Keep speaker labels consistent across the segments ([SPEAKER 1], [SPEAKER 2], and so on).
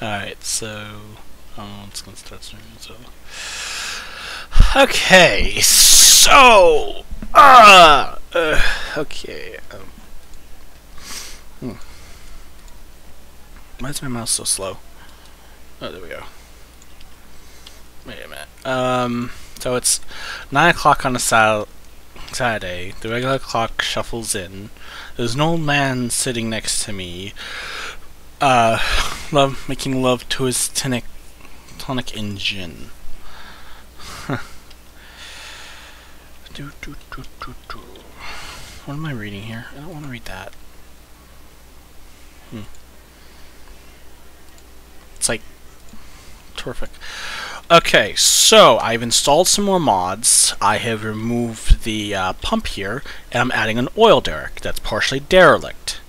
[SPEAKER 1] Alright, so it's gonna start soon. So okay, so okay. Why is my mouse so slow? Oh, there we go. Wait a minute. So it's 9 o'clock on a Saturday. The regular clock shuffles in. There's an old man sitting next to me. Making love to his tonic engine. What am I reading here? I don't want to read that. It's like terrific. Okay, so I've installed some more mods. I have removed the pump here, and I'm adding an oil derrick that's partially derelict.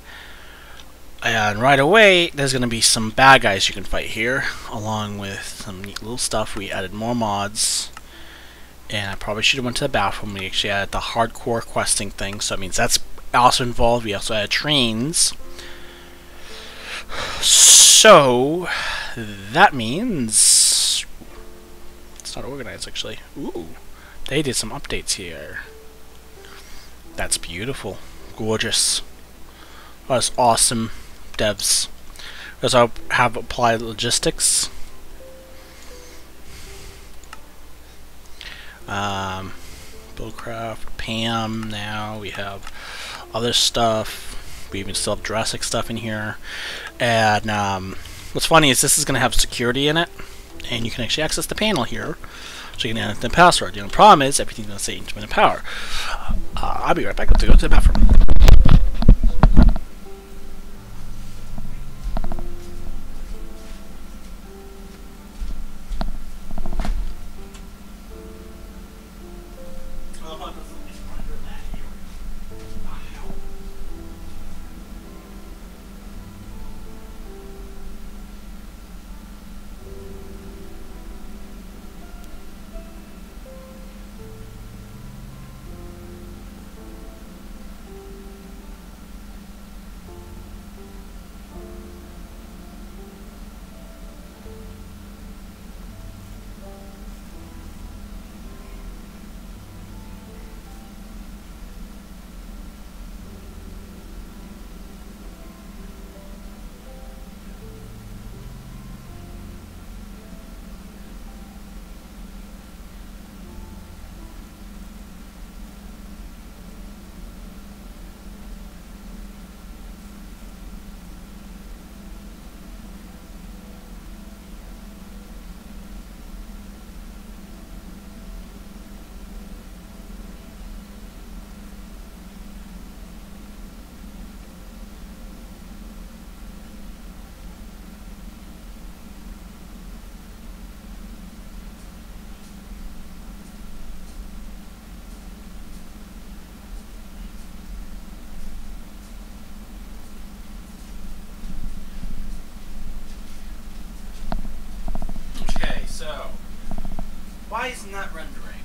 [SPEAKER 1] And right away, there's going to be some bad guys you can fight here, along with some neat little stuff. We added more mods, and I probably should have went to the bathroom. We actually added the hardcore questing thing, so that means that's also involved. We also added trains. So that means it's not organized actually. Ooh, they did some updates here. That's beautiful, gorgeous. That's awesome. Devs. We also have applied logistics. Buildcraft, Pam. Now we have other stuff. We even still have Jurassic stuff in here. And what's funny is this is going to have security in it, and you can actually access the panel here, so you can enter the password. The only problem is everything's going to say intermittent power. I'll be right back. Let's go to the bathroom. Why isn't that rendering?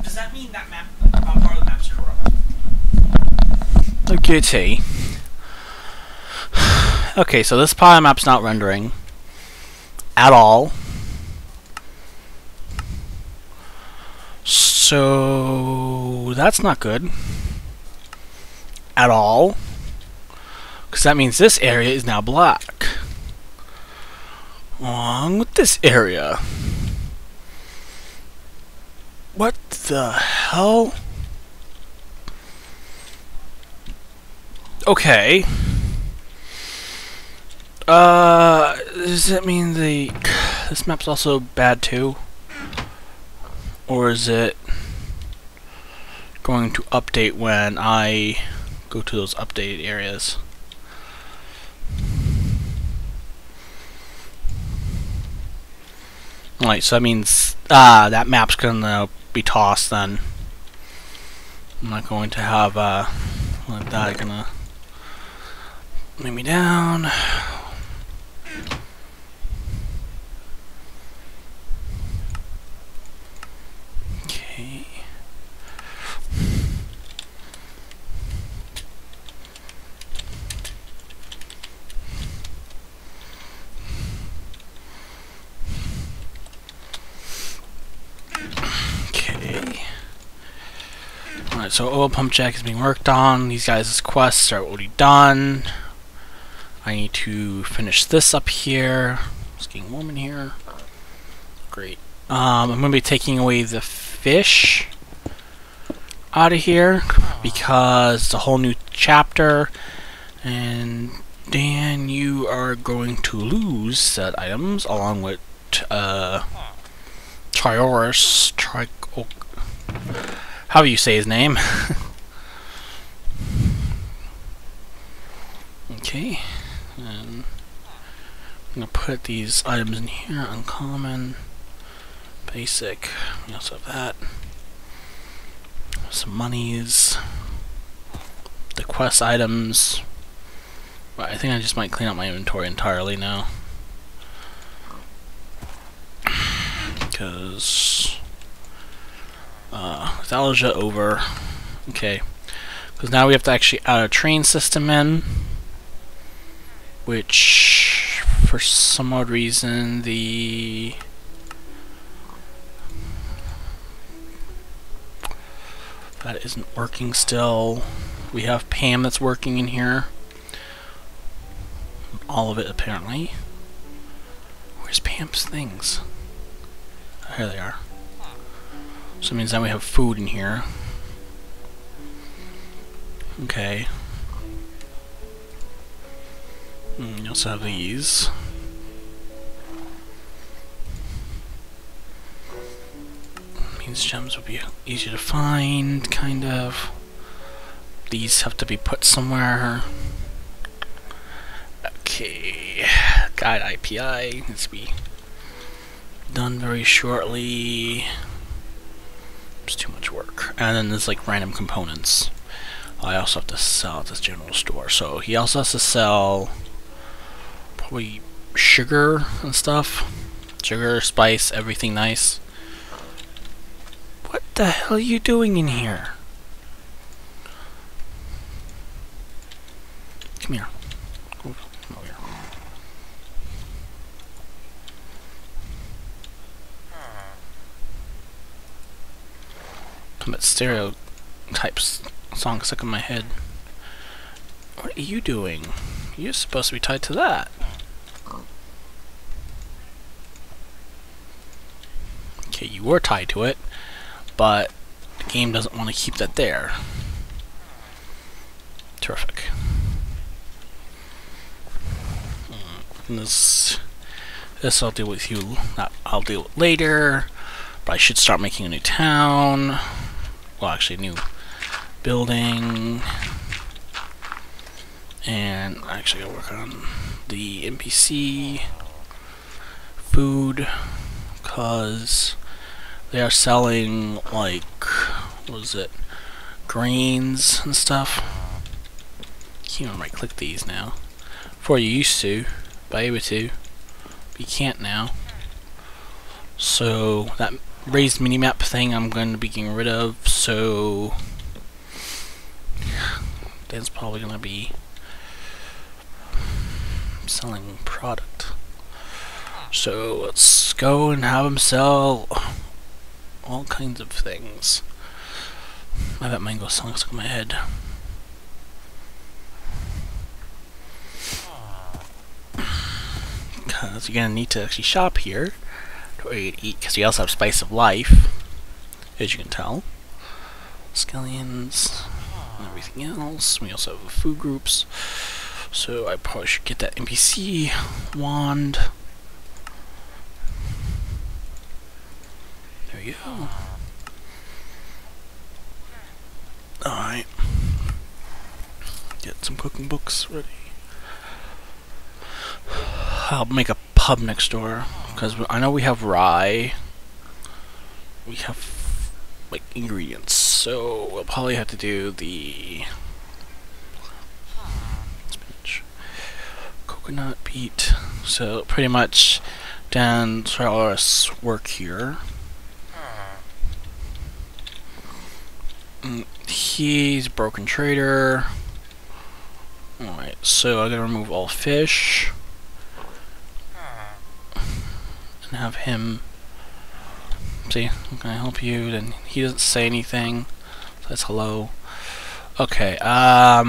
[SPEAKER 1] Does that mean that map, part of the map's corrupt? Okay. Okay, so this part of the map's not rendering at all. So that's not good at all, because that means this area is now black. Along with this area. What the hell? Okay. Does that mean this map's also bad too? Or is it going to update when I go to those updated areas? Alright, so that means that map's gonna be tossed then. I'm not going to have like that gonna lay me down. Okay. Alright, so oil pump jack is being worked on. These guys' quests are already done. I need to finish this up here. It's getting warm in here. Great. I'm going to be taking away the fish out of here because it's a whole new chapter. And Dan, you are going to lose said items along with Trioris. How do you say his name? Okay. And I'm going to put these items in here. Uncommon. Basic. We also have that. Some monies. The quest items. But I think I just might clean up my inventory entirely now. Because nostalgia over. Okay. Because now we have to actually add a train system in. Which, for some odd reason, that isn't working still. We have Pam that's working in here. All of it, apparently. Where's Pam's things? Oh, here they are. So it means now we have food in here. Okay. You also have these. Means gems will be easier to find, kind of. These have to be put somewhere. Okay. Guide IPI needs to be done very shortly. It's too much work. And then there's like random components. I also have to sell at this general store. So he also has to sell probably sugar and stuff. Sugar, spice, everything nice. What the hell are you doing in here? Come here. Come over here. Some stereotypes song stuck in my head. What are you doing? You're supposed to be tied to that. Okay, you were tied to it, but the game doesn't want to keep that there. Terrific. This I'll deal with you. I'll deal with later. But I should start making a new town. Well, actually, a new building. And actually, I'll work on the NPC food, because they are selling, like, what is it, grains and stuff. Can't even right click these now. Before you used to, be able to, but you can't now. So that raised minimap thing I'm going to be getting rid of. So Dan's probably going to be selling product. So let's go and have him sell all kinds of things. I bet mango song stuck in my head. Because you're gonna need to actually shop here to eat, because we also have spice of life, as you can tell. Scallions and everything else. We also have food groups. So I probably should get that NPC wand. There you go. Alright. Get some cooking books ready. I'll make a pub next door, because I know we have rye. We have, like, ingredients. So we'll probably have to do the spinach, coconut, beet. So pretty much Dan's work here. He's a broken trader. Alright, so I'm gonna remove all fish and have him see, can I help you? Then he doesn't say anything, so That's hello. Okay, yeah,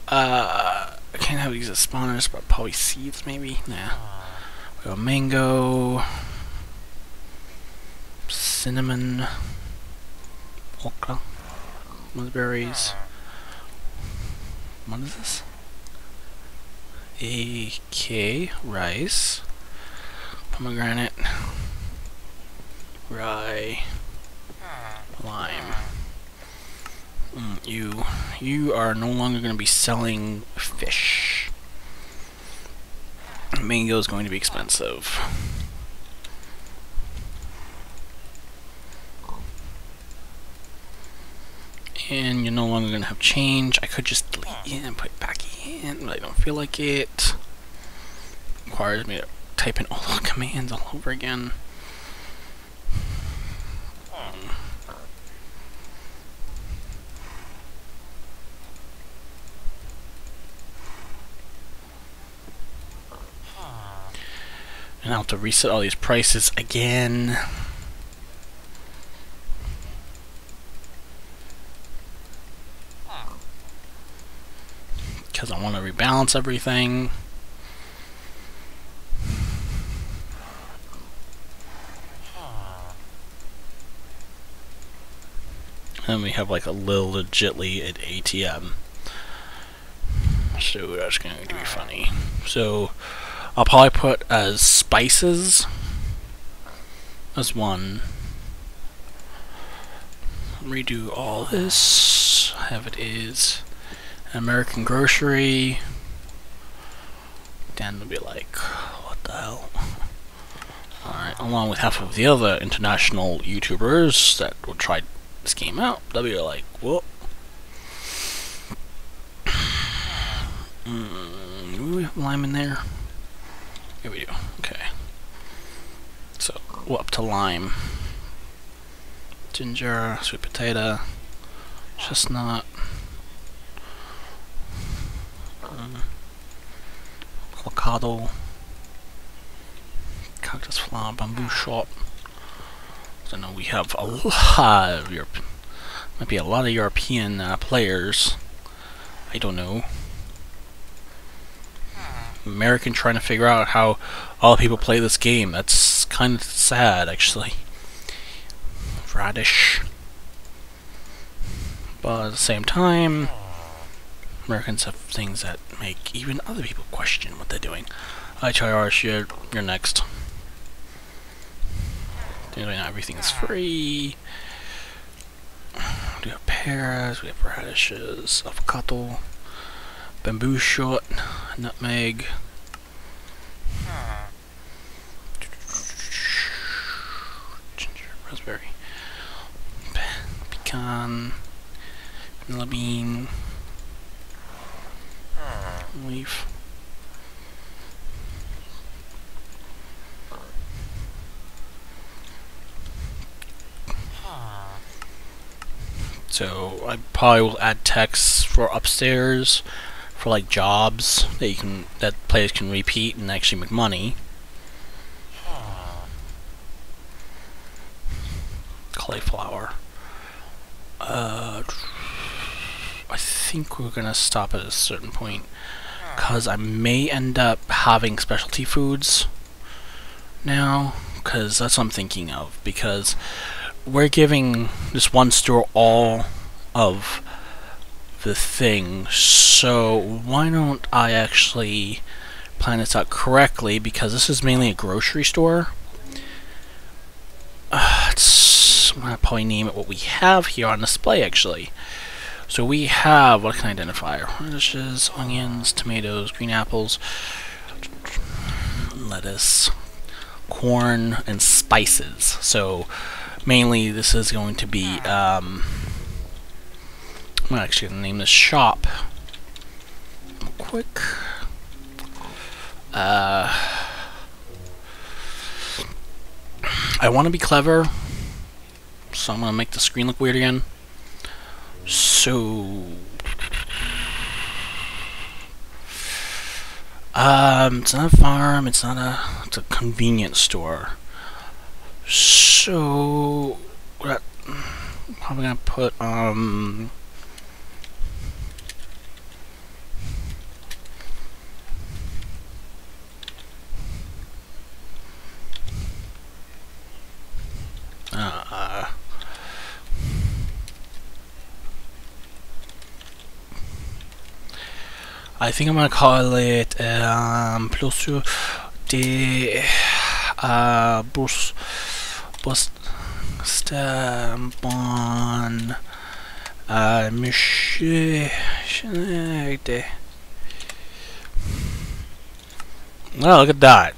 [SPEAKER 1] I can't have these as spawners, but probably seeds maybe? Nah. We got mango, cinnamon, okra, raspberries. What is this? AK, rice, pomegranate, rye, lime. You are no longer going to be selling fish. Mango is going to be expensive. And you're no longer going to have change. I could just delete it and put it back in, but I don't feel like it. Requires me to type in all the commands all over again. And I'll have to reset all these prices again. Because I want to rebalance everything. And we have like a little legitly at ATM. So that's going to be funny. So I'll probably put as spices as one. Redo all this. Have it is American grocery. Dan will be like, what the hell? Alright, along with half of the other international YouTubers that will try this game out, they'll be like, what? Do we have lime in there? Here we do. Okay. So, we're up to lime. Ginger, sweet potato, chestnut, avocado, cactus flower, bamboo shot. So now we have a lot of might be a lot of European players. I don't know. American trying to figure out how all people play this game. That's kind of sad, actually. Radish. But at the same time, Americans have things that make even other people question what they're doing. HIRs, you're next. Everything is free. We have pears, we have radishes, avocado, bamboo shot, nutmeg, ginger, raspberry, pecan, vanilla bean, leaf. So I probably will add text for upstairs for like jobs that players can repeat and actually make money. Cauliflower. I think we're gonna stop at a certain point because I may end up having specialty foods now, because that's what I'm thinking of, because we're giving this one store all of the thing, so why don't I actually plan this out correctly, because this is mainly a grocery store. I'm gonna probably name it what we have here on display, actually. So we have, what can I identify? Radishes, onions, tomatoes, green apples, lettuce, corn, and spices. So mainly this is going to be, I'm actually going to name this shop real quick. I want to be clever, so I'm going to make the screen look weird again. So it's not a farm, it's a convenience store. So So what I'm gonna put I think I'm gonna call it plus de bus stamp monsieur. Oh, look at that.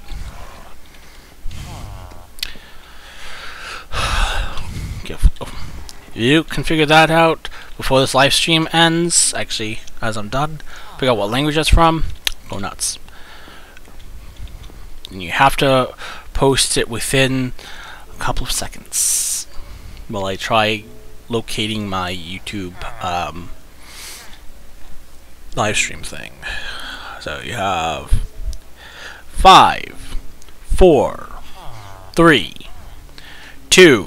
[SPEAKER 1] You can figure that out before this live stream ends. Actually, as I'm done, figure out what language that's from. Go nuts. And you have to post it within a couple of seconds while I try locating my YouTube live stream thing. So you have 5, 4, 3, 2,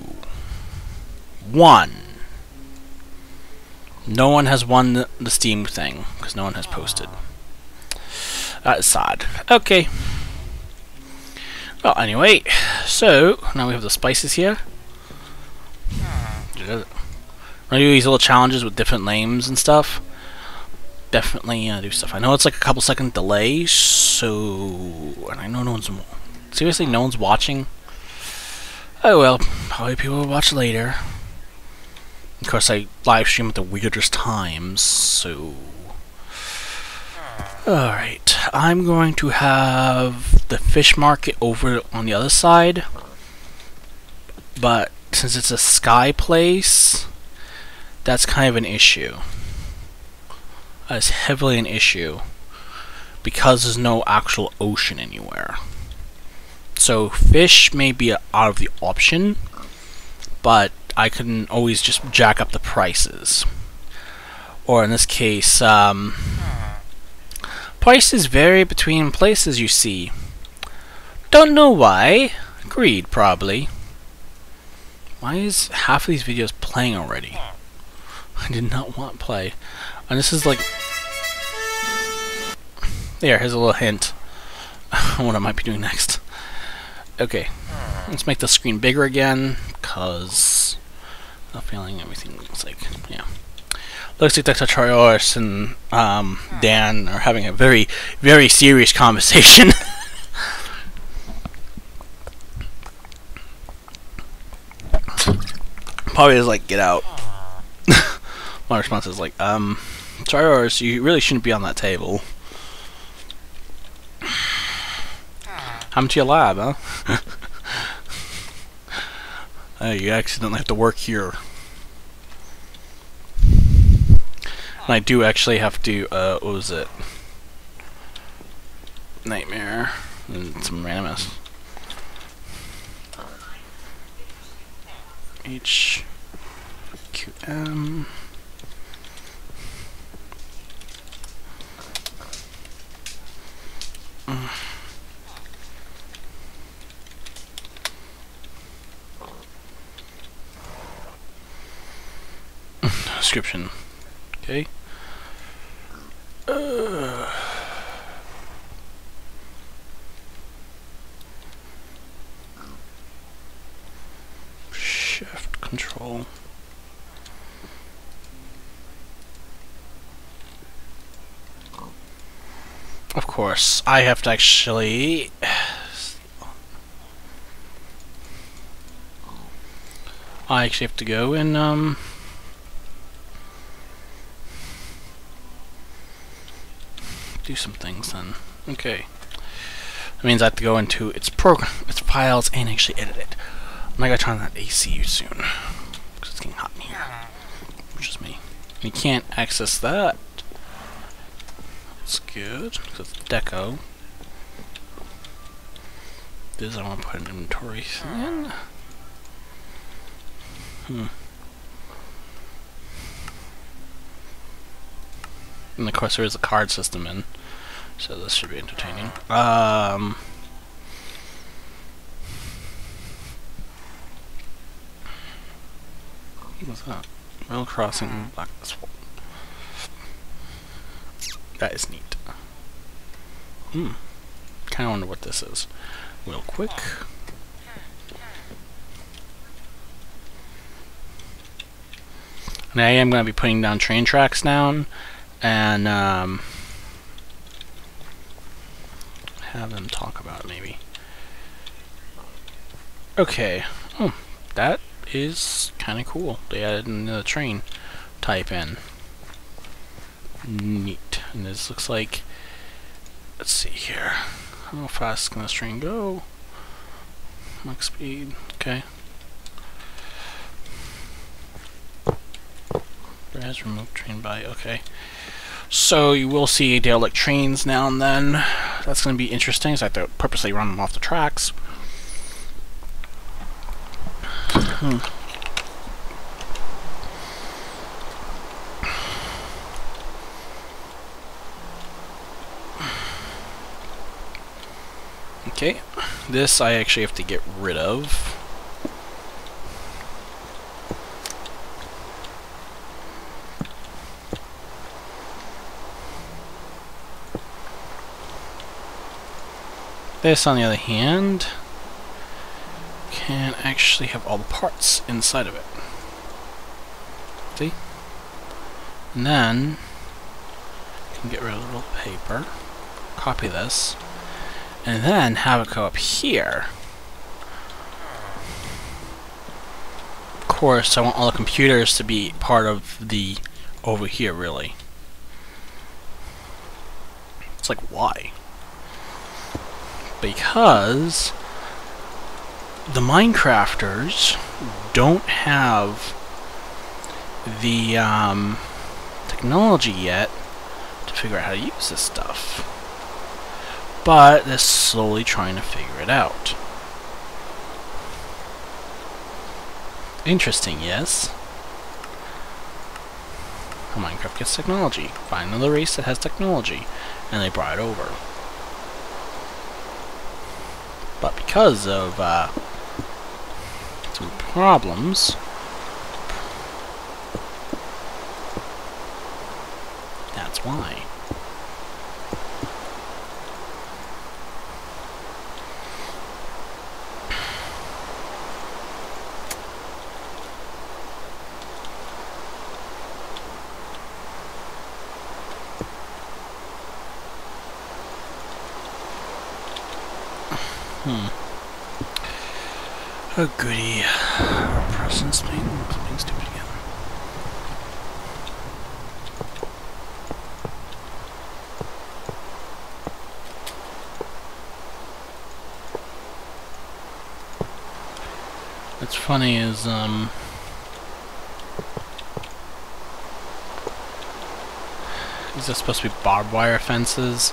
[SPEAKER 1] 1. No one has won the Steam thing because no one has posted. That is sad. Okay. Well, anyway, so now we have the spices here. I'm gonna do these little challenges with different names and stuff. Definitely do stuff. I know it's like a couple second delay, so and I know no one's seriously no one's watching. Oh well, probably people will watch later. Of course, I live stream at the weirdest times, so. Alright, I'm going to have the fish market over on the other side, but since it's a sky place, that's kind of an issue. That's heavily an issue, because there's no actual ocean anywhere. So fish may be out of the option, but I can always just jack up the prices. Or in this case, prices vary between places, you see. Don't know why. Greed, probably. Why is half of these videos playing already? I did not want to play. And this is like... here's a little hint on what I might be doing next. Okay, let's make the screen bigger again, because I'm feeling everything looks like, yeah. Looks like Dr. Charles and Dan are having a very, very serious conversation. Probably is like, get out. My response is like, Charles, you really shouldn't be on that table. Happened to your lab, huh? You accidentally have to work here. And I do actually have to, what was it? Nightmare. And some randomness. HQM. Description. Okay. Shift control. Of course, I have to actually. I actually have to go and do some things then. Okay. That means I have to go into its program, its files, and actually edit it. I'm not gonna turn on that AC soon, because it's getting hot in here. Which is me. You can't access that. That's good, because it's deco. This I want to put an inventory in. And of course there is a card system in, so this should be entertaining. What's that? Rail crossing black asphalt. That is neat. Kind of wonder what this is. Real quick. And I am going to be putting down train tracks down, and have them talk about it maybe. Okay. That is kind of cool. They added another train type in. Neat. And this looks like, let's see here. How fast can this train go? Max speed. Okay. There has removed train by. Okay. So you will see derelict trains now and then. That's going to be interesting. So I have to purposely run them off the tracks. Okay, this I actually have to get rid of. This, on the other hand, can actually have all the parts inside of it. See? And then, you can get rid of the little paper, copy this, and then have it go up here. Of course, I want all the computers to be part of the over here, really. It's like, why? Because the Minecrafters don't have the technology yet to figure out how to use this stuff. But they're slowly trying to figure it out. Interesting, yes? How Minecraft gets technology. Find another race that has technology, and they brought it over. But because of some problems, that's why. Oh goody. Pressing something stupid again. What's funny is these are supposed to be barbed wire fences.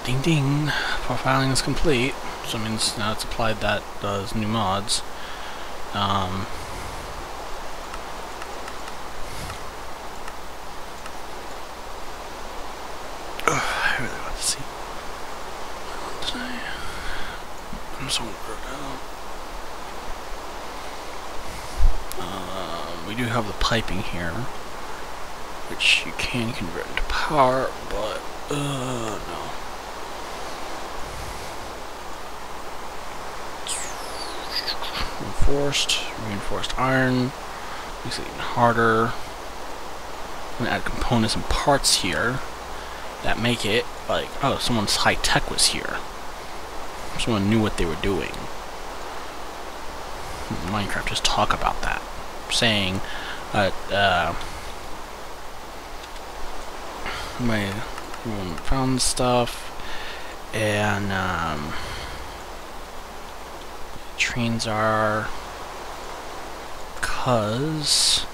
[SPEAKER 1] Ding ding. Profiling is complete. So it means now it's applied that those new mods. I really want to see. I'm so burnt out. We do have the piping here, which you can convert into power, but no. Reinforced iron, makes it even harder. I'm gonna add components and parts here that make it like, oh, someone's high tech was here. Someone knew what they were doing. Minecraft just talk about that, saying everyone found stuff, and trains are because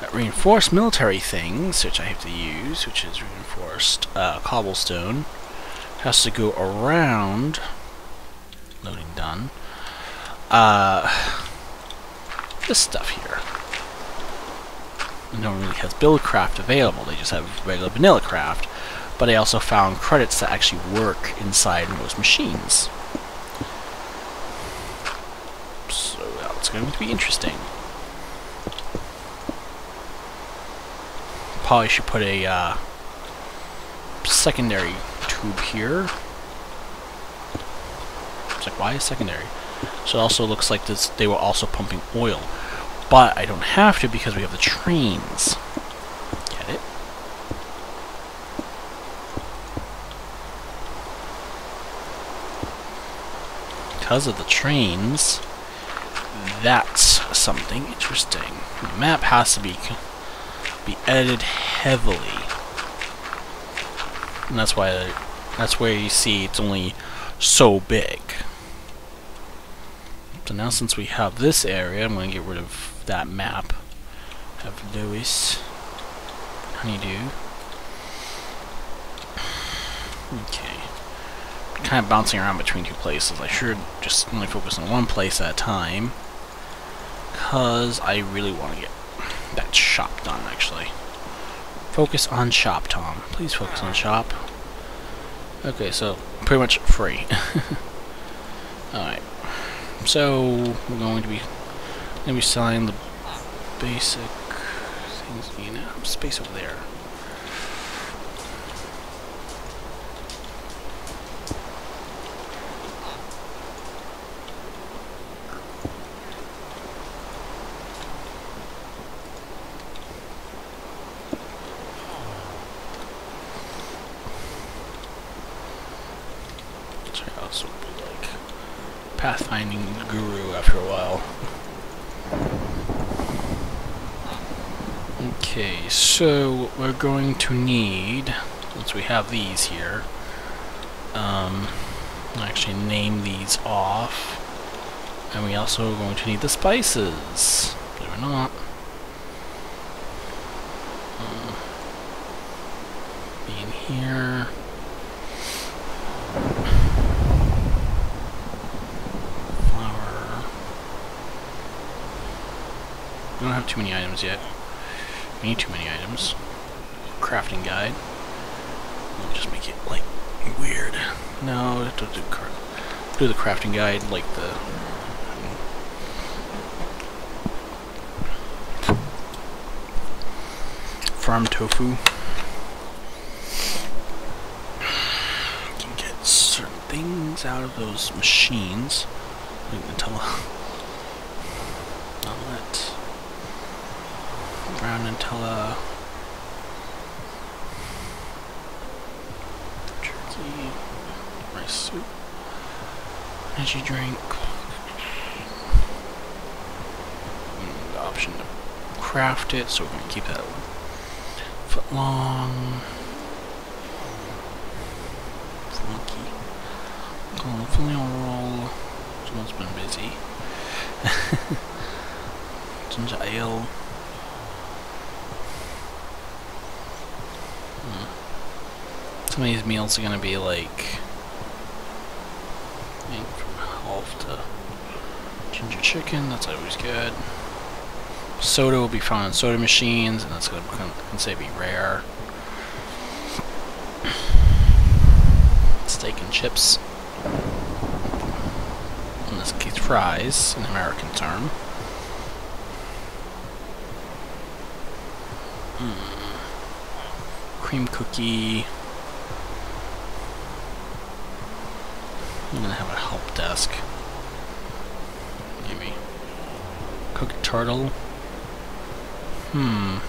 [SPEAKER 1] that reinforced military things, which I have to use, which is reinforced cobblestone, has to go around. Loading done. This stuff here. No one really has Buildcraft available. They just have regular vanilla craft. But I also found credits that actually work inside those machines. So that's going to be interesting. probably should put a secondary tube here. It's like, why is secondary? So it also looks like this. They were also pumping oil, but I don't have to because we have the trains. Get it? Because of the trains, that's something interesting. The map has to be edited heavily, and that's where you see it's only so big. So now, since we have this area, I'm going to get rid of that map. Have Lewis, Honeydew. Okay. Kind of bouncing around between two places. I should just only focus on one place at a time, because I really want to get that shop done, actually. Focus on shop, Tom. Please focus on shop. Okay, so pretty much free. Alright. So we're going to be selling the basic things. You know, space over there. Also be like pathfinding guru after a while. Okay, so what we're going to need, once we have these here, I'll actually name these off, and we also are going to need the spices, believe it or not. Be in here. We don't have too many items yet. We need too many items. Crafting guide. We'll just make it like weird. No, don't do the crafting guide like the farm tofu. You can get certain things out of those machines. Like Nutella. Omelette. Brown Nutella, turkey, rice soup, energy drink, and the option to craft it, so we're going to keep that 1 foot long. Funky. Filling roll. Someone's been busy. Ginger ale. Some of these meals are going to be like from half to ginger chicken, that's always good. Soda will be found in soda machines, and that's going to say be rare. Steak and chips. In this case, fries, an American term. Cream cookie. I'm gonna have a help desk. Maybe. Cooked turtle. I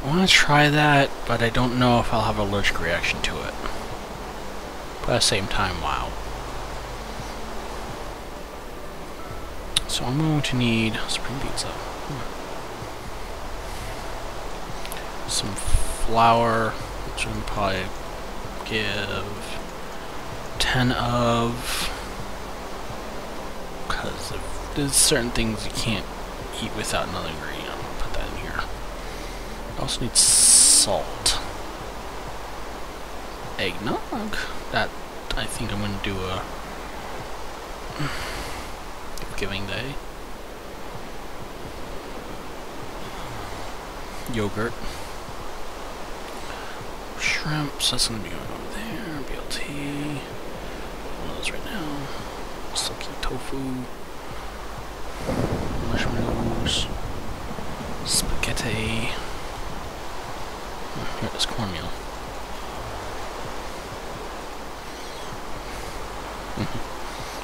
[SPEAKER 1] want to try that, but I don't know if I'll have an allergic reaction to it. But at the same time, wow. So I'm going to need spring pizza. Some flour, which I'm probably give 10 of, because there's certain things you can't eat without another ingredient. I'll put that in here. I also need salt. Eggnog. That I think I'm going to do a Giving Day. Yogurt. Shrimp, so that's going to be going over there. BLT. One of those right now. Silky tofu. Marshmallows. Spaghetti. latte. Oh, here it is, cornmeal.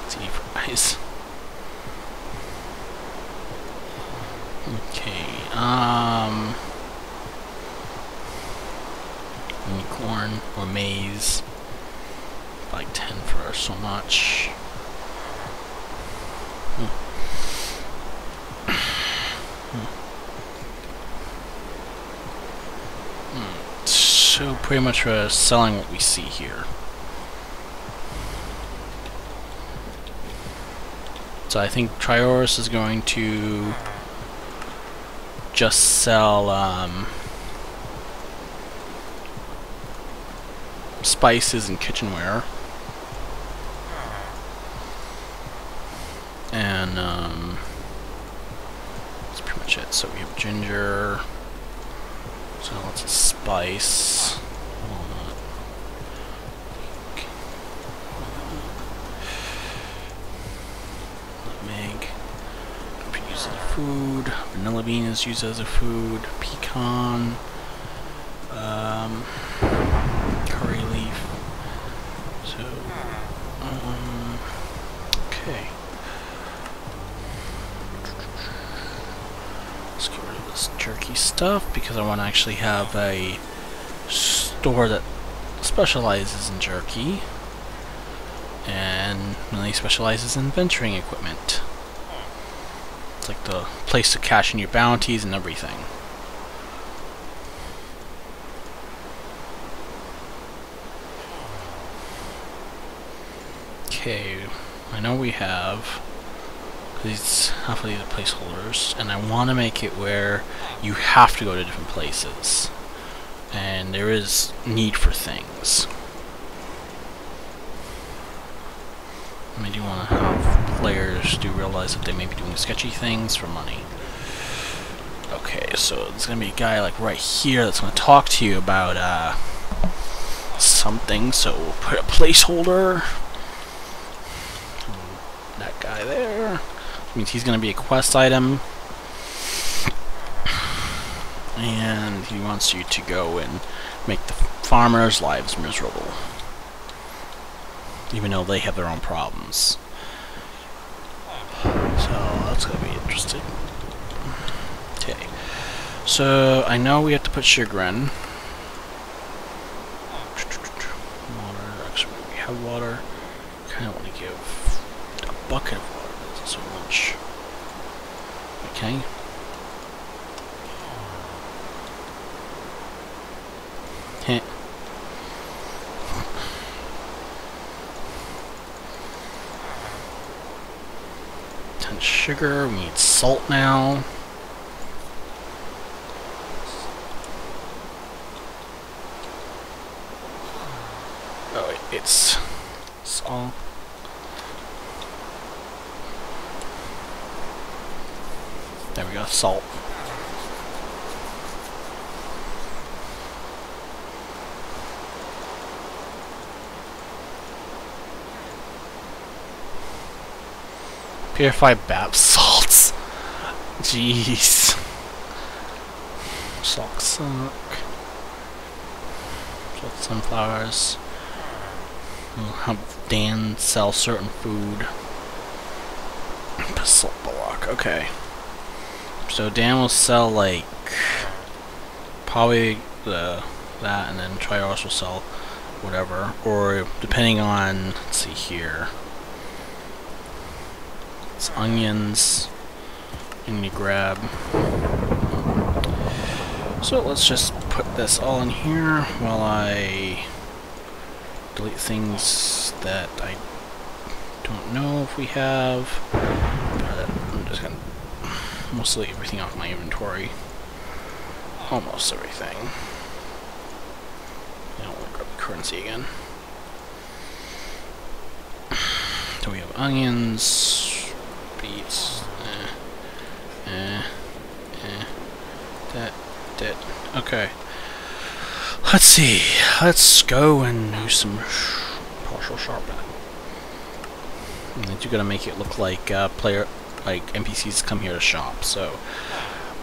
[SPEAKER 1] CD fries. Okay, unicorn or maize. Like 10 for so much. So pretty much we're selling what we see here. So I think Trioris is going to just sell spices and kitchenware. And that's pretty much it. So we have ginger, so lots of spice, walnut, nutmeg. Could be used as a food. Vanilla bean is used as a food. Pecan, curry leaf. So okay. Let's get rid of this jerky stuff because I want to actually have a store that specializes in jerky and really specializes in venturing equipment. It's like the place to cash in your bounties and everything. Okay, I know we have these half of these are placeholders, and I want to make it where you have to go to different places, and there is need for things. And I do want to have players do realize that they may be doing sketchy things for money. Okay, so there's gonna be a guy like right here that's gonna talk to you about something. So we'll put a placeholder. That guy there. Means he's going to be a quest item, and he wants you to go and make the farmers' lives miserable, even though they have their own problems. So that's going to be interesting. Okay, so I know we have to put sugar in. Water, actually we have water. Kind of want to give a bucket of water. So much. Okay. Heh. Ton of sugar. We need salt now. Oh, it's salt. There we go, salt. Purified bath salts. Jeez. Salt suck. Salt sunflowers. We'll have Dan sell certain food. Salt block, okay. So Dan will sell like probably that, and then Trios will sell whatever, or depending on, let's see here, it's onions, and you grab. So let's just put this all in here while I delete things that I don't know if we have. But I'm just gonna mostly everything off my inventory. Almost everything. I don't want to grab the currency again. So we have onions, beets, that. Okay. Let's see. Let's go and do some partial sharpening. And you're gonna make it look like NPCs come here to shop. So,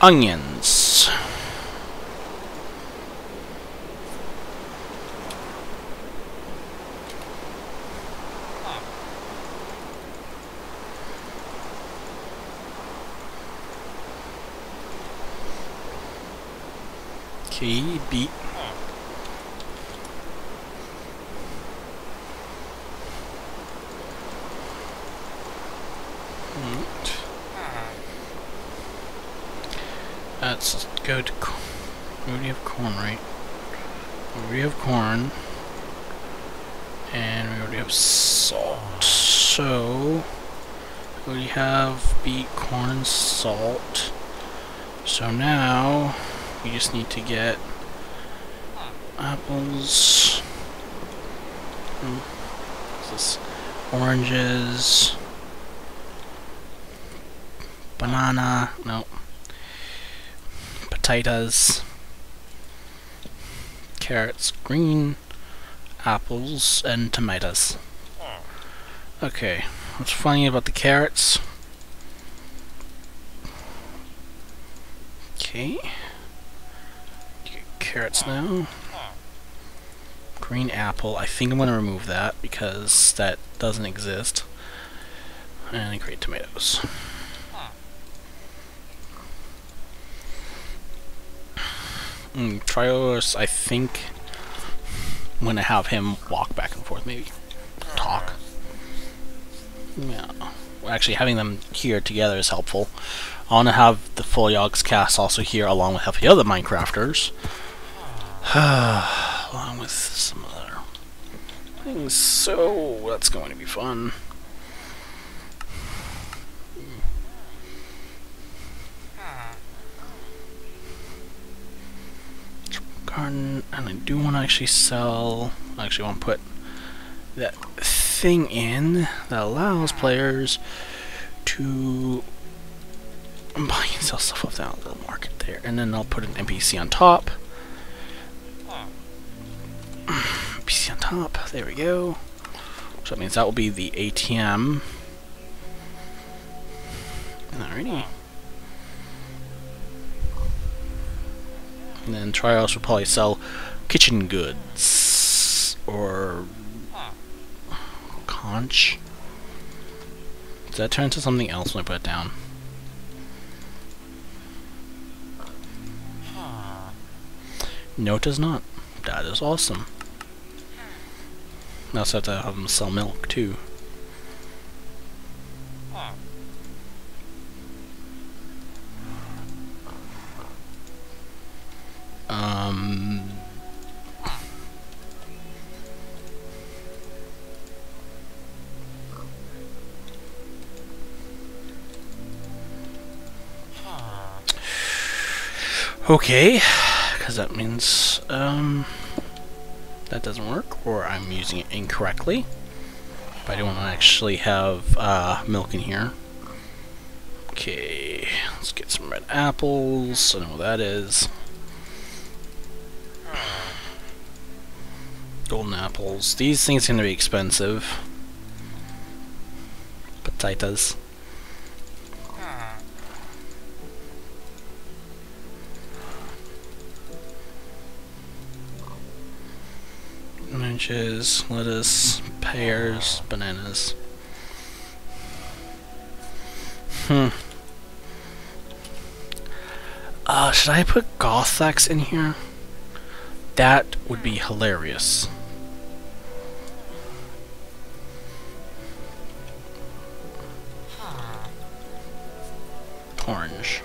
[SPEAKER 1] onions. Okay, beet. Let's go to. We already have corn, right? We already have corn. And we already have salt. So. We already have beet, corn, salt. So now. We just need to get. Apples. What's this? Oranges. Banana. No. Potatoes. Carrots. Green. Apples. And tomatoes. Okay. What's funny about the carrots? Okay. Get carrots now. Green apple. I think I'm going to remove that because that doesn't exist. And create tomatoes. Trios, I think I'm going to have him walk back and forth, maybe. Talk. Yeah. Well, actually, having them here together is helpful. I want to have the full Yogg's cast also here along with half the other Minecrafters. Along with some other things. So, that's going to be fun. Garden, and I do want to actually sell. I actually want to put that thing in that allows players to buy and sell stuff off that little market there, and then I'll put an NPC on top. NPC on top. There we go. So that means that will be the ATM. Alrighty. And then Trios will probably sell kitchen goods or conch. Does that turn into something else when I put it down? No, it does not. That is awesome. I also have to have them sell milk too. Okay, because that means that doesn't work, or I'm using it incorrectly. But I don't want to actually have milk in here. Okay, let's get some red apples. I know what that is. Golden apples. These things are going to be expensive. Potatoes. Oranges, lettuce, pears, bananas. Should I put Gothax in here? That would be hilarious. Orange.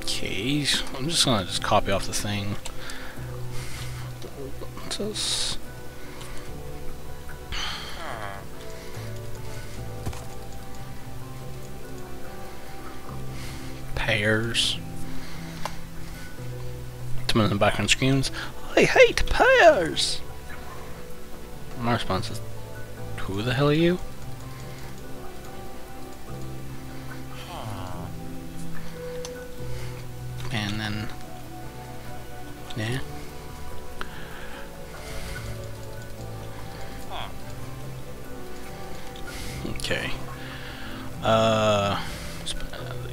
[SPEAKER 1] Okay, I'm just gonna copy off the thing. What's this? Pears. Someone in the background screams, "I hate pears!" My response is, "Who the hell are you?" And then, yeah. Okay.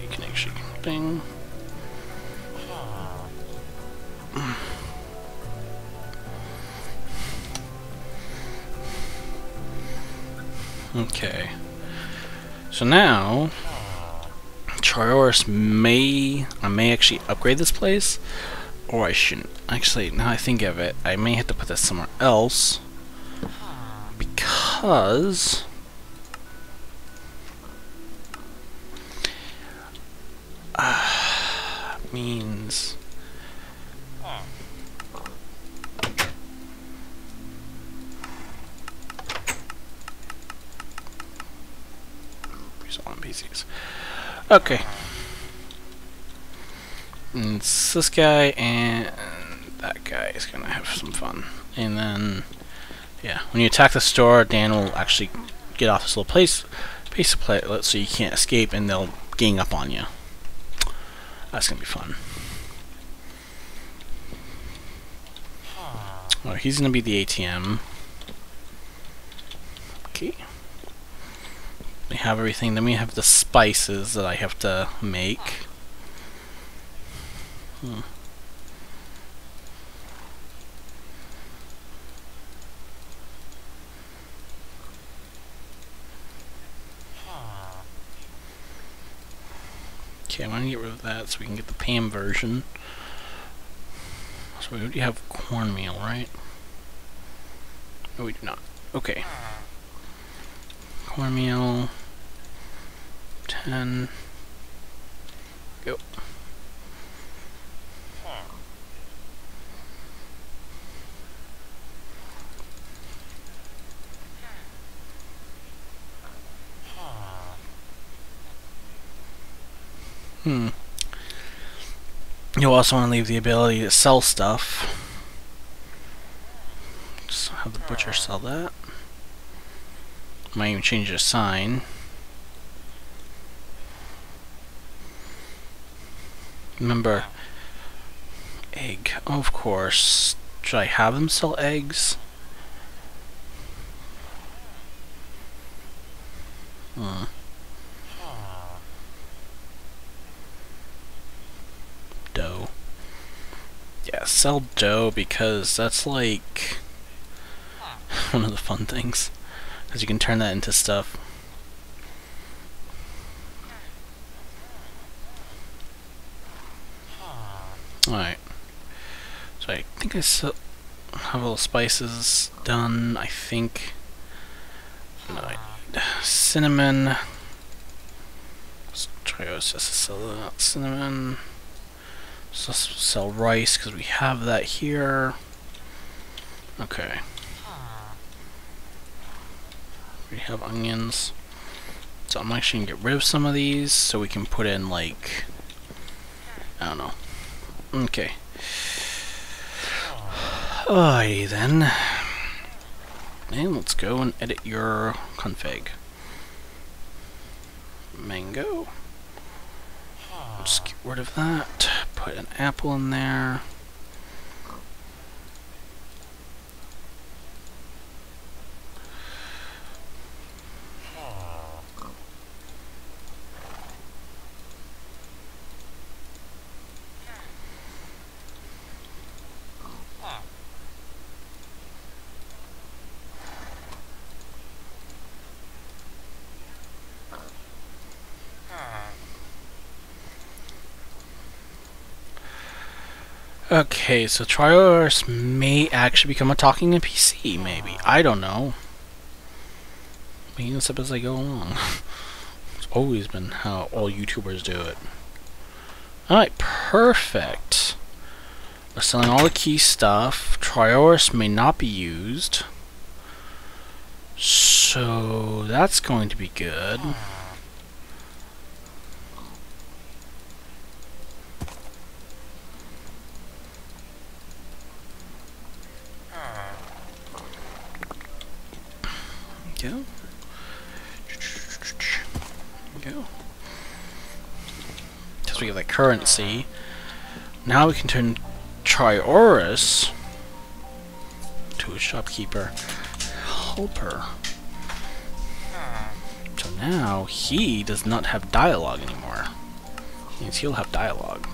[SPEAKER 1] You can actually bing. Okay. So now, Trioris I may actually upgrade this place, or I shouldn't. Actually, now I think of it, I may have to put this somewhere else, because means on PCs. Okay. And it's this guy and that guy is gonna have some fun. And then, yeah, when you attack the store, Dan will actually get off this little piece of platelet so you can't escape, and they'll gang up on you. That's gonna be fun. Oh, he's gonna be the ATM. Okay. We have everything. Then we have the spices that I have to make. Okay, I'm gonna get rid of that so we can get the Pam version. So we already have cornmeal, right? No, we do not. Okay. Cornmeal. 10. Go. You'll also want to leave the ability to sell stuff. Just have the butcher sell that. Might even change the sign. Remember, egg. Oh, of course. Should I have them sell eggs? Dough. Yeah, sell dough because that's like one of the fun things. Because you can turn that into stuff. Alright. So I think I have all the spices done. I think. No, I need cinnamon. Let's try to sell that cinnamon. So let's sell rice because we have that here. Okay. We have onions. So I'm actually gonna get rid of some of these so we can put in, like, I don't know. Okay. Alrighty then. And let's go and edit your config. Mango. Let's get rid of that. Put an apple in there. Okay, so Trioris may actually become a talking NPC, maybe. I don't know. Making this up as I go along. It's always been how all YouTubers do it. Alright, perfect. We're selling all the key stuff. Trioris may not be used. So that's going to be good. Go. Go. Because we have the currency. Now we can turn Trioris to a shopkeeper helper. So now he does not have dialogue anymore. Means he'll have dialogue.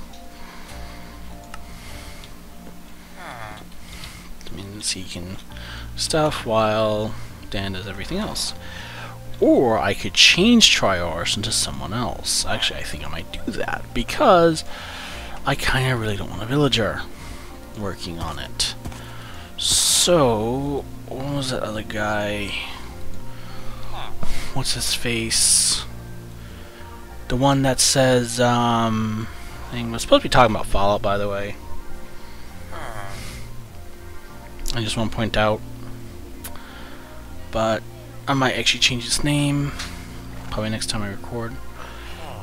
[SPEAKER 1] That means he can stuff while Dan does everything else. Or I could change Triors into someone else. Actually, I think I might do that because I kind of really don't want a villager working on it. So, what was that other guy? What's his face? The one that says, we're supposed to be talking about Fallout, by the way. I just want to point out. But I might actually change his name. Probably next time I record.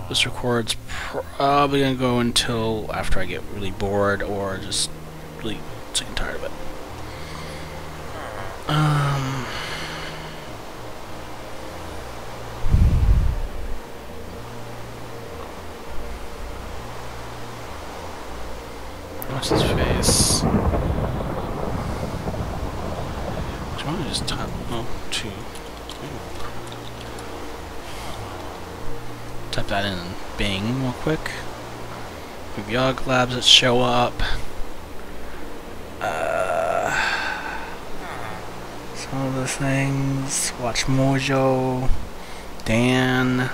[SPEAKER 1] This record's probably going to go until after I get really bored or just really sick and tired of it. What's his face? Do you want to just type? Oh, two. Type that in Bing real quick. Yog Labs that show up. Some of the things. Watch Mojo. Dan.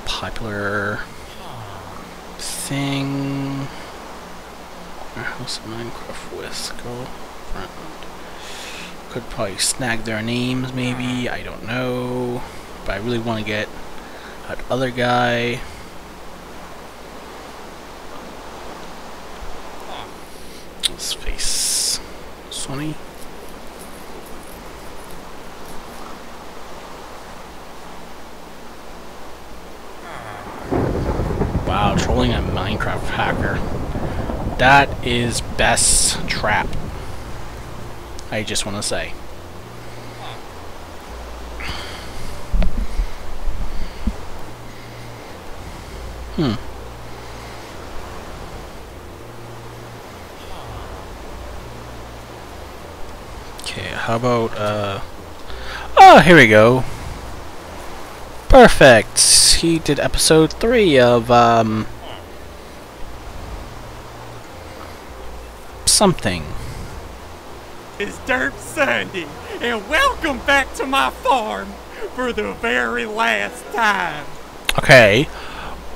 [SPEAKER 1] Popular thing. House of Minecraft with girlfriend. Could probably snag their names maybe, I don't know. But I really want to get that other guy. His face. Sonny. Wow, trolling a Minecraft hacker. That is best trap. I just want to say. Okay, how about, oh, here we go. Perfect. He did episode 3 of, something.
[SPEAKER 2] It's Derp Sunday, and welcome back to my farm for the very last time.
[SPEAKER 1] Okay,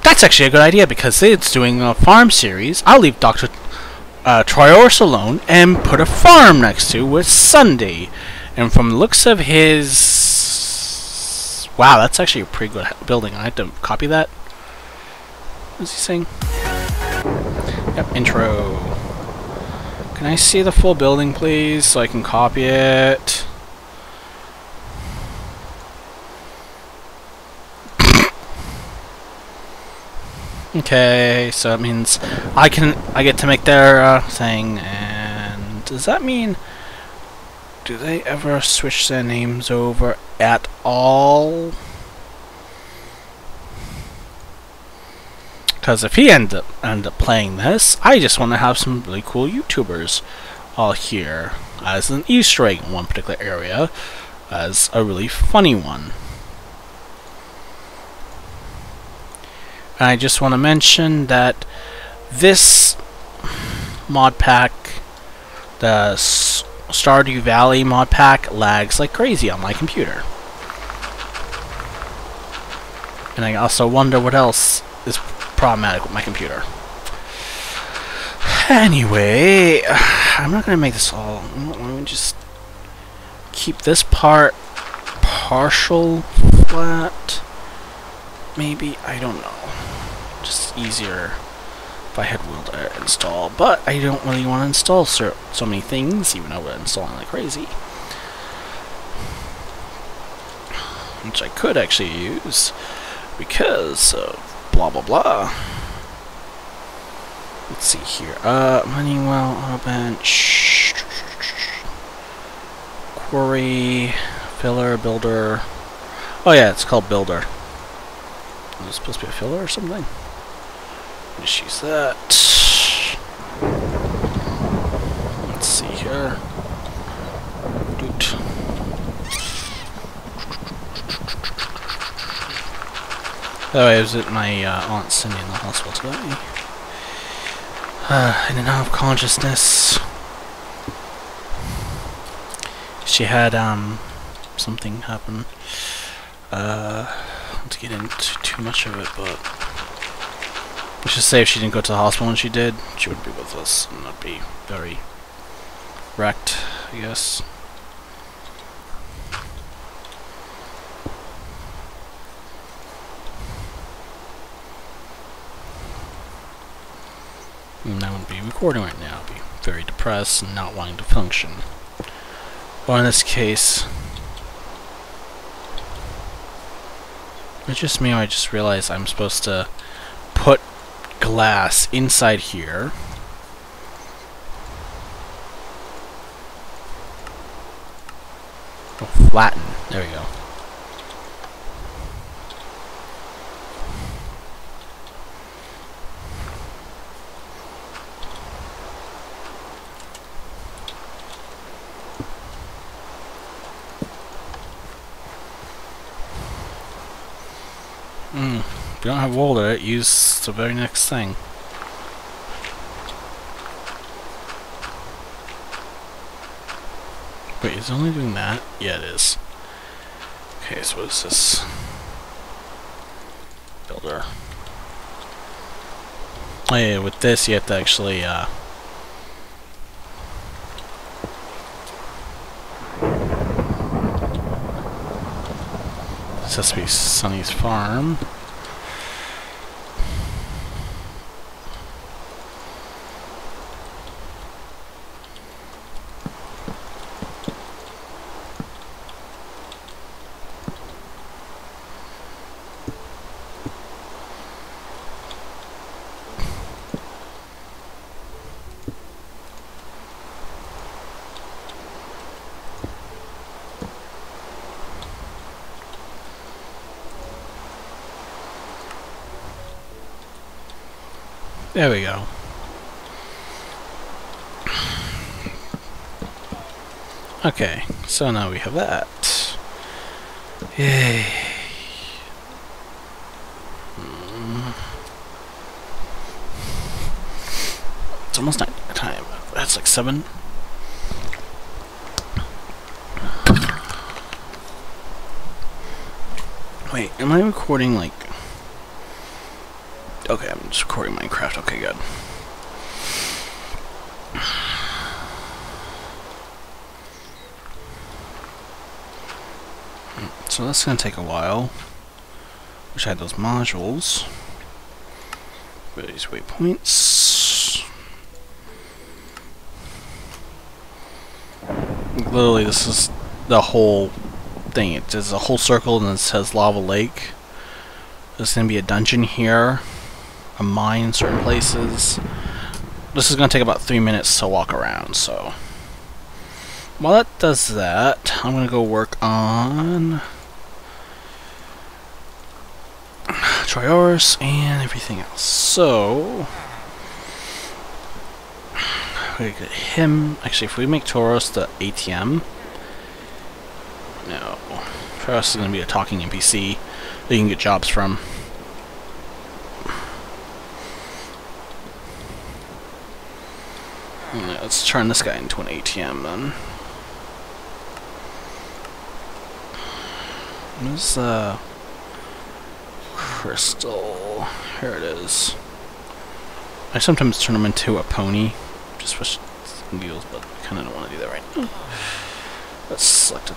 [SPEAKER 1] that's actually a good idea because it's doing a farm series. I'll leave Dr. Triors alone and put a farm next to with Sunday. And from the looks of his... Wow, that's actually a pretty good building. I have to copy that. What's he saying? Yep, intro. Can I see the full building, please, so I can copy it? Okay, so that means I get to make their thing, and does that mean do they ever switch their names over at all? Because if he end up playing this, I just want to have some really cool YouTubers all here as an Easter egg in one particular area, as a really funny one. And I just want to mention that this mod pack, the Stardew Valley mod pack, lags like crazy on my computer. And I also wonder what else is problematic with my computer. Anyway, I'm not going to make this all. Let me just keep this part partial flat. Maybe, I don't know. Just easier if I had will to install. But I don't really want to install so many things, even though we're installing like crazy. Which I could actually use because of blah blah blah. Let's see here. Moneywell, auto bench, quarry, filler, builder. Oh yeah, it's called builder. Is it supposed to be a filler or something? Just use that. Let's see here. Doot. Oh, I was at my Aunt Cindy in the hospital today. In and out of consciousness. She had something happen. Not to get into too much of it, but let's just say if she didn't go to the hospital when she did, she would be with us, and that'd be very wrecked, I guess. And I wouldn't be recording right now. I'd be very depressed and not wanting to function. Or in this case, it's just me, or I just realized I'm supposed to put glass inside here. Oh, flatten. There we go. If you don't have wool to it, use the very next thing. Wait, is it only doing that? Yeah, it is. Okay, so what is this? Builder. Oh yeah, with this you have to actually, this has to be Sunny's farm. There we go. Okay, so now we have that. Yay. It's almost night time. That's like 7. Wait, am I recording like... Okay, I'm just recording Minecraft. Okay, good. So that's gonna take a while. Wish I had those modules. Where are these waypoints? Literally, this is the whole thing. It does a whole circle and it says Lava Lake. There's gonna be a dungeon here, a mine in certain places. This is gonna take about 3 minutes to walk around, so while that does that, I'm gonna go work on Trioris and everything else. So we get him. Actually, if we make Tauros the ATM, no, Trioris is gonna be a talking NPC that you can get jobs from. Let's turn this guy into an ATM then. Where's crystal? Here it is. I sometimes turn him into a pony, just for some deals, but I kind of don't want to do that right now. Let's select a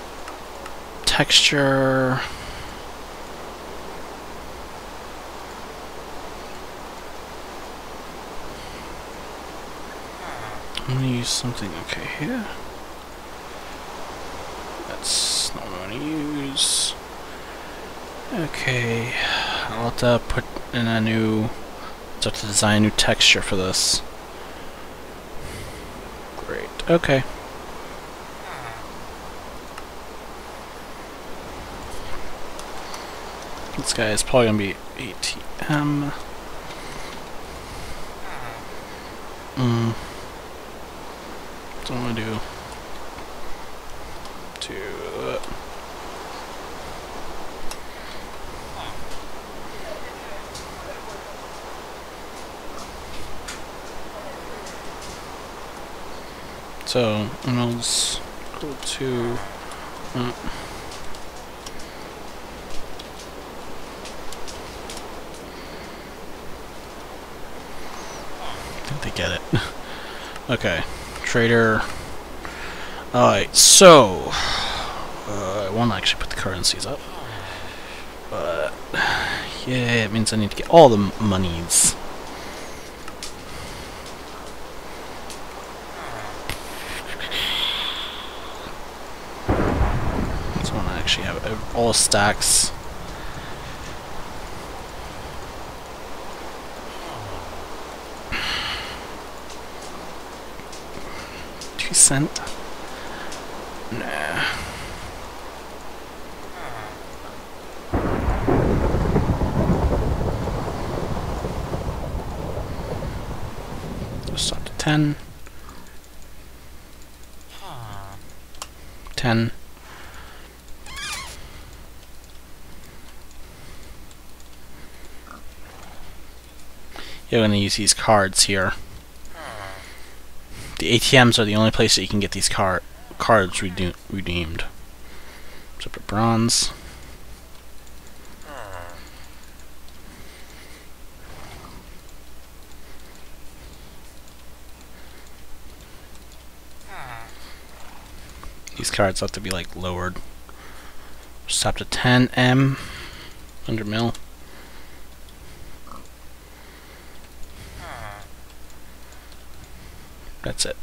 [SPEAKER 1] texture. I'm gonna use something, okay, here. That's not what I'm gonna use. Okay, I'll have to put in a new, let's have to design a new texture for this. Great, okay. This guy is probably gonna be ATM. So I'm gonna do so, and I'll just go to think they get it. Okay, trader. Alright, so I want to actually put the currencies up, but yeah, it means I need to get all the monies. So I want to actually have all stacks. $2. Nah. Let's start to 10. 10. You're going to use these cards here. The ATMs are the only place that you can get these cards redeemed. So put bronze. These cards have to be like lowered. Just up to 10M, 100 mil. That's it.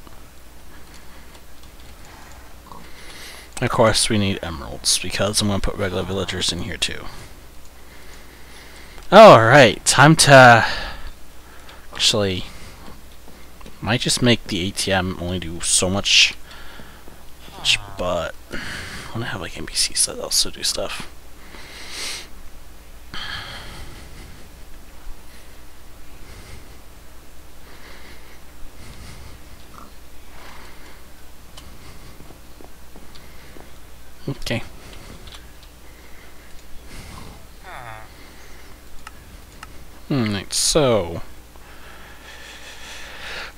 [SPEAKER 1] Of course, we need emeralds because I'm going to put regular villagers in here too. Alright, time to actually might just make the ATM only do so much, but I want to have like NPCs that also do stuff. Okay. Alright, so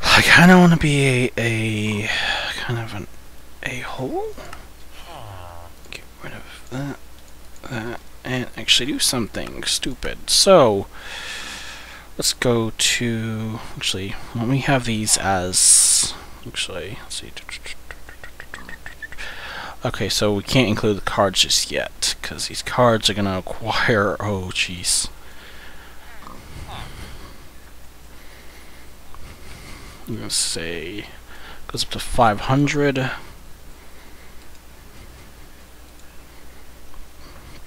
[SPEAKER 1] I kind of want to be a kind of an a-hole. Get rid of that, and actually do something stupid. So let's go to actually when we have these as actually let's see. Okay, so we can't include the cards just yet, because these cards are going to acquire... Oh, jeez. I'm going to say... Goes up to 500.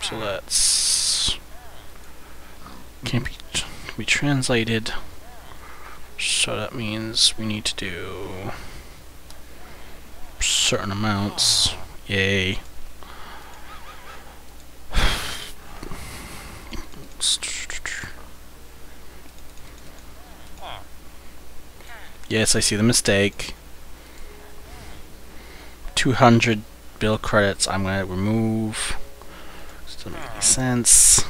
[SPEAKER 1] So that's... Can't be translated. So that means we need to do... certain amounts. Yay. Yes, I see the mistake. 200 bill credits I'm going to remove. Doesn't make any sense.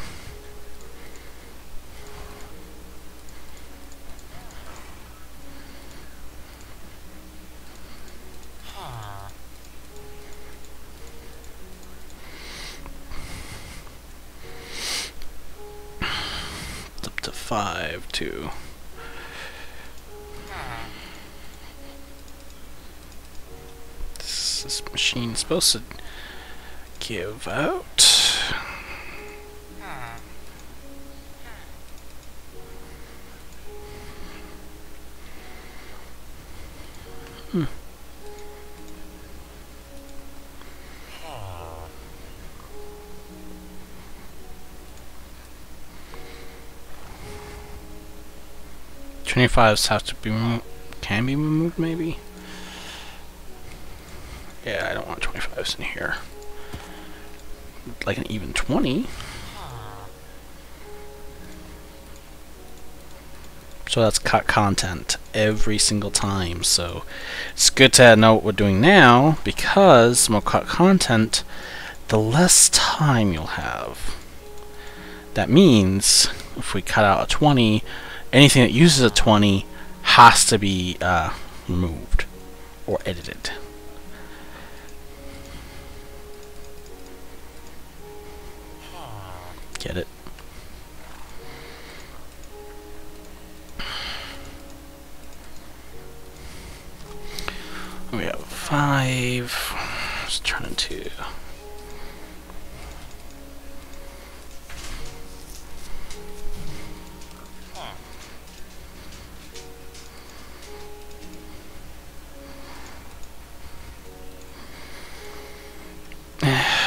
[SPEAKER 1] Up to 5 too. This machine is supposed to give out. Hmm. $25s have to be can be removed, maybe. Yeah, I don't want 25s in here. Like an even 20. So that's cut content every single time. So it's good to know what we're doing now, because the more cut content, the less time you'll have. That means if we cut out a 20, anything that uses a 20 has to be removed or edited. Get it? We have 5. Let's turn into.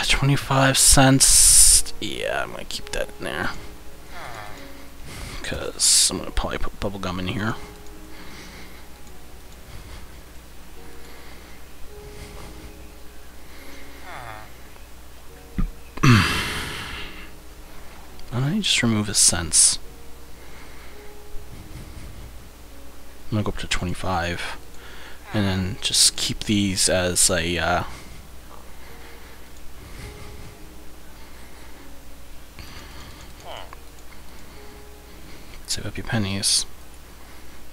[SPEAKER 1] $0.25. Yeah, I'm gonna keep that in there. Because I'm gonna probably put bubblegum in here. Why don't I just remove his scents? I'm gonna go up to 25. And then just keep these as a save up your pennies.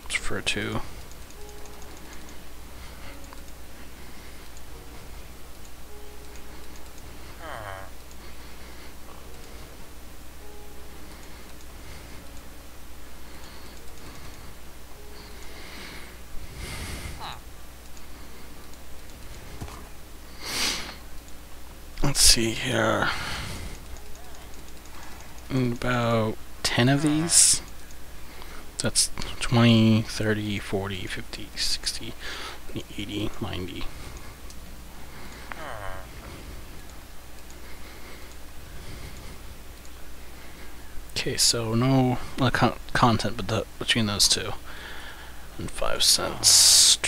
[SPEAKER 1] Just for 2. Let's see here. About 10 of these. That's 20, 30, 40, 50, 60, 80, 90. Okay, so no content but between those two. And 5 cents.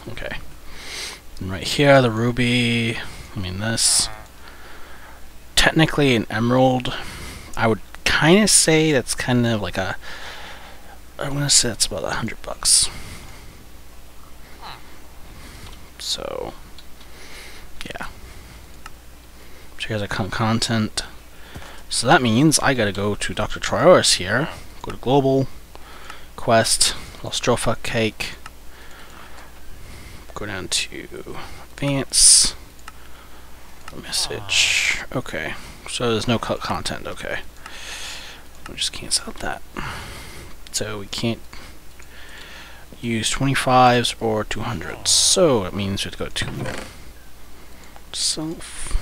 [SPEAKER 1] Okay. And right here, the ruby, this. Technically an emerald. I would kind of say that's kind of like I'm gonna say it's about $100. So, yeah. So here's our content. So that means I gotta go to Dr. Trioris here. Go to Global, Quest, Lostropha Cake. Go down to Advance. Message. Okay. So there's no content. Okay. We'll just cancel out that. So we can't use 25s or 200s. So it means we have to go to self.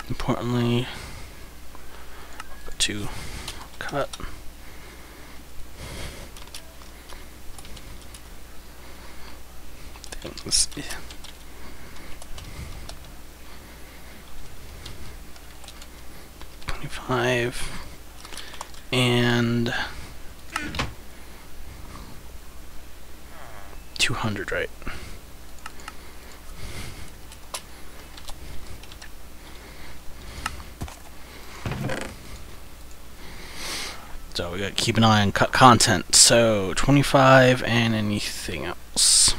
[SPEAKER 1] Importantly, go to cut. Things. 25 and 200, right? So we got to keep an eye on content. So 25 and anything else.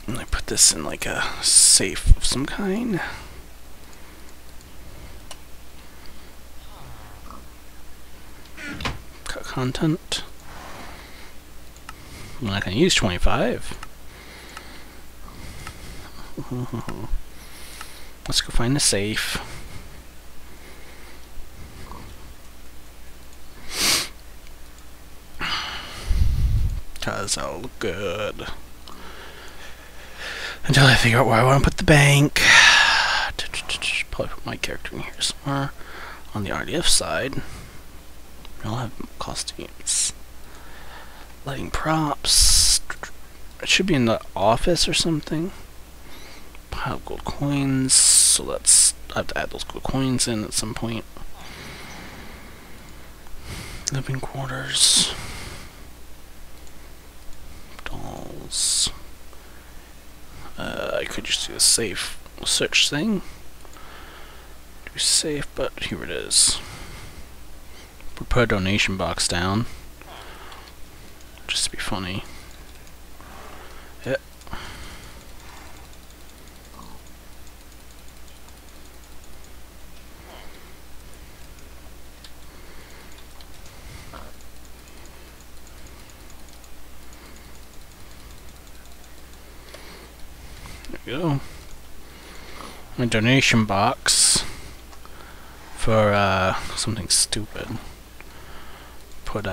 [SPEAKER 1] I put this in like a safe of some kind. Cut content. I'm not going to use 25. Let's go find the safe. Because that'll look good. Until I figure out where I want to put the bank. Probably put my character in here somewhere. On the RDF side, I'll have costumes. Lighting props. It should be in the office or something. Pile of gold coins. So let's. I have to add those gold coins in at some point. Living quarters. Dolls. I could just do a safe search thing. Do safe, but here it is. We put a donation box down. Just to be funny. Yep. There we go. my donation box for something stupid. Probably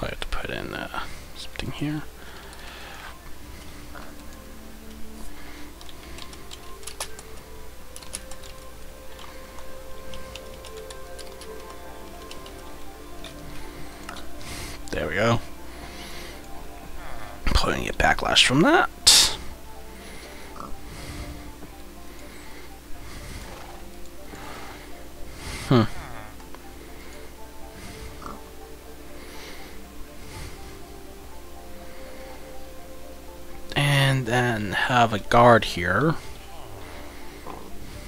[SPEAKER 1] have to put in something here. There we go. Probably get backlash from that. And then have a guard here.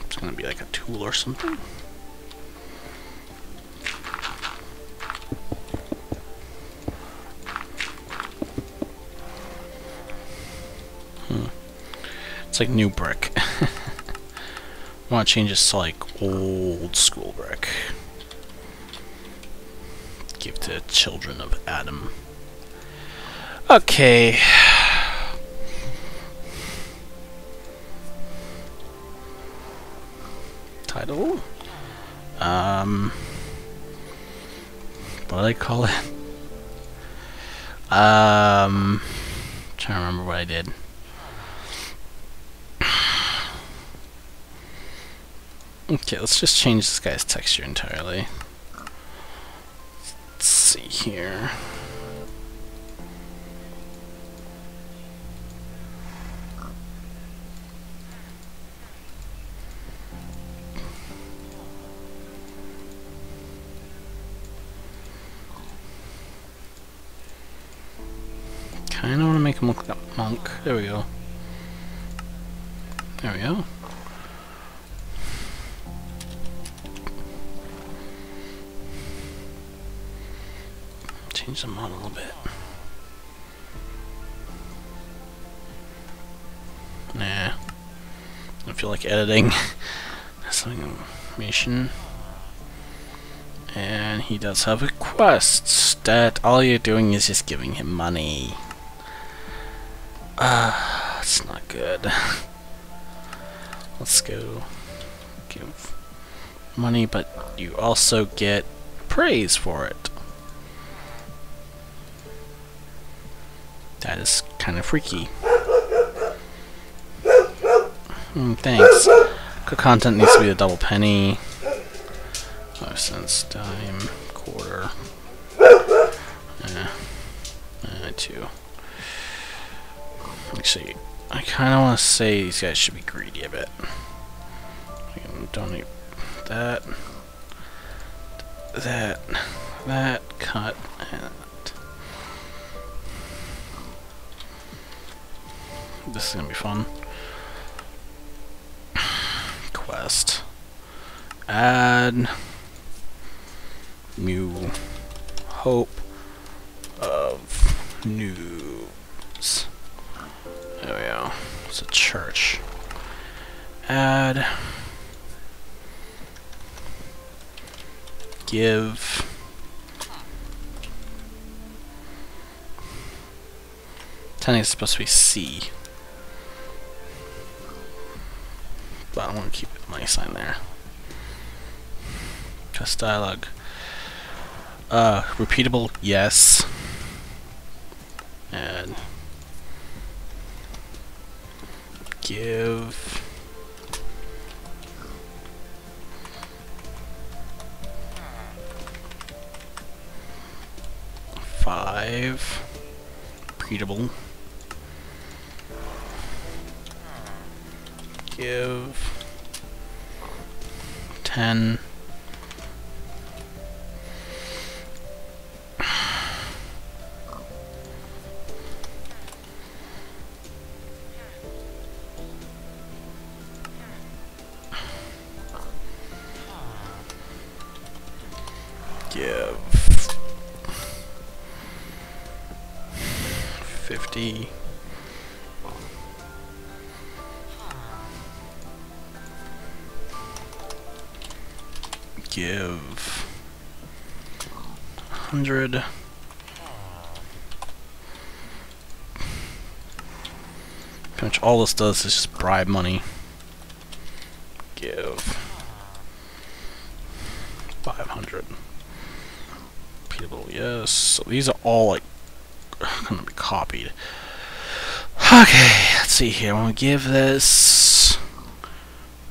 [SPEAKER 1] It's gonna be like a tool or something. It's like new brick. I want to change this to like old school brick. Give to children of Adam. Okay. Title. What do they call it? Trying to remember what I did. Okay, let's just change this guy's texture entirely. Let's see here. Kinda wanna make him look like a monk. There we go. There we go. Change them on a little bit. Nah. I don't feel like editing. Something information. And he does have a quest that all you're doing is just giving him money. It's not good. Let's go give money, but you also get praise for it. That is kind of freaky. Thanks. Good content needs to be a double penny. 5 cents, dime, quarter. 2. Actually, I kind of want to say these guys should be greedy a bit. I can donate that, that, cut, and that. This is gonna be fun. Quest. Add new hope of noobs. There we go. It's a church. Add. Give. Technically it's supposed to be C. But I want to keep the money sign there. Just dialogue. Repeatable, yes. And give 5. Repeatable. Give 10. Give 50. Give 100. Pretty much all this does is just bribe money. Give 500. Repeatable, yes. So these are all like gonna be copied. Okay, let's see here. I'm gonna give this.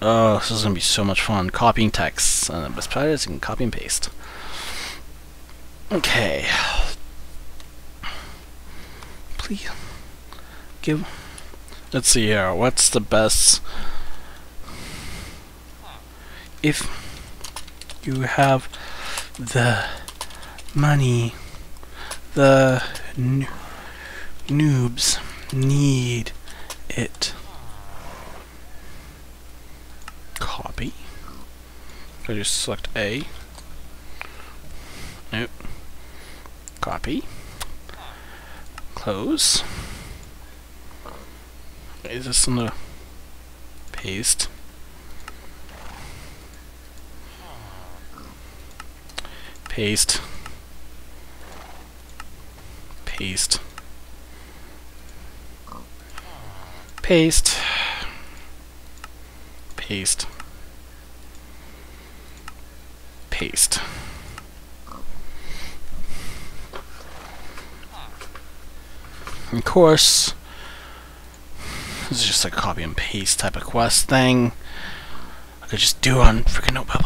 [SPEAKER 1] Oh, this is gonna be so much fun. Copying text. And the best part is you can copy and paste. Okay. Please give. Let's see here. What's the best? If you have the money, the noobs need it. Copy. So just select A. Nope. Copy. Close. Is this on the paste? Paste. Paste. Paste. Paste. Paste. Of course, this is just like a copy and paste type of quest thing. I could just do on freaking Notepad++,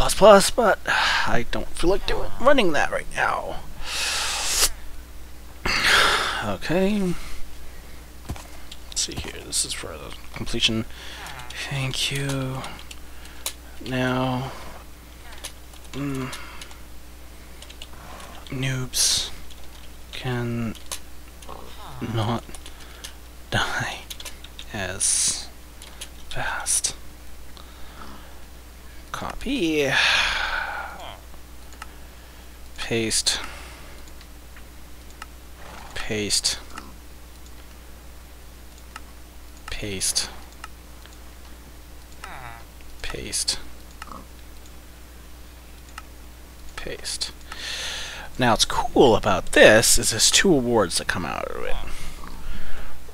[SPEAKER 1] but I don't feel like running that right now. Okay. Let's see here. This is for the completion. Thank you. Now, noobs can not die as fast. Copy. Paste. Paste. Paste. Paste. Paste. Now, what's cool about this is there's 2 awards that come out of it.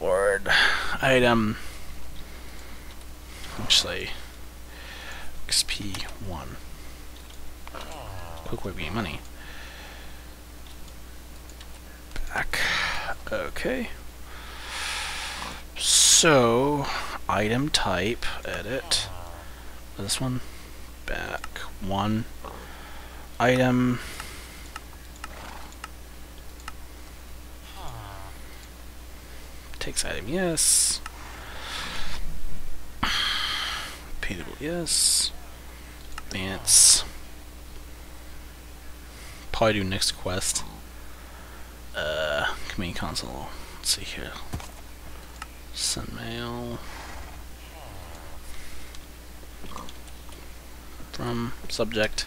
[SPEAKER 1] Award item. Actually, XP1. Quick way to gain money. Back. Okay. So, item type, edit. This one. Back. 1. Item. Takes item, yes. Repeatable, yes. Advance. Probably do next quest. Command console. Let's see here. Send mail. From subject.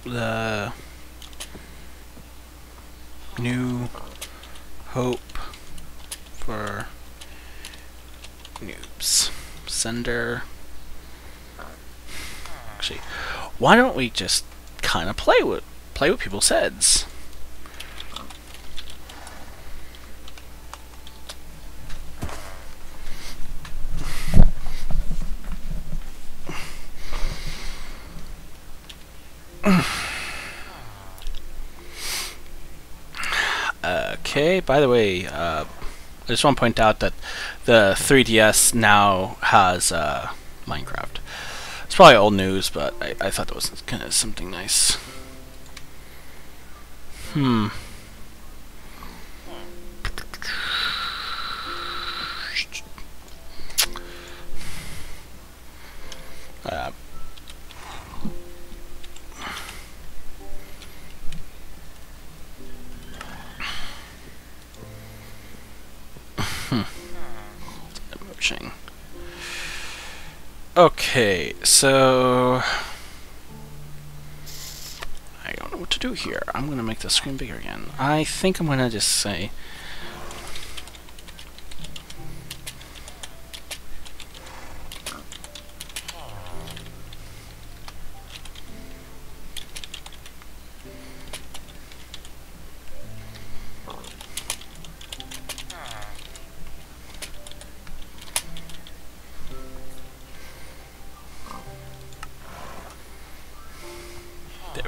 [SPEAKER 1] The new hope for noobs. Sender. Actually, why don't we just kind of play with people's heads? Okay, by the way, I just want to point out that the 3DS now has Minecraft. It's probably old news, but I thought that was kind of something nice. Emotion. Okay, so I don't know what to do here. I'm gonna make the screen bigger again. I think I'm gonna just say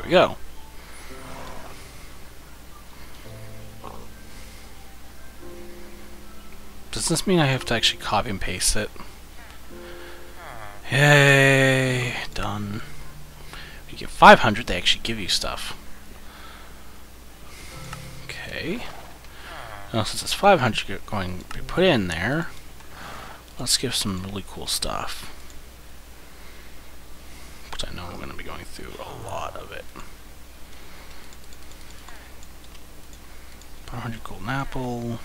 [SPEAKER 1] we go. Does this mean I have to actually copy and paste it? Yay! Done. You get 500, they actually give you stuff. Okay. Now since it's 500 going to be put in there, let's give some really cool stuff. Which I know we're going to be going through a lot of it. 500 golden apple.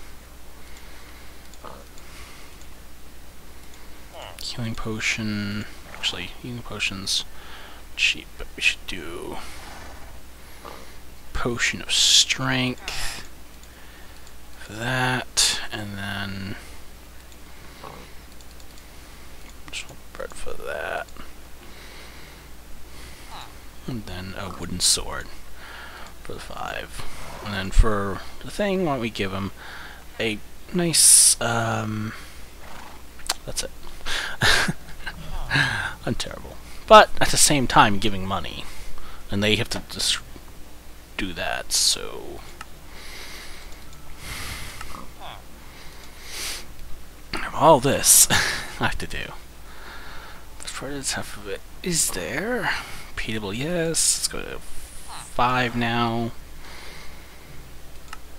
[SPEAKER 1] Healing potion. Actually, healing potions cheap, but we should do potion of strength for that, and then bread for that, and then a wooden sword for the 5. And then for the thing, why don't we give him a nice that's it. I'm terrible. But at the same time giving money. And they have to just do that, so all this I have to do. The first half of it is there. Repeatable, yes. Let's go to 5 now.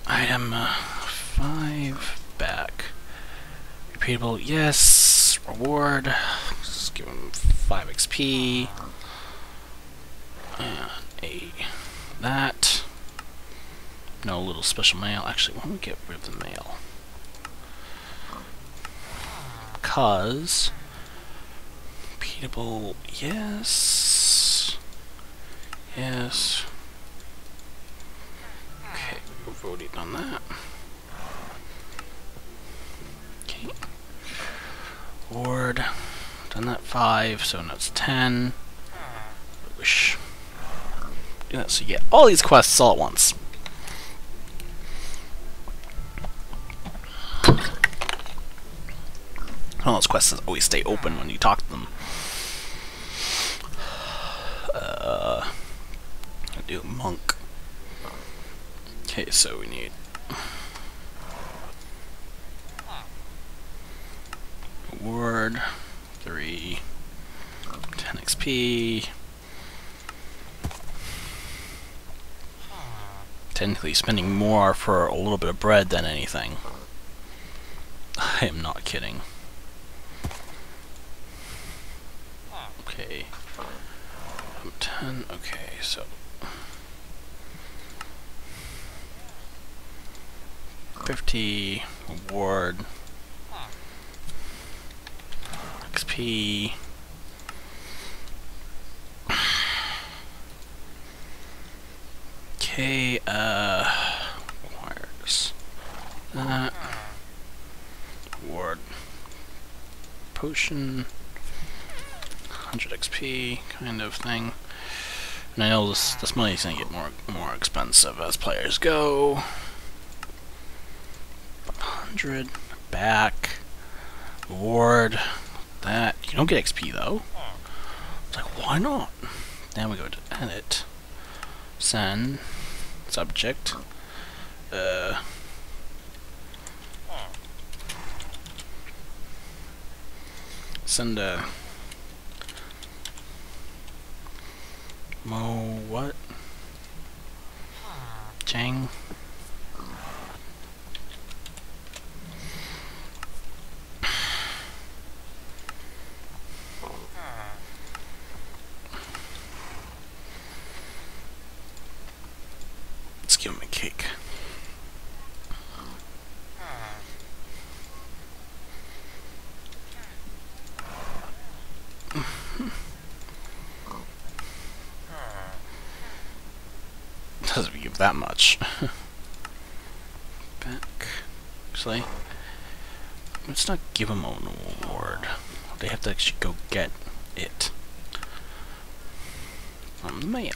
[SPEAKER 1] Item 5 back. Repeatable, yes. Reward. Let's give him 5 XP. And that. No little special mail. Actually, why don't we get rid of the mail? Because repeatable, yes. Yes. Okay, we're voting on that. Okay. Ward. Done that 5, so now it's 10. Wish. Yeah, so you get all these quests all at once. All those quests always stay open when you talk to them. I do monk. Okay, so we need ward 3, 10 XP. Technically spending more for a little bit of bread than anything. I am not kidding. Okay. 10, okay, so 50 reward XP. Okay, wires. That ward potion 100 XP kind of thing. And I know this money is gonna get more expensive as players go. 100 back reward that you don't get XP though. It's like, why not? Then we go to edit, send subject. Send a Mo what? Chang. Let's give him a cake. Doesn't give that much. Back. Actually, let's not give them an award. They have to actually go get it from the mail.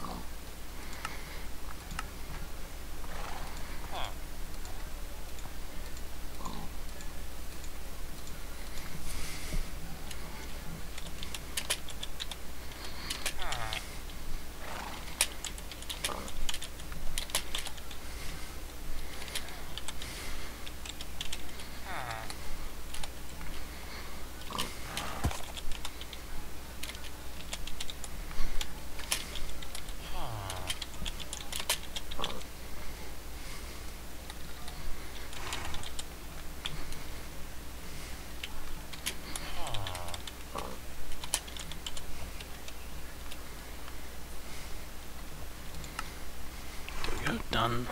[SPEAKER 1] Done.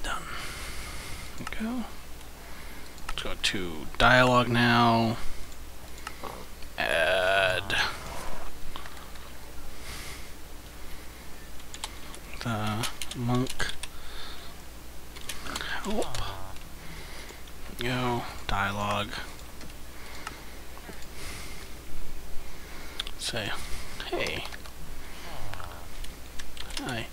[SPEAKER 1] Done. There we go. Let's go to dialogue now. Add the monk help. Go dialogue. Say, hey, hi.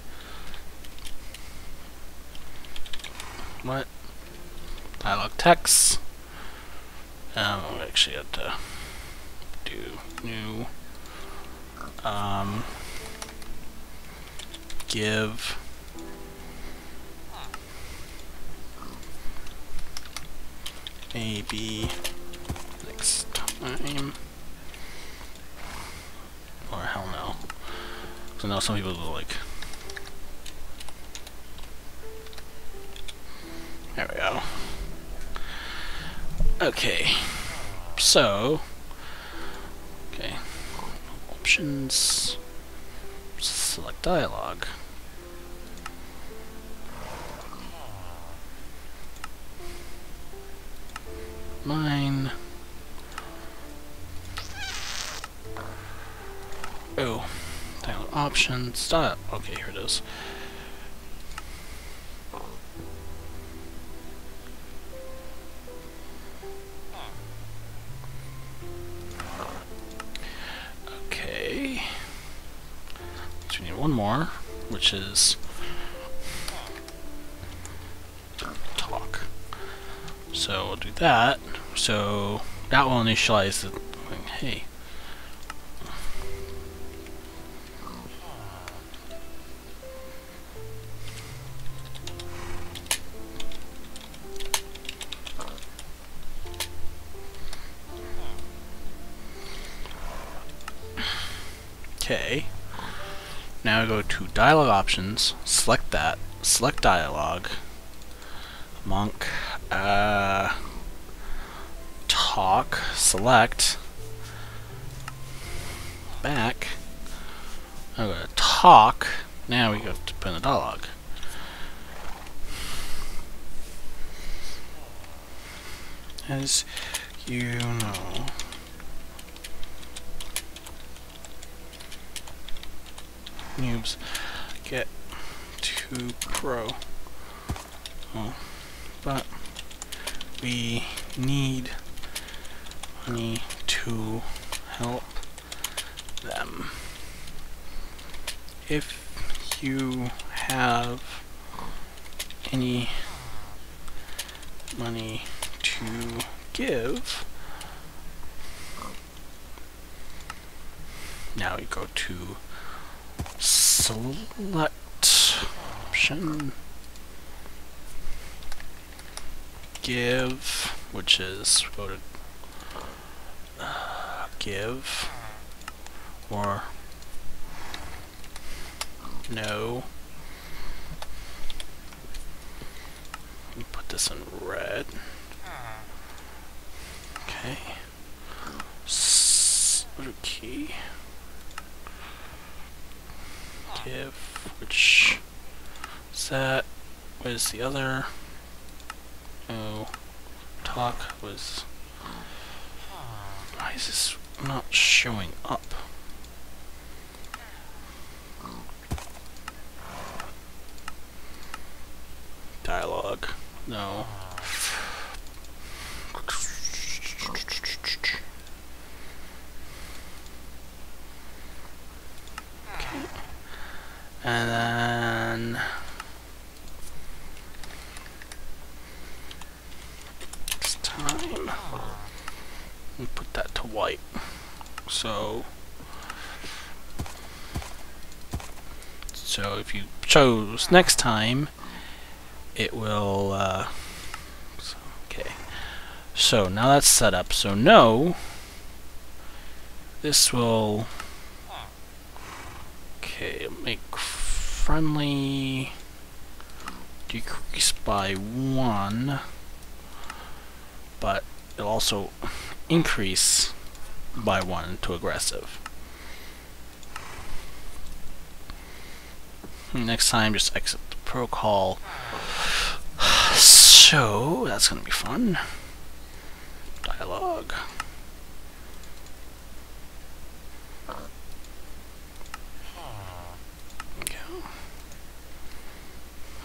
[SPEAKER 1] What? Dialogue text. We actually have to do new. Give maybe next time, or hell no. So now some people will like. There we go. Okay. So. Okay. Options. Select dialogue. Mine. Oh. Dialogue options. Style. Okay, here it is. Okay. So we need one more, which is talk. So we'll do that. So that will initialize the thing. Hey. Okay. Now go to dialogue options, select that, select dialogue, monk, talk, select, back, I'm going to talk, now we go to put in the dialogue. As you know, noobs get to pro. Oh, but we need money to help them. If you have any money to give, now we go to select option, give, which is go to give, or no. Let me put this in red. Okay. Key. Give, which is that? What is the other? Oh, talk was. Why is this not showing up? Dialogue. No. Okay. And then it's time. And put that to white. So if you chose next time, it will okay. So now that's set up. So no, this will make friendly decrease by 1, but it'll also increase by 1 to aggressive. Next time, just exit the protocol. So that's gonna be fun. Dialogue. Go.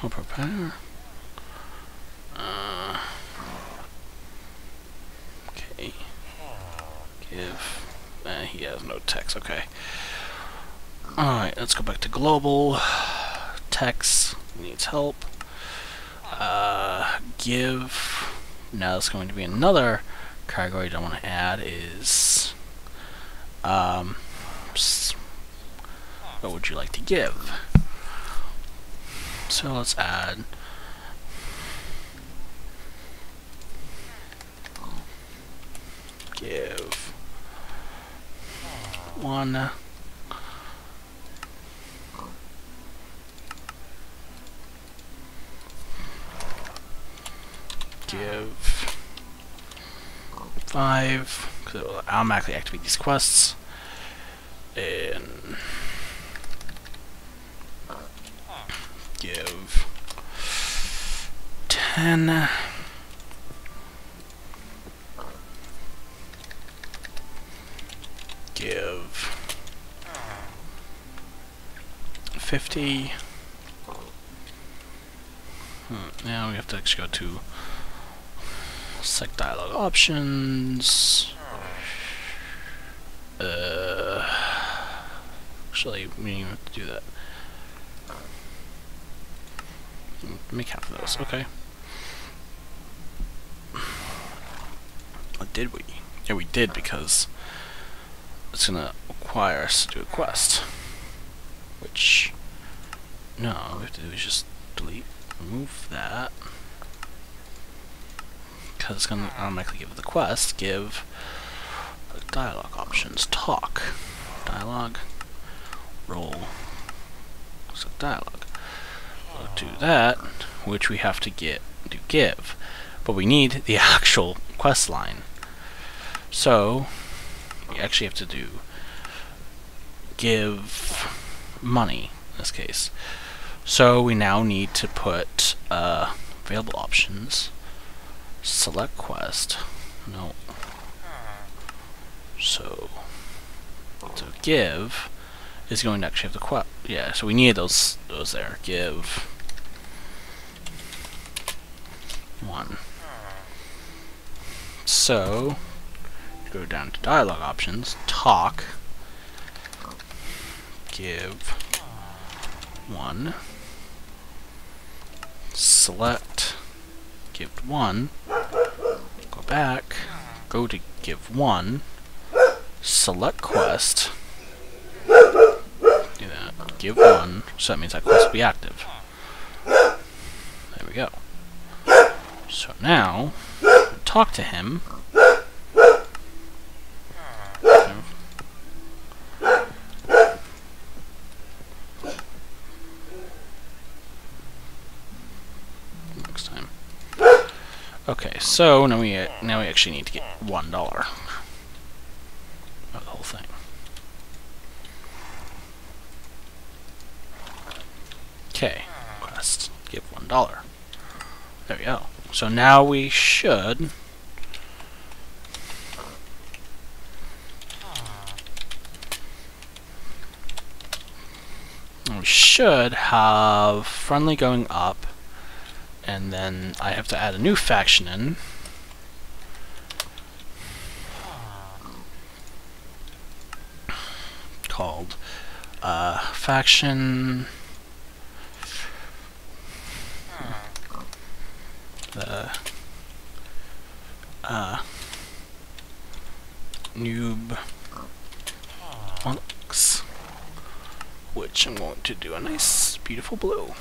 [SPEAKER 1] I'll prepare. Okay. Give. He has no text. Okay. Alright, let's go back to global. Text needs help. Give. Now that's going to be another category that I want to add is what would you like to give? So let's add give one. Give 5, because it will automatically activate these quests. And give 10. Give 50. Now we have to actually go to select dialogue options. Actually, we didn't even have to do that. Make half of those, okay. What did we? Yeah, we did, because it's gonna require us to do a quest. Which, no, all we have to do is just delete, remove that. Because it's gonna automatically give the quest, give dialogue options, talk, dialogue, roll, so dialogue. We'll do that, which we have to give, but we need the actual quest line. So we actually have to do give money in this case. So we now need to put available options, select quest, no. So to give is going to actually have the quest. Yeah, so we need those there. Give 1. So go down to dialogue options, talk, give 1, select, give 1, go back, go to give 1, select quest, do that, give 1, so that means that quest will be active. There we go. So now, talk to him. Next time. Okay, so now we actually need to get $1 of the whole thing. Okay, quest, give $1. There we go. So now we should have friendly going up, and then I have to add a new faction in. Called faction noob monks, which I'm going to do a nice beautiful blue.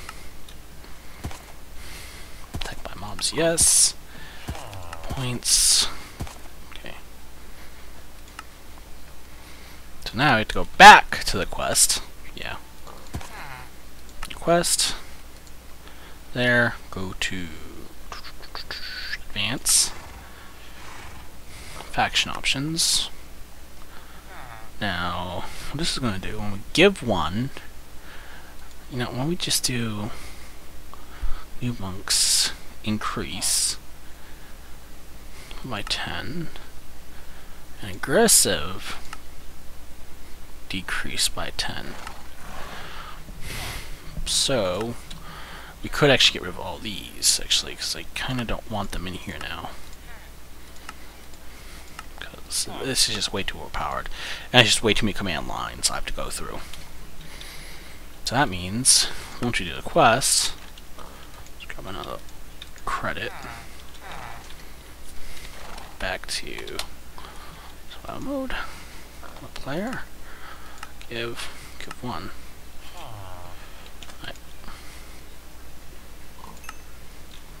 [SPEAKER 1] Attack by mobs, yes. Points. Okay. So now I have to go back to the quest. Yeah. Quest. There. Go to advance. Faction options. Now, what this is going to do, when we give 1, You know, why don't we just do new monks increase by 10 and aggressive decrease by 10. So we could actually get rid of all these actually, because I kind of don't want them in here now. Because this is just way too overpowered, and it's just way too many command lines I have to go through. So that means once we do the quest, let's grab another credit. Back to survival mode. What player? Give 1.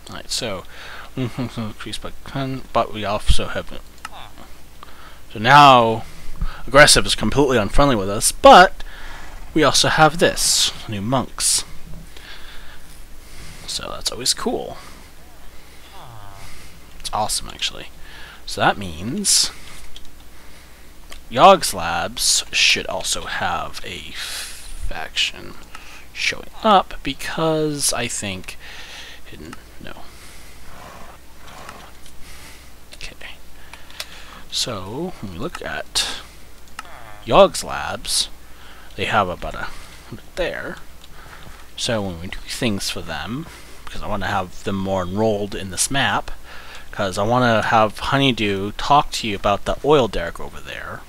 [SPEAKER 1] Alright, so increase by 10, but we also have. So now aggressive is completely unfriendly with us, but we also have this new monks. So that's always cool. It's awesome, actually. So that means Yogg's Labs should also have a faction showing up, because I think no. Okay. So when we look at Yogg's Labs, they have about a there. So when we do things for them, because I want to have them more enrolled in this map, because I want to have Honeydew talk to you about the oil derrick over there,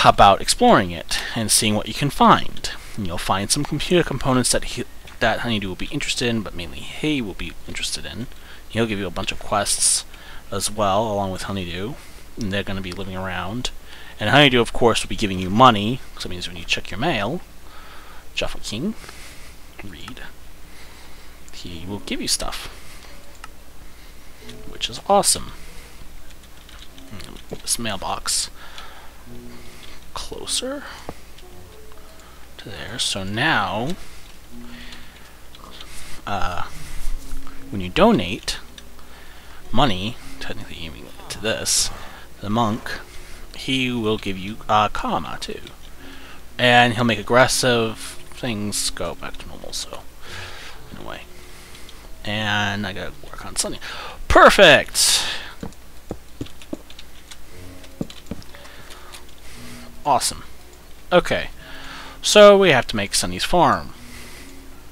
[SPEAKER 1] about exploring it and seeing what you can find. And you'll find some computer components that Honeydew will be interested in, but mainly he will be interested in. He'll give you a bunch of quests as well, along with Honeydew, and they're going to be living around. And Honeydew, of course, will be giving you money, so that means when you check your mail, Jaffa King, read, he will give you stuff, which is awesome. This mailbox closer to there. So now, when you donate money, technically aiming to this, the monk, he will give you karma too, and he'll make aggressive things go back to normal. So, in a way, and I gotta work on Sunny. Perfect. Awesome. Okay, so we have to make Sunny's farm.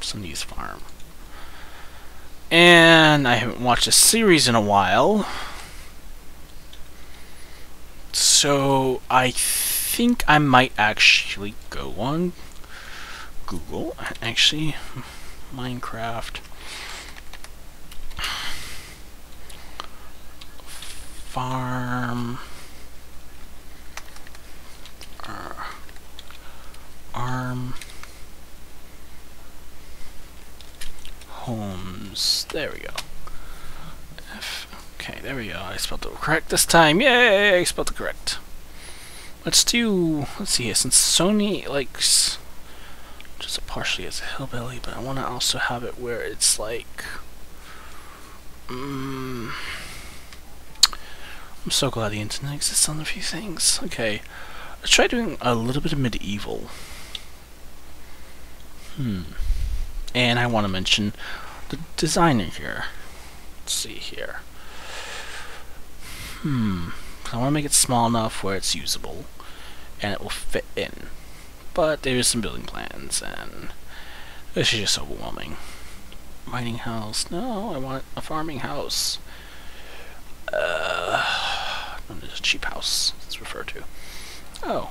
[SPEAKER 1] Sunny's farm. And I haven't watched a series in a while, so I think I might actually go on Google. Actually, Minecraft farm arm homes. There we go. Okay, there we go. I spelled it correct this time. Yay! I spelled it correct. Let's see here. Since Sony likes just partially as a hillbilly, but I want to also have it where it's like. I'm so glad the internet exists on a few things. Okay, let's try doing a little bit of medieval. And I want to mention the designer here. Let's see here. I want to make it small enough where it's usable and it will fit in. But there's some building plans, and this is just overwhelming. Mining house. No, I want a farming house. There's a cheap house it's referred to. Oh.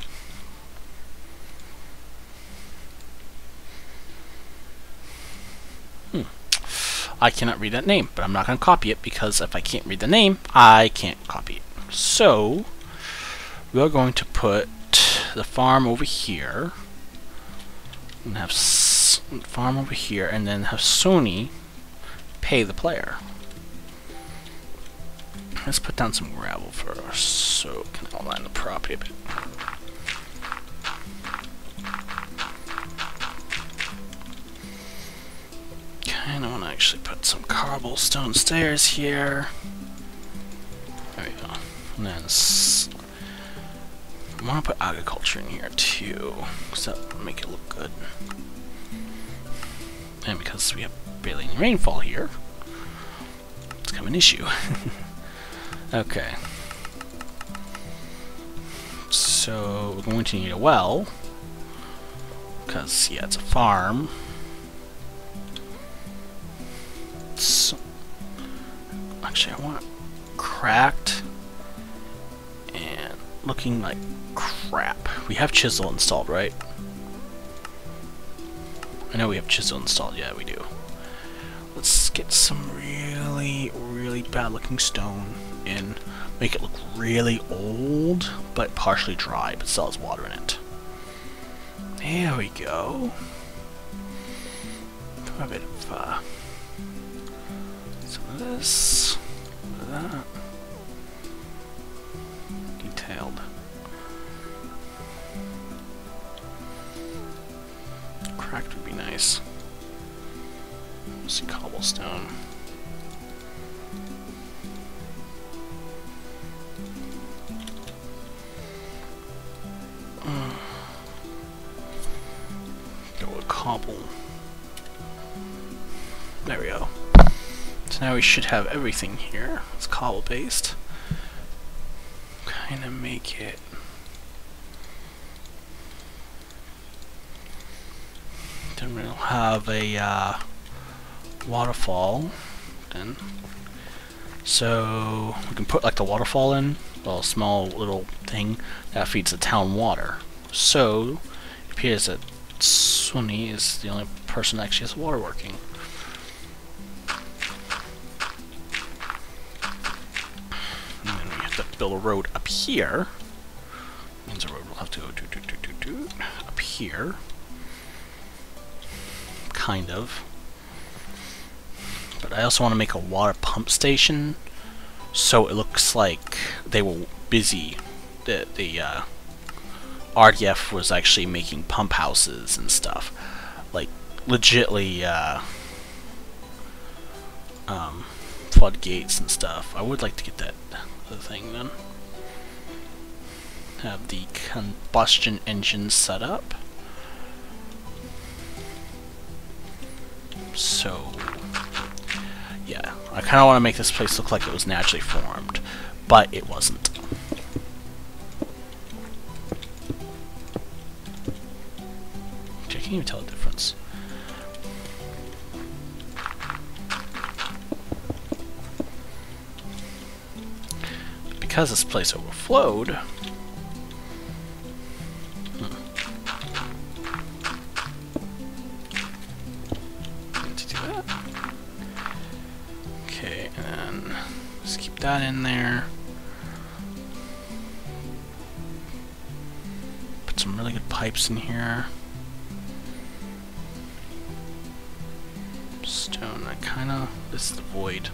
[SPEAKER 1] I cannot read that name, but I'm not going to copy it, because if I can't read the name, I can't copy it. So, we're going to put the farm over here, and have farm over here, and then have Sony pay the player. Let's put down some gravel first, so we can outline the property a bit. And I want to actually put some cobblestone stairs here. There we go. And then I want to put agriculture in here too, because that'll make it look good. And because we have barely any rainfall here, it's kind of an issue. Okay. So we're going to need a well, because yeah, it's a farm. So, actually, I want cracked and looking like crap. We have chisel installed, right? I know we have chisel installed. Yeah, we do. Let's get some really, really bad looking stone in. Make it look really old, but partially dry, but still has water in it. There we go. A bit of some of this, some of that. Detailed. Cracked would be nice. Let's see, cobblestone. Go with cobble. There we go. So now we should have everything here. It's cobble based. Kind of make it. Then we'll have a waterfall. Then, so we can put like the waterfall in, a small little thing that feeds the town water. So it appears that Sunny is the only person that actually has water working. And then we have to build a road up here. Means the road will have to go up here. Kind of. But I also want to make a water pump station, so it looks like they were busy. The RDF was actually making pump houses and stuff, like legitly floodgates and stuff. I would like to get that other thing then. Have the combustion engine set up. So yeah, I kind of want to make this place look like it was naturally formed, but it wasn't. I can't even tell the difference. Because this place overflowed. To do that. Okay, and then just keep that in there. Put some really good pipes in here. Stone, I kinda, this is the void.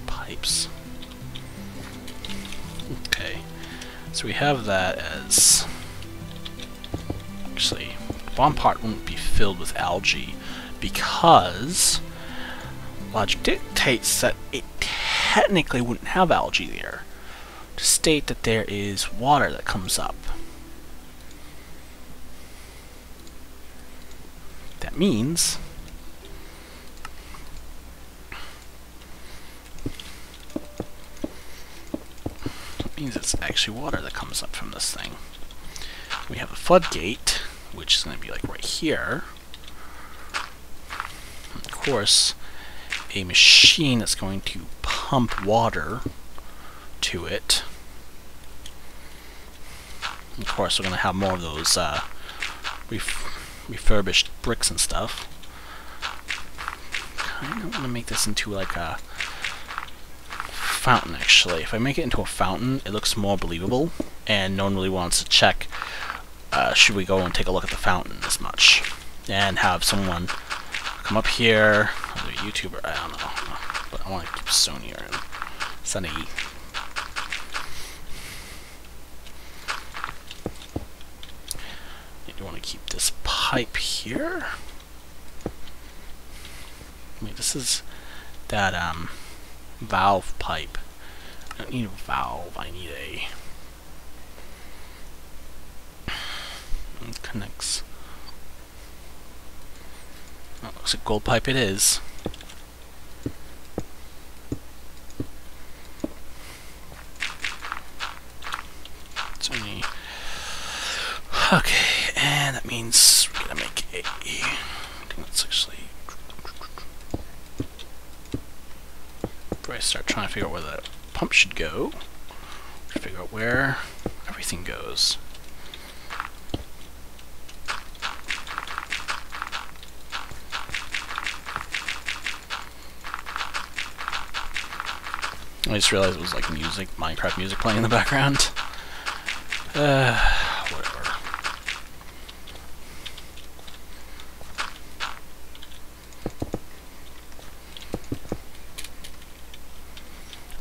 [SPEAKER 1] Pipes. Okay, so we have that as, actually, the bottom part wouldn't be filled with algae because logic dictates that it technically wouldn't have algae there, to state that there is water that comes up. That means it's actually water that comes up from this thing. We have a floodgate, which is going to be like right here. And of course, a machine that's going to pump water to it. And of course, we're going to have more of those refurbished bricks and stuff. Kind of want to make this into like a fountain, actually. If I make it into a fountain, it looks more believable, and no one really wants to check, should we go and take a look at the fountain as much. And have someone come up here, either a YouTuber, I don't know, but I want to keep Sony and Sunny. You want to keep this pipe here. Wait, this is that valve pipe. I don't need a valve, I need a... It connects. Oh, looks like gold pipe it is. It's only... Okay, and that means we're gonna make a... I think that's actually... Before I start trying to figure out where the pump should go, figure out where everything goes. I just realized it was like music, Minecraft music playing in the background. Whatever.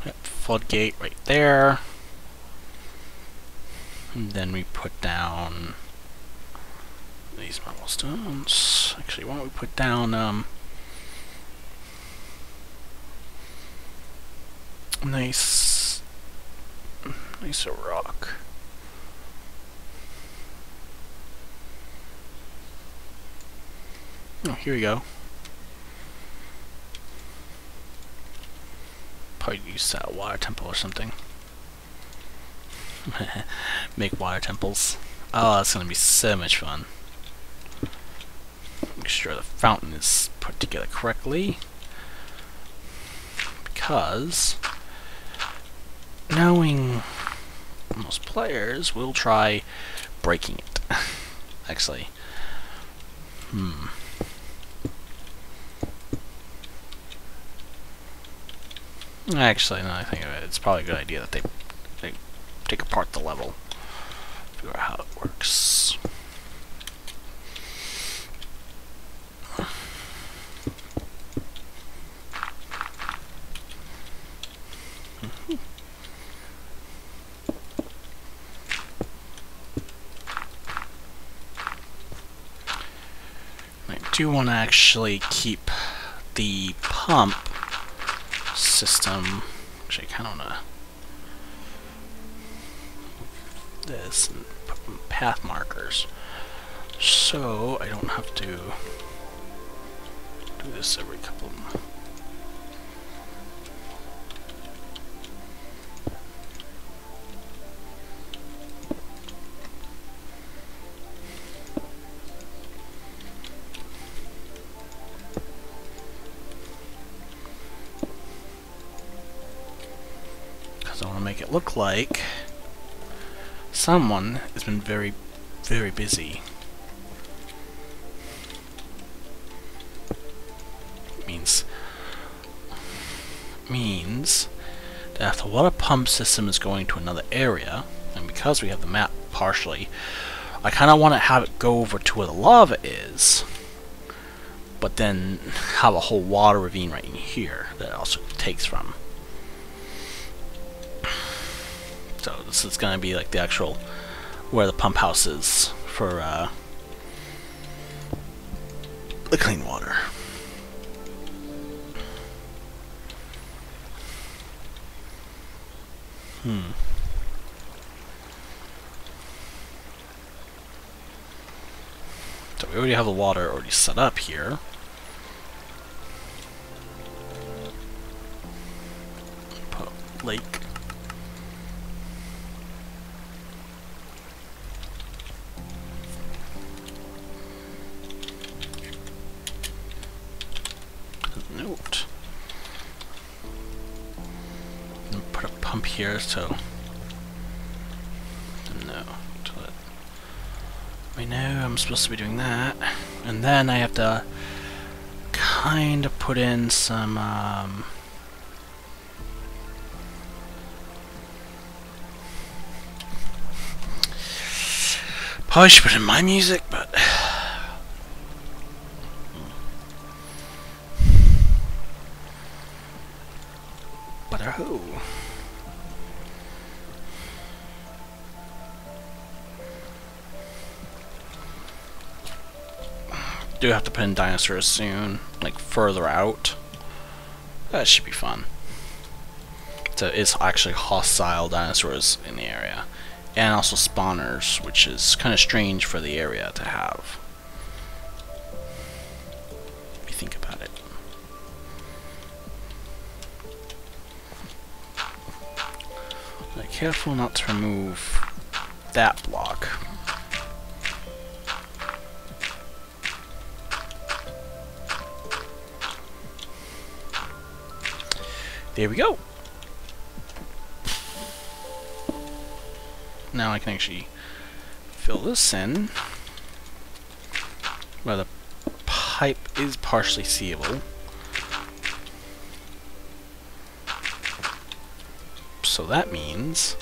[SPEAKER 1] Yep, floodgate right there. And then we put down these marble stones. Actually, why don't we put down nice rock. Oh, here we go. Probably use that water temple or something. Make water temples. Oh, that's gonna be so much fun. Make sure the fountain is put together correctly, because knowing most players will try breaking it. Actually, Actually, now I think of it, it's probably a good idea that they take apart the level, figure out how it works. I do want to actually keep the pump system. Actually, I kind of want to this and put path markers, so I don't have to do this every couple of because I want to make it look like someone has been very, very busy. Means that if the water pump system is going to another area, and because we have the map partially, I kind of want to have it go over to where the lava is, but then have a whole water ravine right in here that it also takes from. So this is going to be like the actual where the pump house is for the clean water. So we already have the water already set up here. Put a lake. Note. And put a pump here, so no. I know I'm supposed to be doing that, and then I have to kind of put in some probably should put in my music, but who? Do have to put in dinosaurs soon, like further out. That should be fun. So it's actually hostile dinosaurs in the area. And also spawners, which is kind of strange for the area to have. If you think about it. Be careful not to remove that block. There we go. Now I can actually fill this in. Well, the pipe is partially seeable. So that means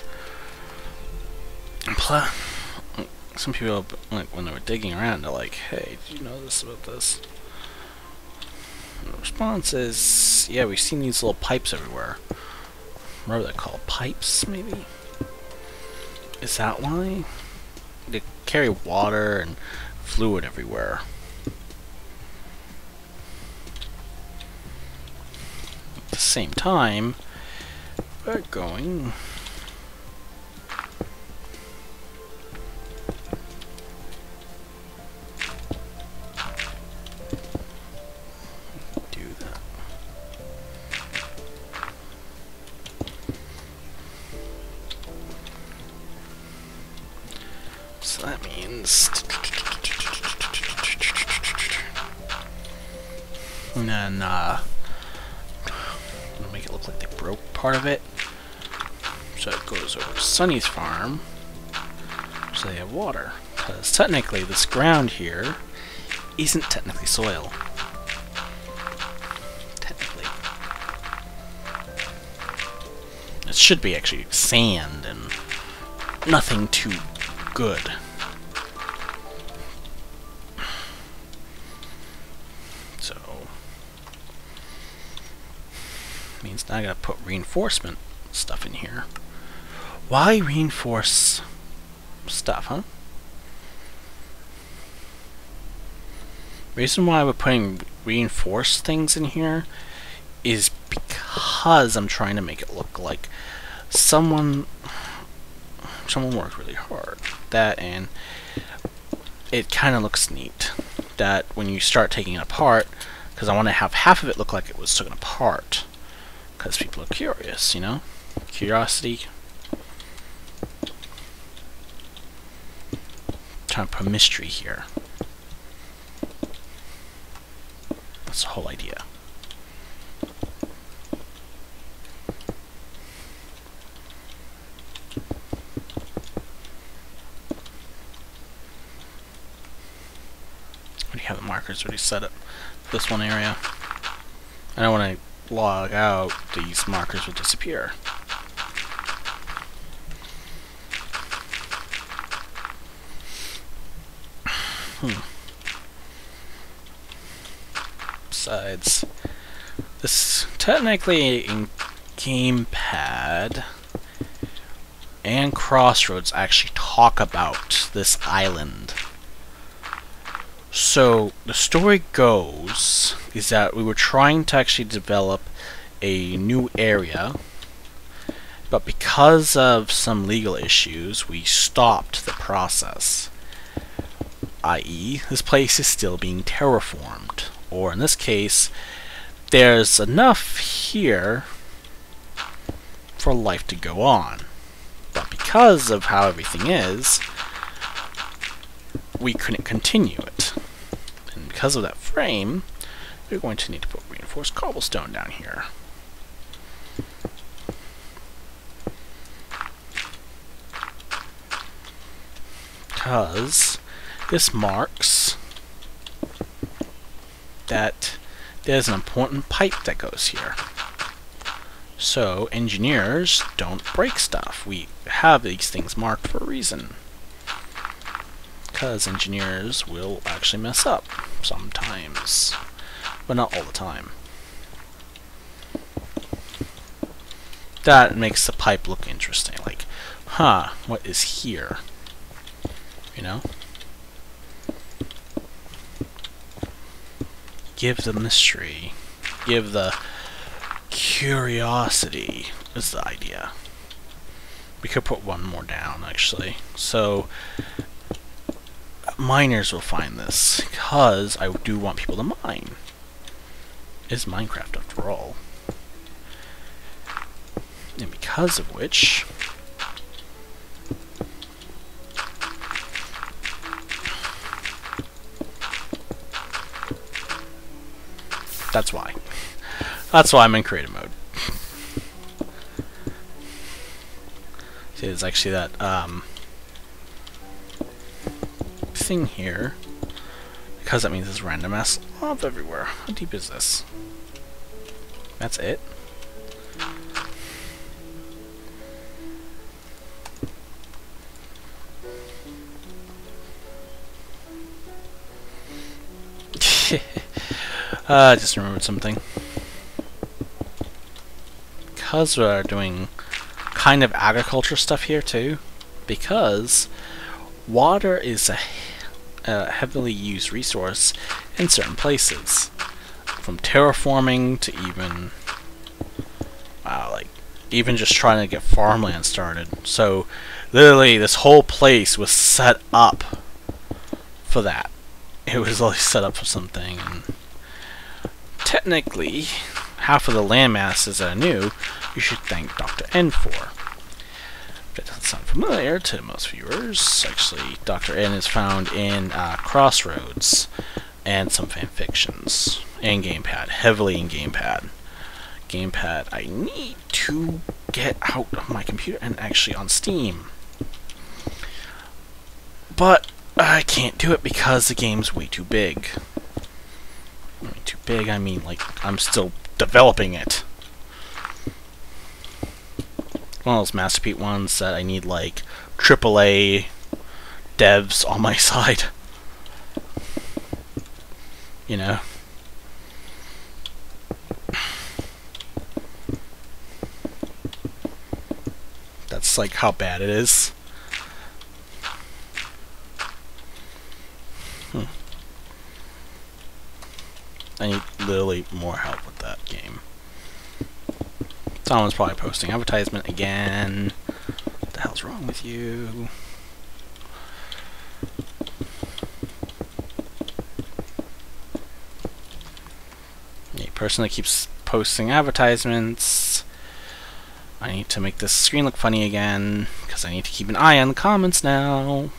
[SPEAKER 1] some people, like, when they were digging around, they're like, hey, did you know this about this? And the response is, yeah, we've seen these little pipes everywhere. What are they called? Pipes, maybe? Is that why? They carry water and fluid everywhere. At the same time, we're going do that. So that means, and then I'm gonna make it look like they broke part of it. So it goes over to Sunny's farm, so they have water. Because technically this ground here isn't technically soil. Technically. It should be actually sand and nothing too good. So means now I gotta put reinforcement stuff in here. Why reinforce stuff, huh? Reason why we're putting reinforced things in here is because I'm trying to make it look like someone worked really hard. That, and it kind of looks neat that when you start taking it apart, because I want to have half of it look like it was taken apart, because people are curious, you know? Curiosity. Trying to put mystery here. That's the whole idea. Already have the markers already set up this one area. I don't want to log out, these markers will disappear. Besides, this technically in gamepad and Crossroads actually talk about this island. So the story goes is that we were trying to actually develop a new area, but because of some legal issues we stopped the process. I.e., this place is still being terraformed, or in this case there's enough here for life to go on, but because of how everything is, we couldn't continue it. And because of that frame, we're going to need to put reinforced cobblestone down here. Because this marks that there's an important pipe that goes here. So engineers don't break stuff. We have these things marked for a reason. Because engineers will actually mess up sometimes, but not all the time. That makes the pipe look interesting. Like, huh, what is here? You know? Give the mystery. Give the curiosity is the idea. We could put one more down, actually. So, miners will find this, because I do want people to mine. It's Minecraft, after all. And because of which... That's why. That's why I'm in creative mode. See, there's actually that, thing here. Because that means there's random ass lava everywhere. How deep is this? That's it? I just remembered something. Because we're doing kind of agriculture stuff here too, because water is a heavily used resource in certain places, from terraforming to even like even just trying to get farmland started. So literally this whole place was set up for that. It was like set up for something, and technically half of the land masses that are new you should thank Dr. N for. That doesn't sound familiar to most viewers. Actually, Dr. N is found in Crossroads and some fanfictions. And Gamepad. Heavily in Gamepad. Gamepad, I need to get out of my computer and actually on Steam. But I can't do it because the game's way too big. Way too big, I mean, like, I'm still developing it. One of those Masterpiece ones that I need, like, AAA devs on my side. You know? That's, like, how bad it is. I need literally more help with that game. Someone's probably posting advertisement again. What the hell's wrong with you? A person that keeps posting advertisements. I need to make this screen look funny again, because I need to keep an eye on the comments now.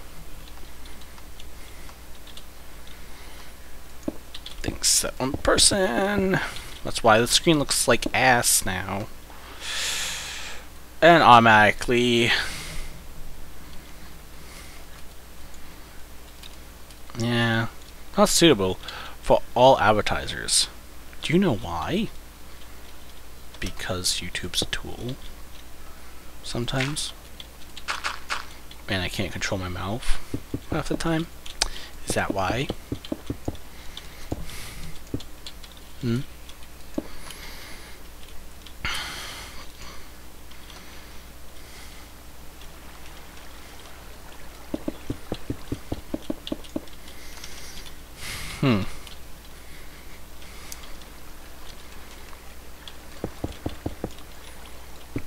[SPEAKER 1] Thinks that one person. That's why the screen looks like ass now. And automatically, yeah, not suitable for all advertisers. Do you know why? Because YouTube's a tool sometimes, and I can't control my mouth half the time. Is that why? Hmm?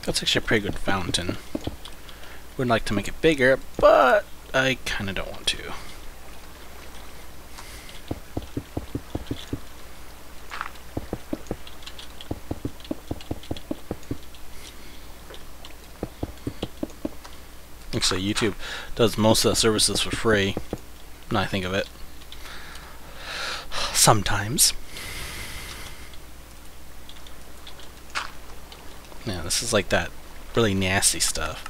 [SPEAKER 1] That's actually a pretty good fountain. Would like to make it bigger, but I kinda don't want to. Actually, YouTube does most of the services for free, when I think of it. Sometimes. Yeah, this is like that really nasty stuff.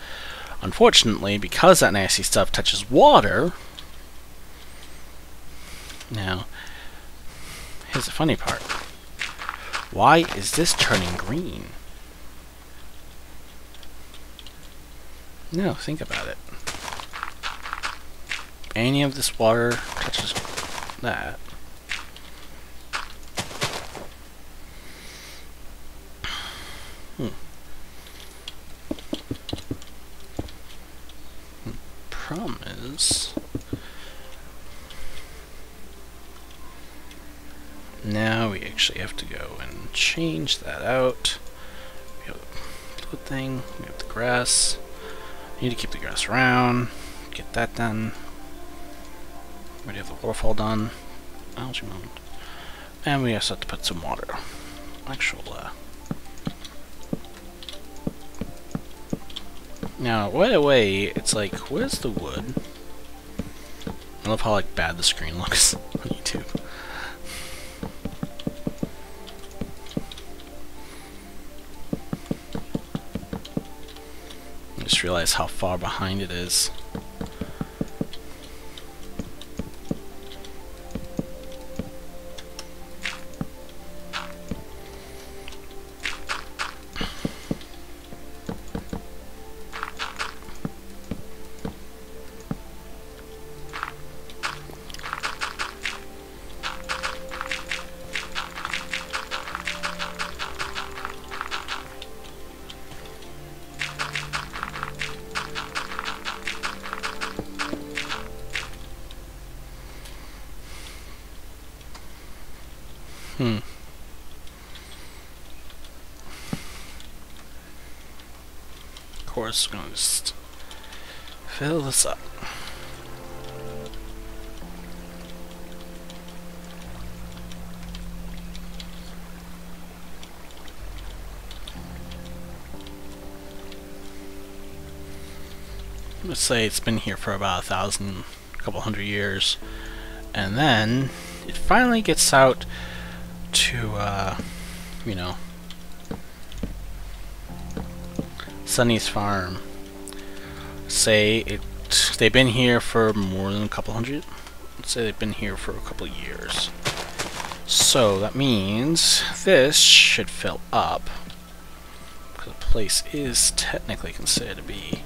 [SPEAKER 1] Unfortunately, because that nasty stuff touches water... Now, here's the funny part. Why is this turning green? No, think about it. Any of this water touches that. Problem is, now we actually have to go and change that out. food thing. We have the grass. I need to keep the grass around. Get that done. Already have the waterfall done. Algae mound. And we also have to put some water. Actual, Now, right away, it's like, where's the wood? I love how, like, bad the screen looks on YouTube. I just realized how far behind it is. Of course, we're gonna just fill this up. Let's say it's been here for about 1,000, a couple hundred years, and then it finally gets out to, you know, Sunny's farm. Say they've been here for more than a couple hundred. Let's say they've been here for a couple years. So that means this should fill up, because the place is technically considered to be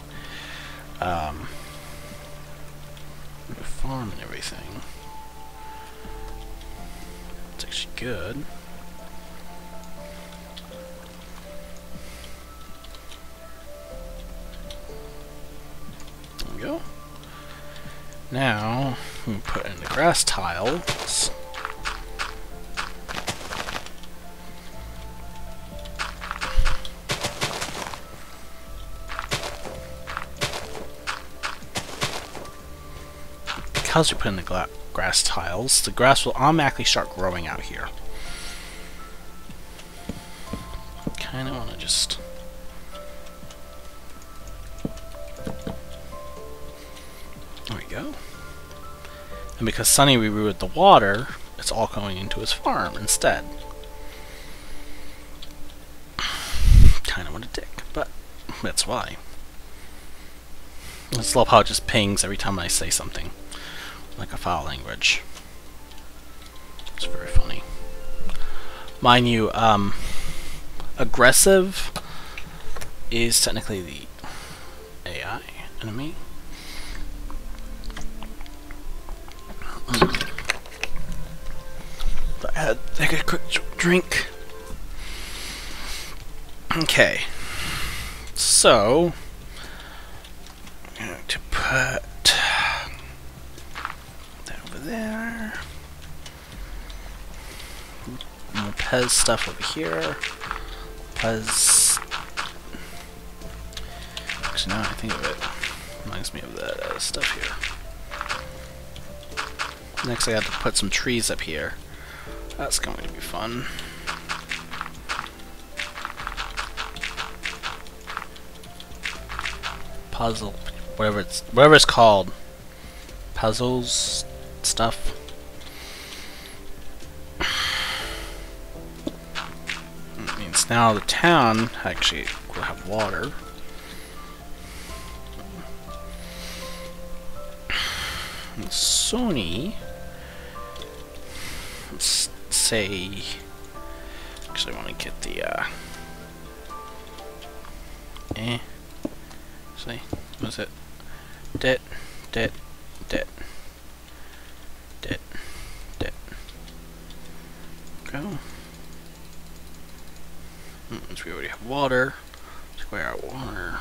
[SPEAKER 1] a farm and everything. It's actually good. There we go. Now we put in the grass tiles. Because we put in the grass tiles, the grass will automatically start growing out here. Kind of want to just... There we go. And because Sunny rerouted the water, it's all going into his farm instead. Kind of want a dick, but that's why. I just love how it just pings every time I say something. Like a foul language. It's very funny. Mind you, aggressive is technically the AI enemy. But I had to take a quick drink. Okay. So, I'm going to put there. More Pez stuff over here. Pez. Actually, now I think of it, reminds me of that stuff here. Next, I have to put some trees up here. That's going to be fun. Puzzle, whatever it's called. Puzzles. Stuff. It means now the town actually will have water. And Sony, let's say, actually I want to get the actually, what is it? Debt. Go. Since we already have water, square out water.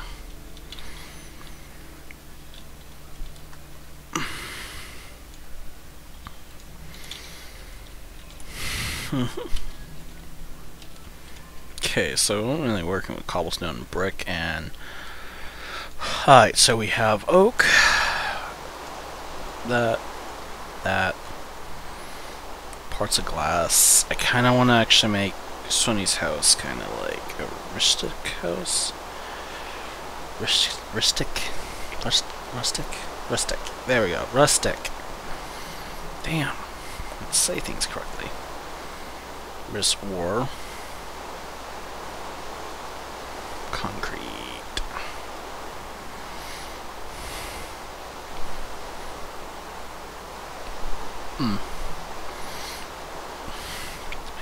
[SPEAKER 1] Okay, so we're really working with cobblestone and brick, and alright, so we have oak, that, parts of glass. I kind of want to actually make Sonny's house kind of like a rustic house. Rustic. There we go. Rustic. Damn. Let's say things correctly. There's ore. Concrete.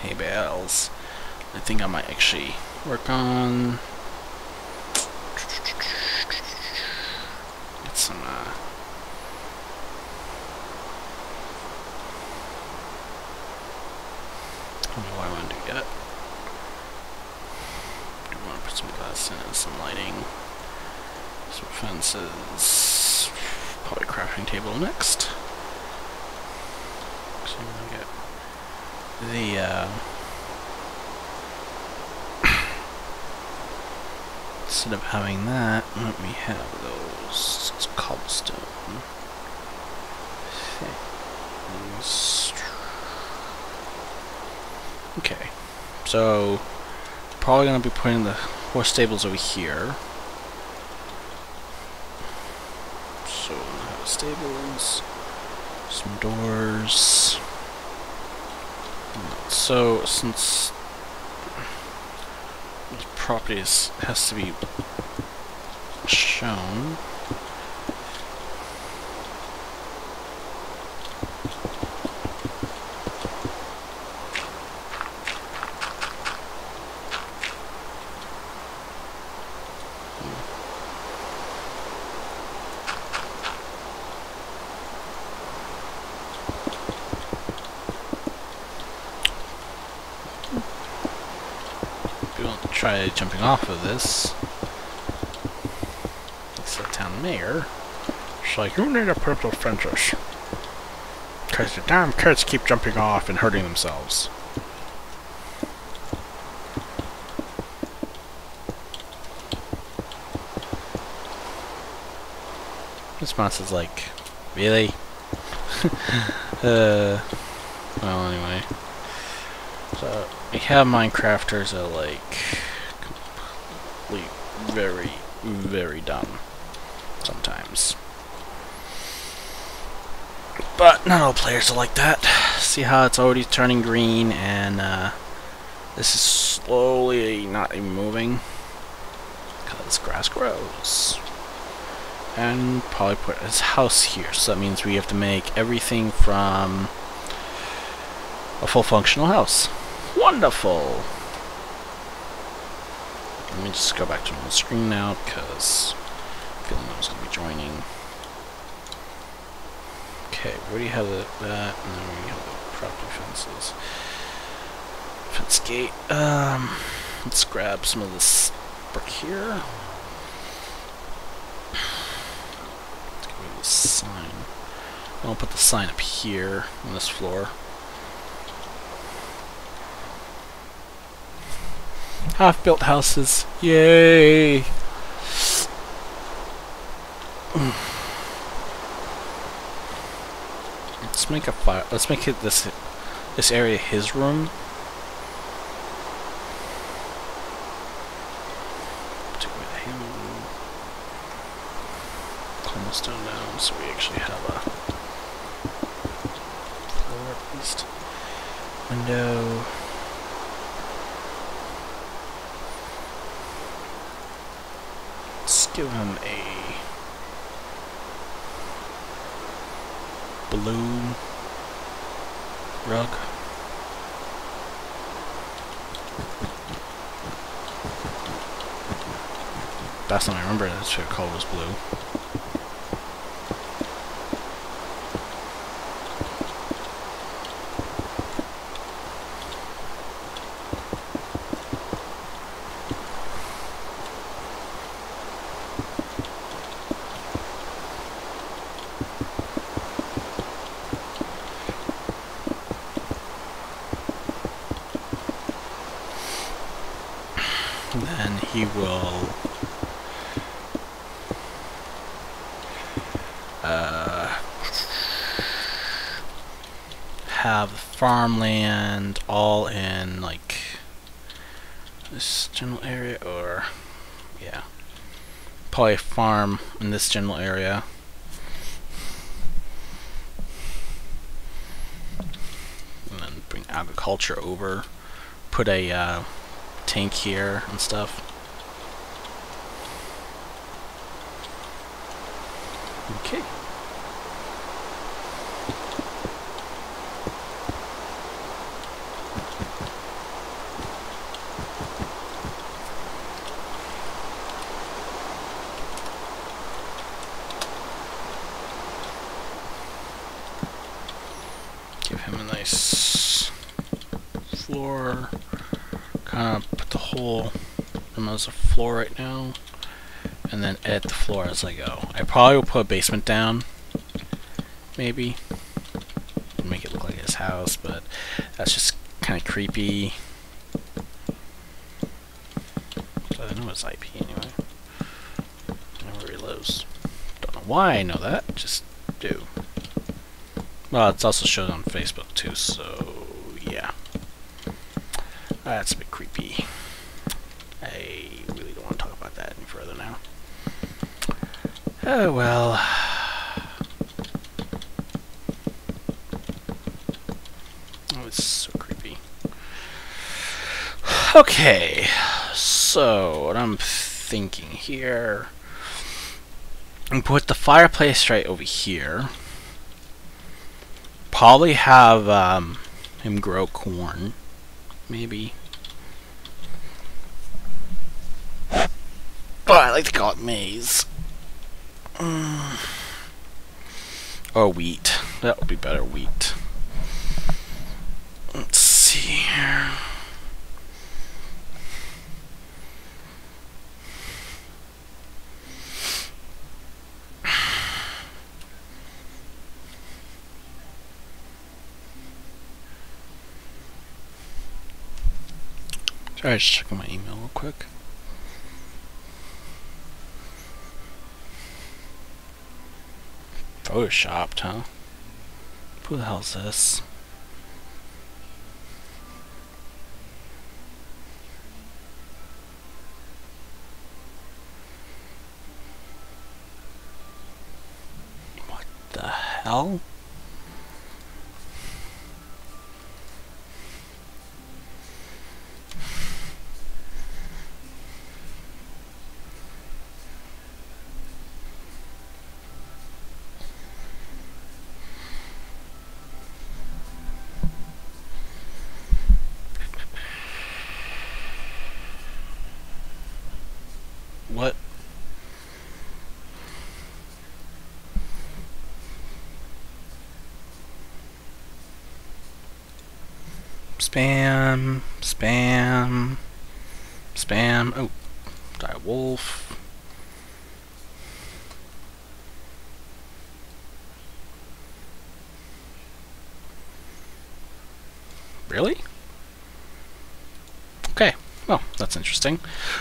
[SPEAKER 1] Hay bales. I think I might actually work on get some I don't know what I want to do yet. I want to put some glass in and some lighting, some fences, probably crafting table next. So I'm gonna get the instead of having that, let me have those cobblestone things. Okay, so probably gonna be putting the horse stables over here. So I'm gonna have stables, some doors. So since this property has to be shown, try jumping off of this. It's the town mayor. She's like, you need to put up those fences, because the damn kids keep jumping off and hurting themselves. This monster's like, really? Well, anyway. So, we have Minecrafters that are like very, very dumb sometimes. But not all players are like that. See how it's already turning green, and this is slowly not even moving because grass grows. And probably put his house here, so that means we have to make everything from a full functional house. Wonderful! Let me just go back to my screen now, because I'm feeling I was going to be joining. Okay, we already have that, and then we have the property fences. Fence gate. Let's grab some of this brick here. Let's get rid of the sign. I'll put the sign up here on this floor. Half-built houses. Yay! Let's make a fire. Let's make it this area his room. Take away the hammer. Calm the stone down so we actually have a floor at least. Window. Let's give him a blue rug. Last time I remember, that's what it called was blue. And then he will have farmland all in like this general area, or yeah, probably farm in this general area. And then bring agriculture over, put a tank here and stuff. Okay. Give him a nice floor. Kind of put the whole room as a floor right now, and then edit the floor as I go. I probably will put a basement down, maybe, make it look like his house, but that's just kind of creepy. So I know his IP anyway. I know where he lives. Don't know why I know that, just do. Well, it's also shown on Facebook too, so yeah. That's a bit creepy. I really don't want to talk about that any further now. Oh well. Oh, it's so creepy. Okay, so what I'm thinking here, and put the fireplace right over here. Probably have him grow corn, maybe. Oh, I like to call it maize. Or wheat. That would be better, wheat. Let's see here. Sorry, just checking my email real quick. Photoshopped, huh? Who the hell's this? What the hell? What? Spam, spam, spam. Oh, die wolf. Really? Okay. Oh, that's interesting.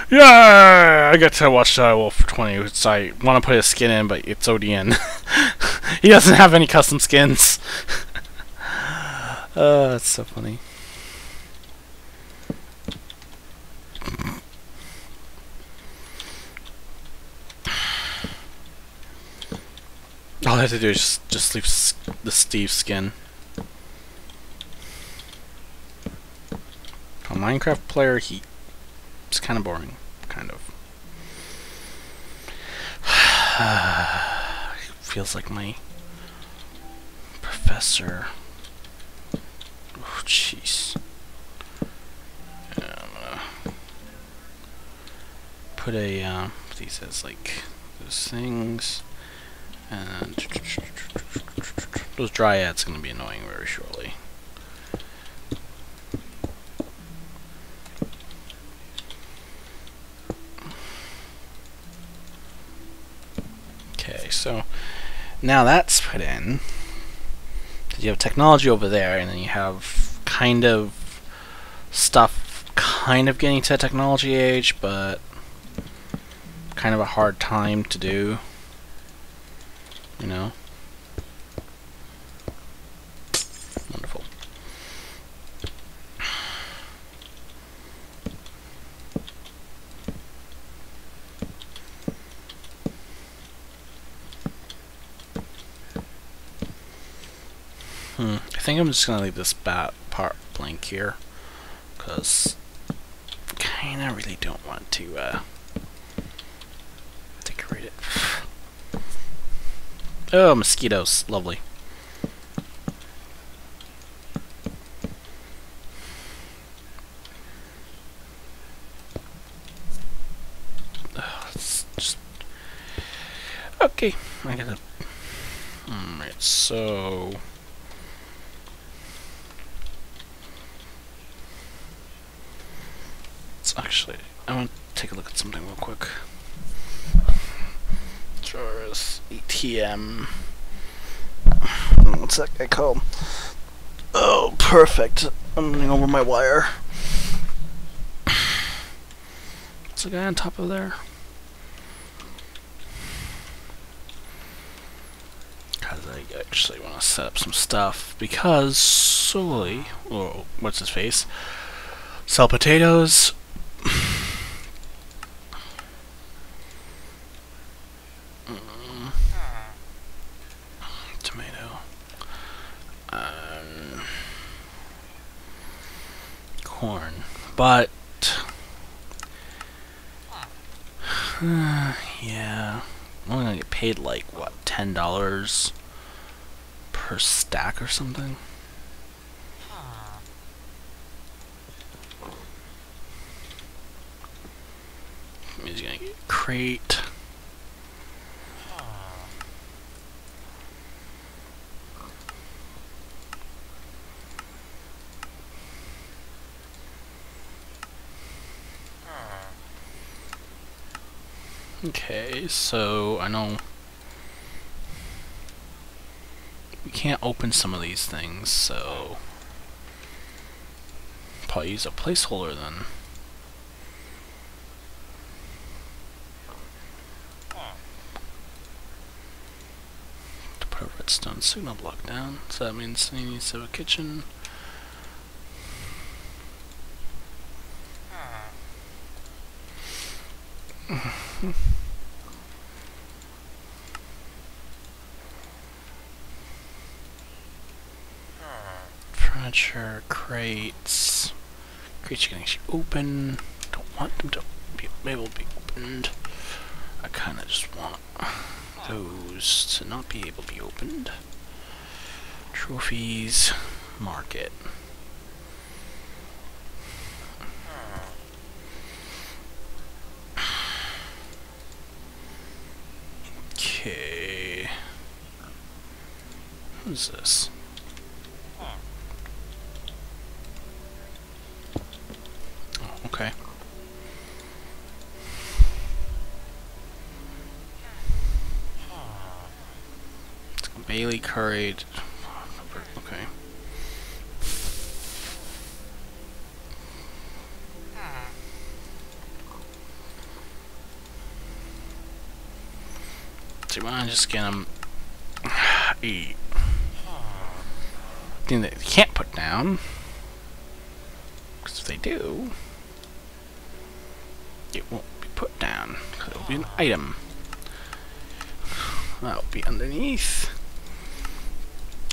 [SPEAKER 1] Yeah, I get to watch Wolf for 20. Which I want to put his skin in, but it's ODN. He doesn't have any custom skins. That's so funny. All I have to do is just leave the Steve skin. A Minecraft player, it's kind of boring, kind of. Feels like my professor. Oh, jeez. Yeah, I'm gonna put these as like those things, and those dryads gonna be annoying very shortly. So now that's put in. You have technology over there, and then you have kind of stuff kind of getting to that technology age, but kind of a hard time to do. You know? Wonderful. I think I'm just gonna leave this part blank here, because I kinda really don't want to decorate it. Oh, mosquitoes. Lovely. It's just... Okay, I gotta... Alright, so... Actually, I want to take a look at something real quick. Drawers, ATM. What's that guy called? Oh, perfect. I'm running over my wire. What's the guy on top of there? Because I actually want to set up some stuff. Because Sully, or what's his face? Sell potatoes. Tomato. Corn. But yeah, I'm only gonna get paid like what, $10 per stack or something. He's gonna get crate. Okay, so I know we can't open some of these things, so probably use a placeholder then. To put a redstone signal block down, so that means he needs to have a kitchen. Furniture, crates. Crates you can actually open. Don't want them to be able to be opened. I kinda just want those to not be able to be opened. Trophies, market. Okay. Who's this? Oh, okay. It's Bailey curried. Okay. So you want to just get them a thing that they can't put down, because if they do, it won't be put down, because it will be an item. That will be underneath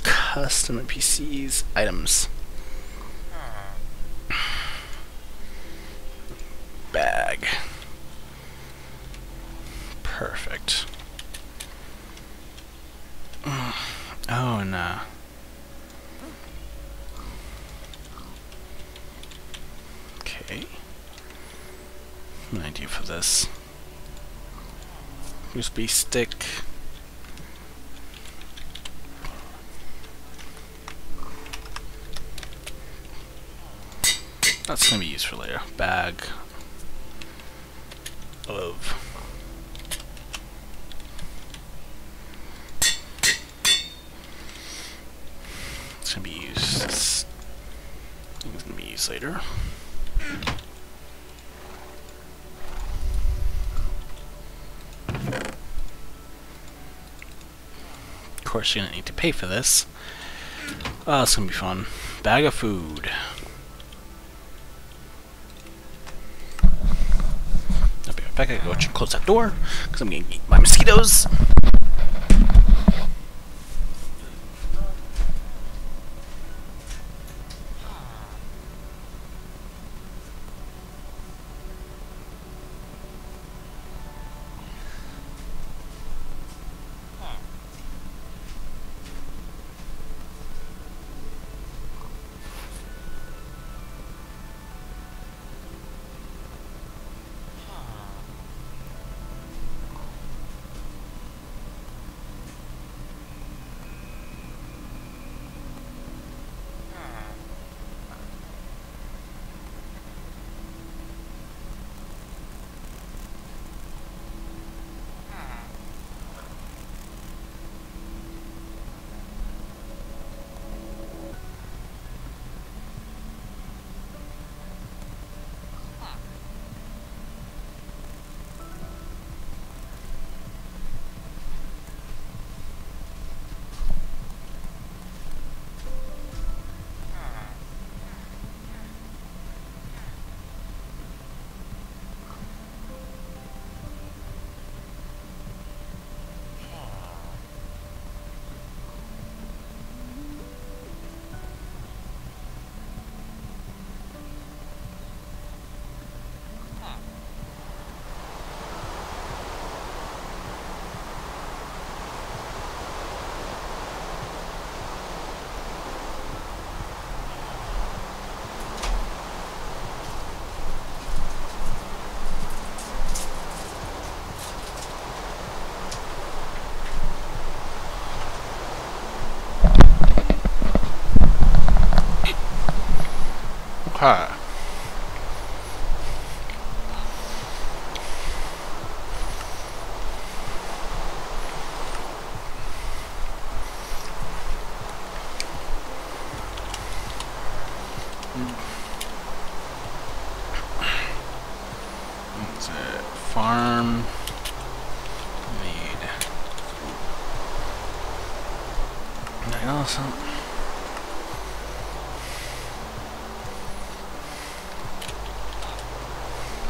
[SPEAKER 1] custom NPCs items. Bag. Perfect. Oh, no. Okay. An idea for this. USB stick. That's gonna be used for later. Bag of it's gonna be used. It's gonna be used later. Of course, you're gonna need to pay for this. Oh, it's gonna be fun. Bag of food. I'll be right back. I gotta go close that door because I'm getting eaten by mosquitoes. Okay. What's it? Farm. Need. Anything else?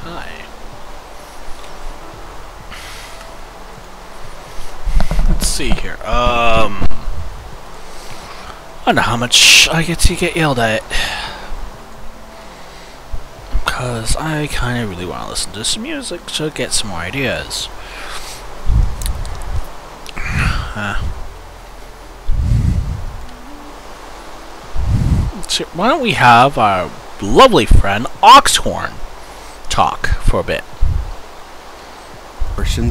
[SPEAKER 1] Hi. Let's see here. I don't know how much I get to get yelled at. Because I kind of really want to listen to some music to get some more ideas. So why don't we have our lovely friend Oxhorn talk for a bit.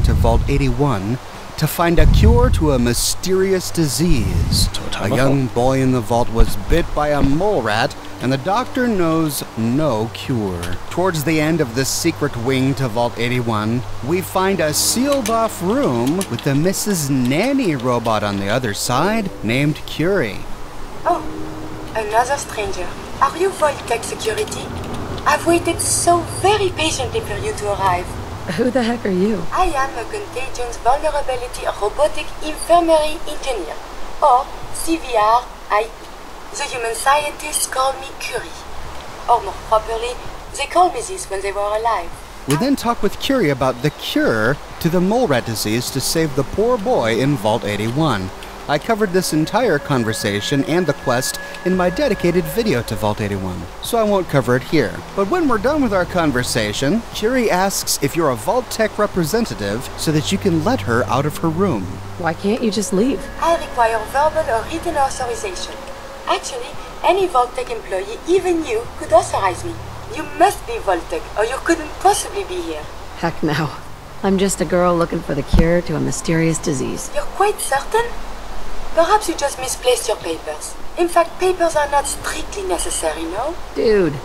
[SPEAKER 3] To Vault 81 to find a cure to a mysterious disease. A young boy in the vault was bit by a mole rat, and the doctor knows no cure. Towards the end of this secret wing to Vault 81, we find a sealed-off room with the Mrs. Nanny robot on the other side, named Curie.
[SPEAKER 4] Oh, another stranger. Are you Vault Tech Security? I've waited so very patiently for you to arrive.
[SPEAKER 5] Who the heck are you?
[SPEAKER 4] I am a Contagions Vulnerability Robotic Infirmary Engineer, or CVR-IE. The human scientists call me Curie. Or more properly, they called me this when they were alive.
[SPEAKER 3] We then talk with Curie about the cure to the mole rat disease to save the poor boy in Vault 81. I covered this entire conversation and the quest in my dedicated video to Vault 81, so I won't cover it here. But when we're done with our conversation, Curie asks if you're a Vault Tech representative so that you can let her out of her room.
[SPEAKER 5] Why can't you just leave?
[SPEAKER 4] I require verbal or written authorization. Actually, any Vault Tech employee, even you, could authorize me. You must be Vault Tech, or you couldn't possibly be here.
[SPEAKER 5] Heck no. I'm just a girl looking for the cure to a mysterious disease.
[SPEAKER 4] You're quite certain? Perhaps you just misplaced your papers. In fact, papers are not strictly necessary, no?
[SPEAKER 5] Dude,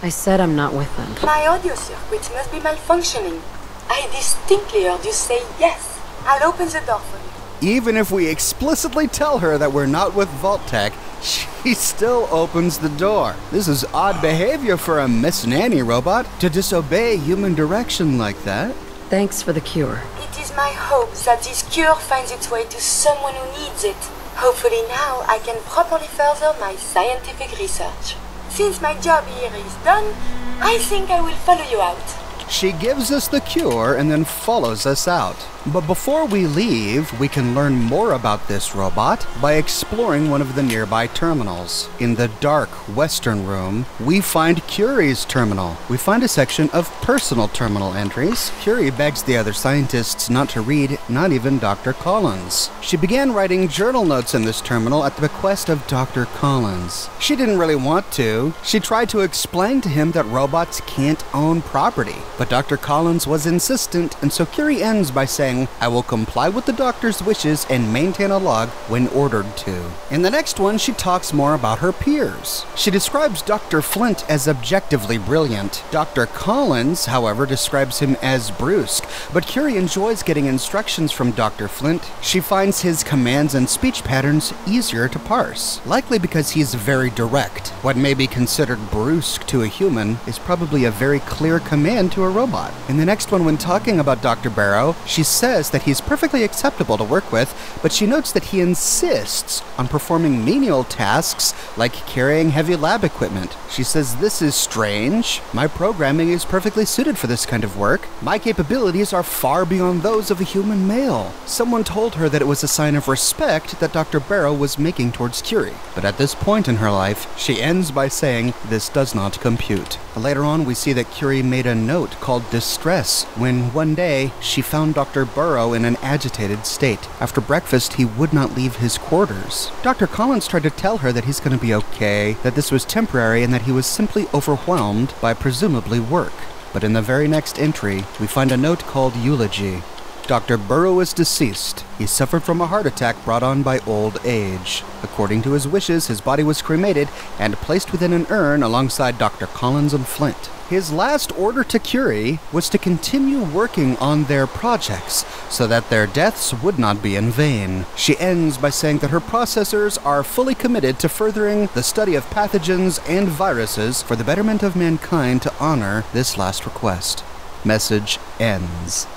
[SPEAKER 5] I said I'm not with them.
[SPEAKER 4] My audio circuits must be malfunctioning. I distinctly heard you say yes. I'll open the door for you.
[SPEAKER 3] Even if we explicitly tell her that we're not with Vault Tech, She still opens the door. This is odd behavior for a Miss Nanny robot to disobey human direction like that.
[SPEAKER 5] Thanks for the cure.
[SPEAKER 4] It is my hope that this cure finds its way to someone who needs it. Hopefully now I can properly further my scientific research. Since my job here is done, I think I will follow you out.
[SPEAKER 3] She gives us the cure and then follows us out. But before we leave, we can learn more about this robot by exploring one of the nearby terminals. In the dark western room, we find Curie's terminal. We find a section of personal terminal entries. Curie begs the other scientists not to read, not even Dr. Collins. She began writing journal notes in this terminal at the bequest of Dr. Collins. She didn't really want to. She tried to explain to him that robots can't own property. But Dr. Collins was insistent, and so Curie ends by saying, I will comply with the doctor's wishes and maintain a log when ordered to. In the next one, she talks more about her peers. She describes Dr. Flint as objectively brilliant. Dr. Collins, however, describes him as brusque, but Curie enjoys getting instructions from Dr. Flint. She finds his commands and speech patterns easier to parse, likely because he's very direct. What may be considered brusque to a human is probably a very clear command to a robot. In the next one, when talking about Dr. Barrow, she says that he's perfectly acceptable to work with, but she notes that he insists on performing menial tasks like carrying heavy lab equipment. She says this is strange. My programming is perfectly suited for this kind of work. My capabilities are far beyond those of a human male. Someone told her that it was a sign of respect that Dr. Barrow was making towards Curie, but at this point in her life, she ends by saying this does not compute. Later on, we see that Curie made a note called Distress when one day she found Dr. Barrow in an agitated state. After breakfast, he would not leave his quarters. Dr. Collins tried to tell her that he's going to be okay, that this was temporary, and that he was simply overwhelmed by presumably work. But in the very next entry, we find a note called Eulogy. Dr. Barrow is deceased. He suffered from a heart attack brought on by old age. According to his wishes, his body was cremated and placed within an urn alongside Dr. Collins and Flint. His last order to Curie was to continue working on their projects so that their deaths would not be in vain. She ends by saying that her processors are fully committed to furthering the study of pathogens and viruses for the betterment of mankind to honor this last request. Message ends.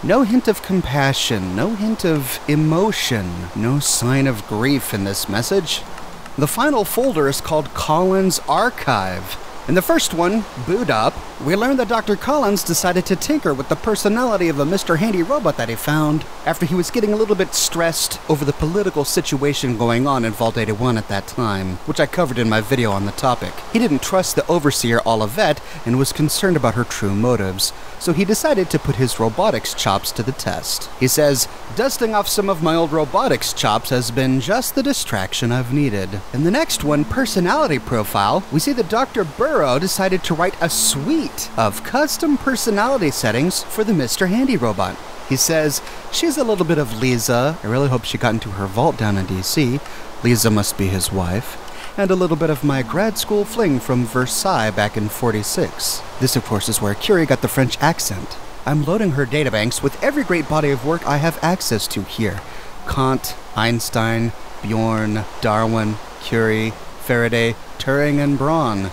[SPEAKER 3] No hint of compassion, no hint of emotion, no sign of grief in this message. The final folder is called Collins Archive. In the first one, Boot Up, we learn that Dr. Collins decided to tinker with the personality of a Mr. Handy robot that he found after he was getting a little bit stressed over the political situation going on in Vault 81 at that time, which I covered in my video on the topic. He didn't trust the overseer Olivet and was concerned about her true motives, so he decided to put his robotics chops to the test. He says, dusting off some of my old robotics chops has been just the distraction I've needed. In the next one, Personality Profile, we see that Dr. Barrow decided to write a suite of custom personality settings for the Mr. Handy robot. He says, she's a little bit of Lisa. I really hope she got into her vault down in DC. Lisa must be his wife. And a little bit of my grad school fling from Versailles back in '46. This, of course, is where Curie got the French accent. I'm loading her databanks with every great body of work I have access to here. Kant, Einstein, Bjorn, Darwin, Curie, Faraday, Turing, and Braun.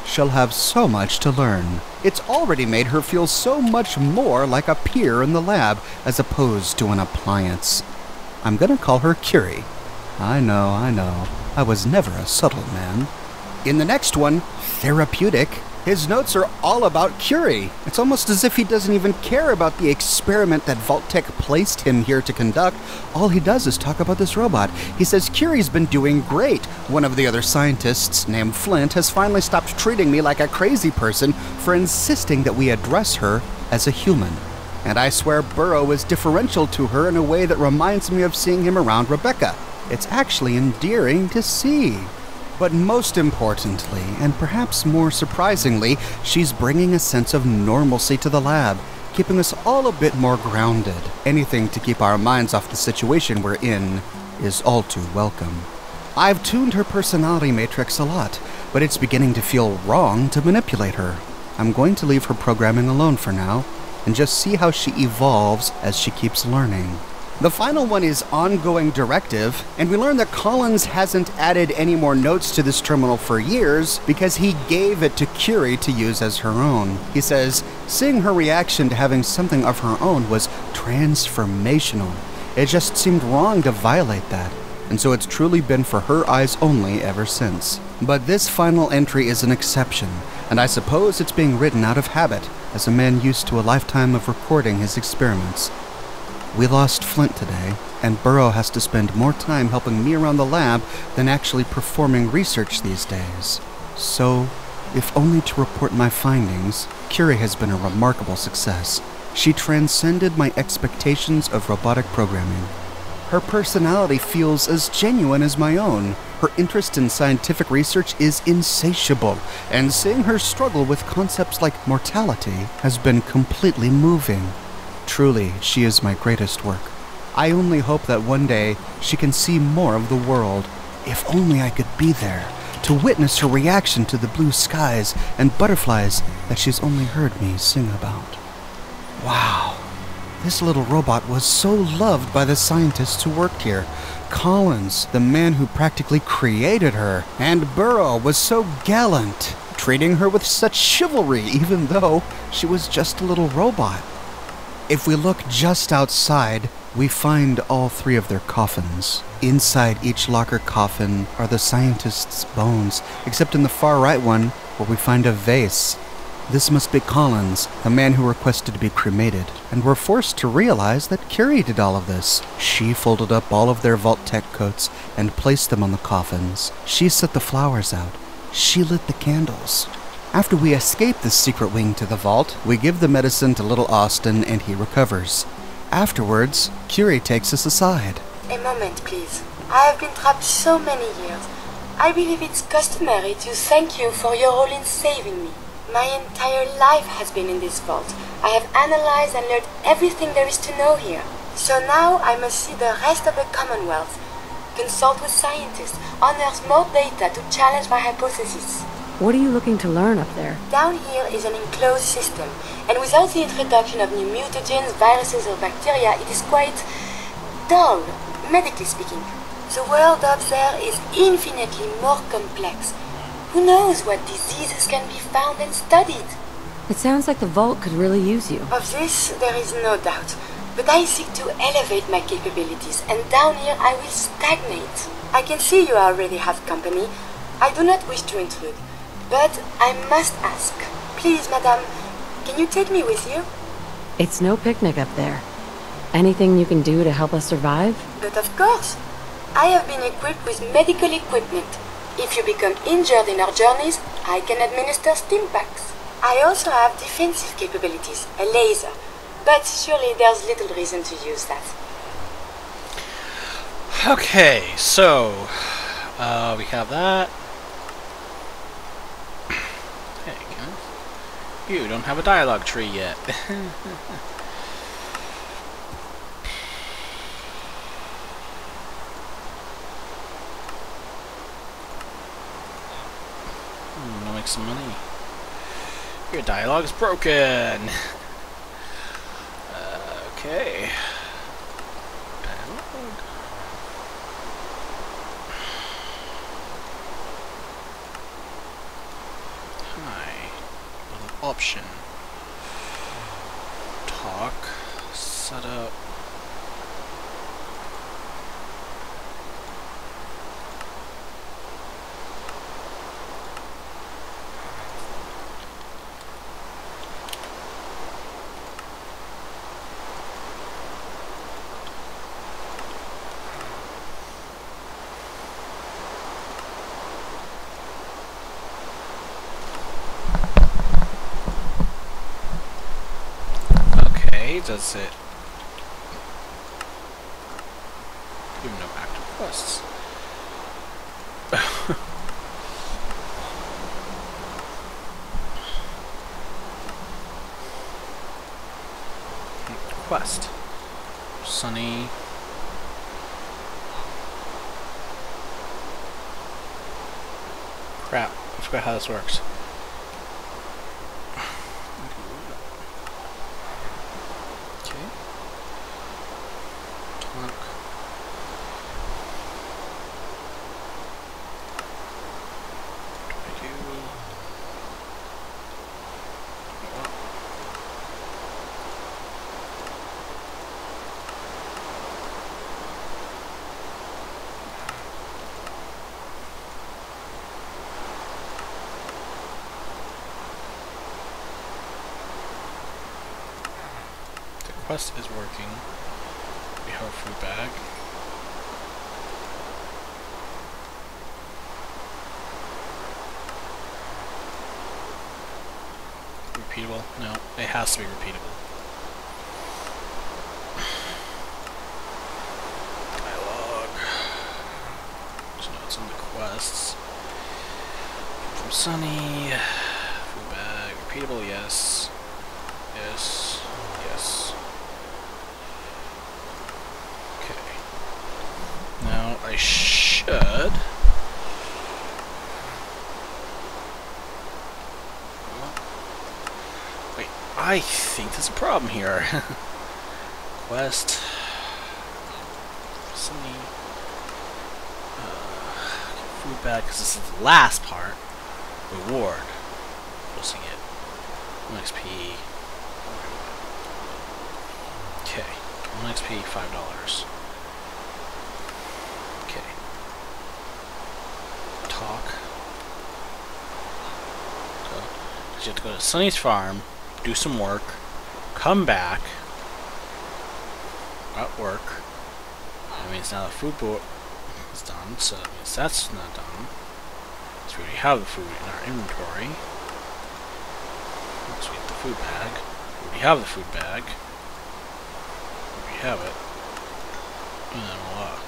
[SPEAKER 3] She'll have so much to learn. It's already made her feel so much more like a peer in the lab as opposed to an appliance. I'm gonna call her Curie. I know. I was never a subtle man. In the next one, Therapeutic, his notes are all about Curie. It's almost as if he doesn't even care about the experiment that Vault-Tec placed him here to conduct. All he does is talk about this robot. He says Curie's been doing great. One of the other scientists, named Flint, has finally stopped treating me like a crazy person for insisting that we address her as a human. And I swear Burrow is differential to her in a way that reminds me of seeing him around Rebecca. It's actually endearing to see. But most importantly, and perhaps more surprisingly, she's bringing a sense of normalcy to the lab, keeping us all a bit more grounded. Anything to keep our minds off the situation we're in is all too welcome. I've tuned her personality matrix a lot, but it's beginning to feel wrong to manipulate her. I'm going to leave her programming alone for now, and just see how she evolves as she keeps learning. The final one is ongoing directive, and we learn that Collins hasn't added any more notes to this terminal for years because he gave it to Curie to use as her own. He says, seeing her reaction to having something of her own was transformational. It just seemed wrong to violate that, and so it's truly been for her eyes only ever since. But this final entry is an exception, and I suppose it's being written out of habit, as a man used to a lifetime of recording his experiments. We lost Flint today, and Burrow has to spend more time helping me around the lab than actually performing research these days. So, if only to report my findings, Curie has been a remarkable success. She transcended my expectations of robotic programming. Her personality feels as genuine as my own. Her interest in scientific research is insatiable, and seeing her struggle with concepts like mortality has been completely moving. Truly, she is my greatest work. I only hope that one day she can see more of the world. If only I could be there, to witness her reaction to the blue skies and butterflies that she's only heard me sing about. Wow, this little robot was so loved by the scientists who worked here. Collins, the man who practically created her, and Burrow was so gallant, treating her with such chivalry even though she was just a little robot. If we look just outside, we find all three of their coffins. Inside each locker coffin are the scientists' bones, except in the far right one, where we find a vase. This must be Collins, the man who requested to be cremated, and we're forced to realize that Curie did all of this. She folded up all of their Vault-Tec coats and placed them on the coffins. She set the flowers out. She lit the candles. After we escape the secret wing to the vault, we give the medicine to little Austin and he recovers. Afterwards, Curie takes us aside.
[SPEAKER 4] A moment, please. I have been trapped so many years. I believe it's customary to thank you for your role in saving me. My entire life has been in this vault. I have analyzed and learned everything there is to know here. So now I must see the rest of the Commonwealth, consult with scientists, unearth more data to challenge my hypothesis.
[SPEAKER 5] What are you looking to learn up there?
[SPEAKER 4] Down here is an enclosed system, and without the introduction of new mutagens, viruses or bacteria, it is quite dull, medically speaking. The world up there is infinitely more complex. Who knows what diseases can be found and studied?
[SPEAKER 5] It sounds like the vault could really use you.
[SPEAKER 4] Of this, there is no doubt. But I seek to elevate my capabilities, and down here I will stagnate. I can see you already have company. I do not wish to intrude. But I must ask. Please, madame, can you take me with you?
[SPEAKER 5] It's no picnic up there. Anything you can do to help us survive?
[SPEAKER 4] But of course. I have been equipped with medical equipment. If you become injured in our journeys, I can administer stim packs. I also have defensive capabilities, a laser. But surely there's little reason to use that.
[SPEAKER 1] Okay, so we have that. You don't have a dialogue tree yet. I'll make some money. Your dialogue's broken. Okay. Dialogue. Option. Talk. Setup. Does it give no active quests? Quest. Sunny. Crap. I forgot how this works. Look. What do I do? What? The quest is working. We have a food bag. Repeatable? No, it has to be repeatable. Dialogue. So it's in the quests. From Sunny. Food bag. Repeatable, yes. Yes. Yes. Okay. Now I should... Wait, I think there's a problem here. Quest. Sunny. Food bag, because this is the last part. Reward. Supposed to get 1 XP. Okay. 1 XP, $5. Okay. Talk. So you have to go to Sunny's farm, do some work, come back. At work. That means now the food boat is done, so that means that's not done. So we already have the food in our inventory. Once we get the food bag. We already have the food bag. We have it. And then voila.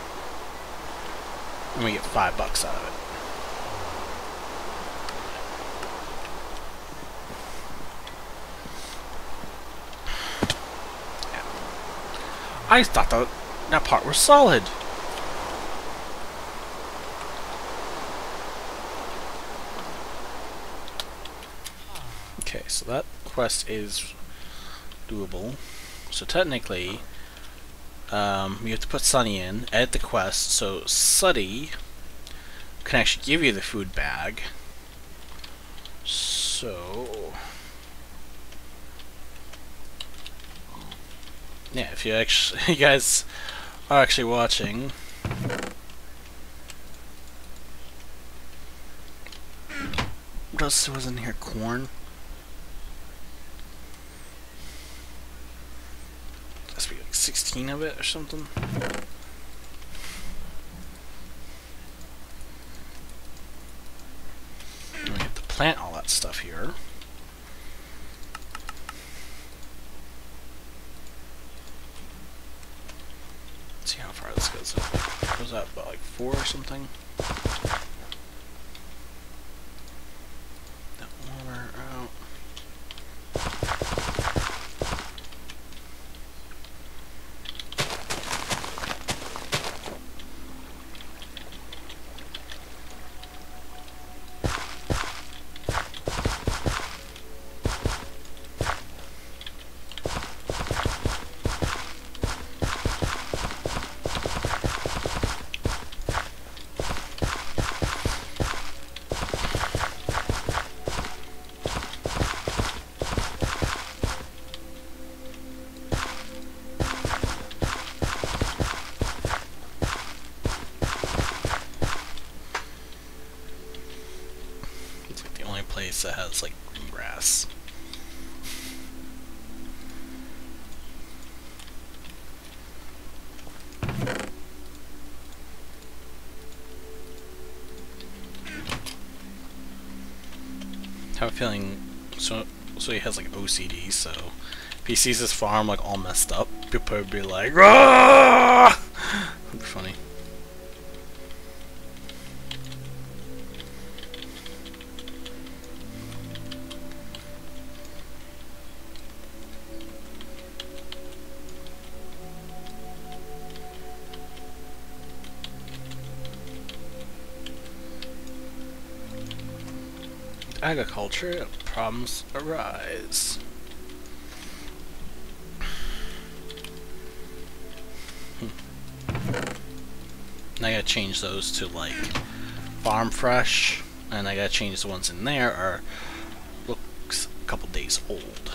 [SPEAKER 1] And we get $5 out of it. Yeah. I thought that part was solid. Okay, so that quest is doable. So technically, we have to put Sunny in, edit the quest, so Sunny can actually give you the food bag. So yeah, if you actually, you guys are actually watching. What else was in here? Corn. Must be like 16 of it or something. And we have to plant all that stuff here. Let's see how far this goes up. It goes up about like 4 or something. That water out. Place that has like green grass. I have a feeling so he has like OCD, so if he sees his farm like all messed up, he'll probably be like, "Rah!" That'd be funny. Agriculture, problems arise. And I gotta change those to like farm fresh, and I gotta change the ones in there are looks a couple days old.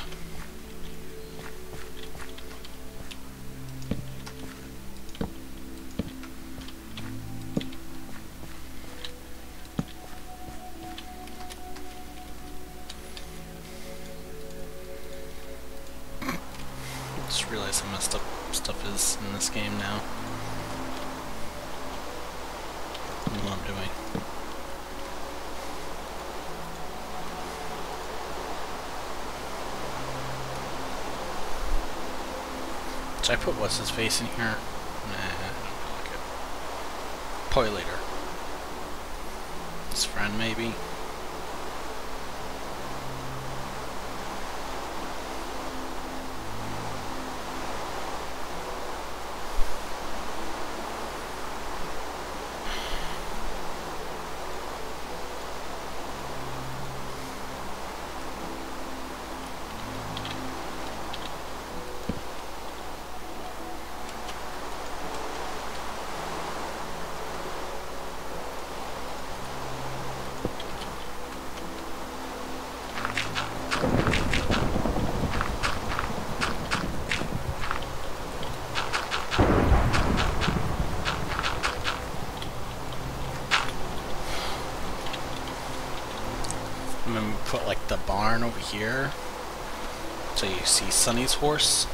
[SPEAKER 1] Just realized how messed up stuff is in this game now. I don't know what I'm doing. Should I put what's his face in here? Nah, fuck it. Probably later. His friend, maybe? I'm gonna put like the barn over here so you see Sonny's horse.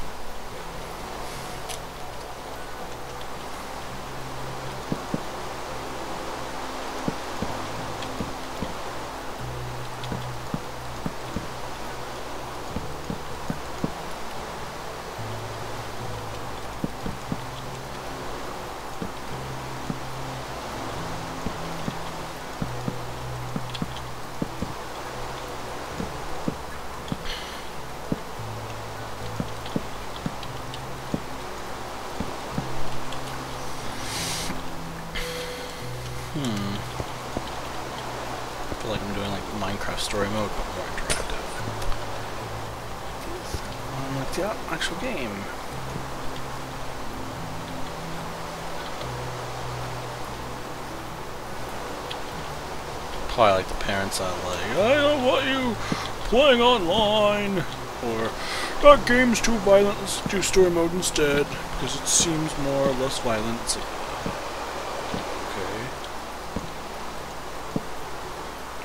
[SPEAKER 1] I feel like I'm doing like Minecraft story mode, but more interactive. Like the actual game. Probably like the parents that are like, I don't want you playing online, or that game's too violent, let's do story mode instead, because it seems more or less violent. It's like, okay.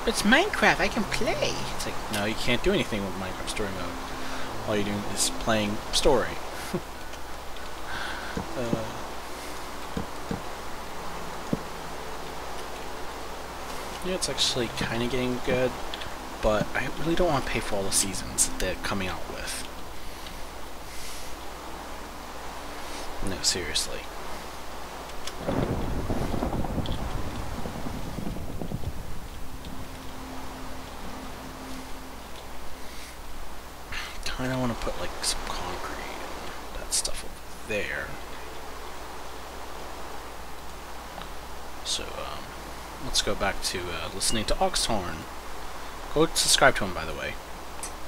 [SPEAKER 1] It's Minecraft, I can play. It's like, no, you can't do anything with Minecraft story mode. All you're doing is playing story. Yeah, it's actually kind of getting good, but I really don't want to pay for all the seasons that they're coming out with. No, seriously. Kind of want to put like some concrete and that stuff over there. So, let's go back to listening to Oxhorn. Go subscribe to him, by the way.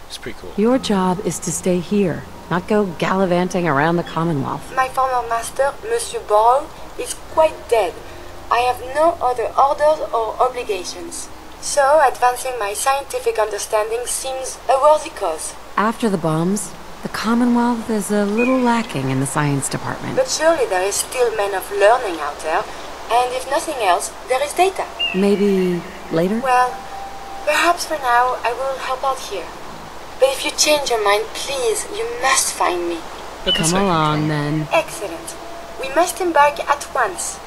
[SPEAKER 1] It's pretty cool.
[SPEAKER 5] Your job is to stay here, not go gallivanting around the Commonwealth.
[SPEAKER 4] My former master, Monsieur Borrow, is quite dead. I have no other orders or obligations. So, advancing my scientific understanding seems a worthy cause.
[SPEAKER 5] After the bombs, the Commonwealth is a little lacking in the science department.
[SPEAKER 4] But surely there is still men of learning out there, and if nothing else, there is data.
[SPEAKER 5] Maybe later?
[SPEAKER 4] Well, perhaps for now I will help out here. But if you change your mind, please, you must find me.
[SPEAKER 5] Come along, then.
[SPEAKER 4] Excellent. We must embark at once.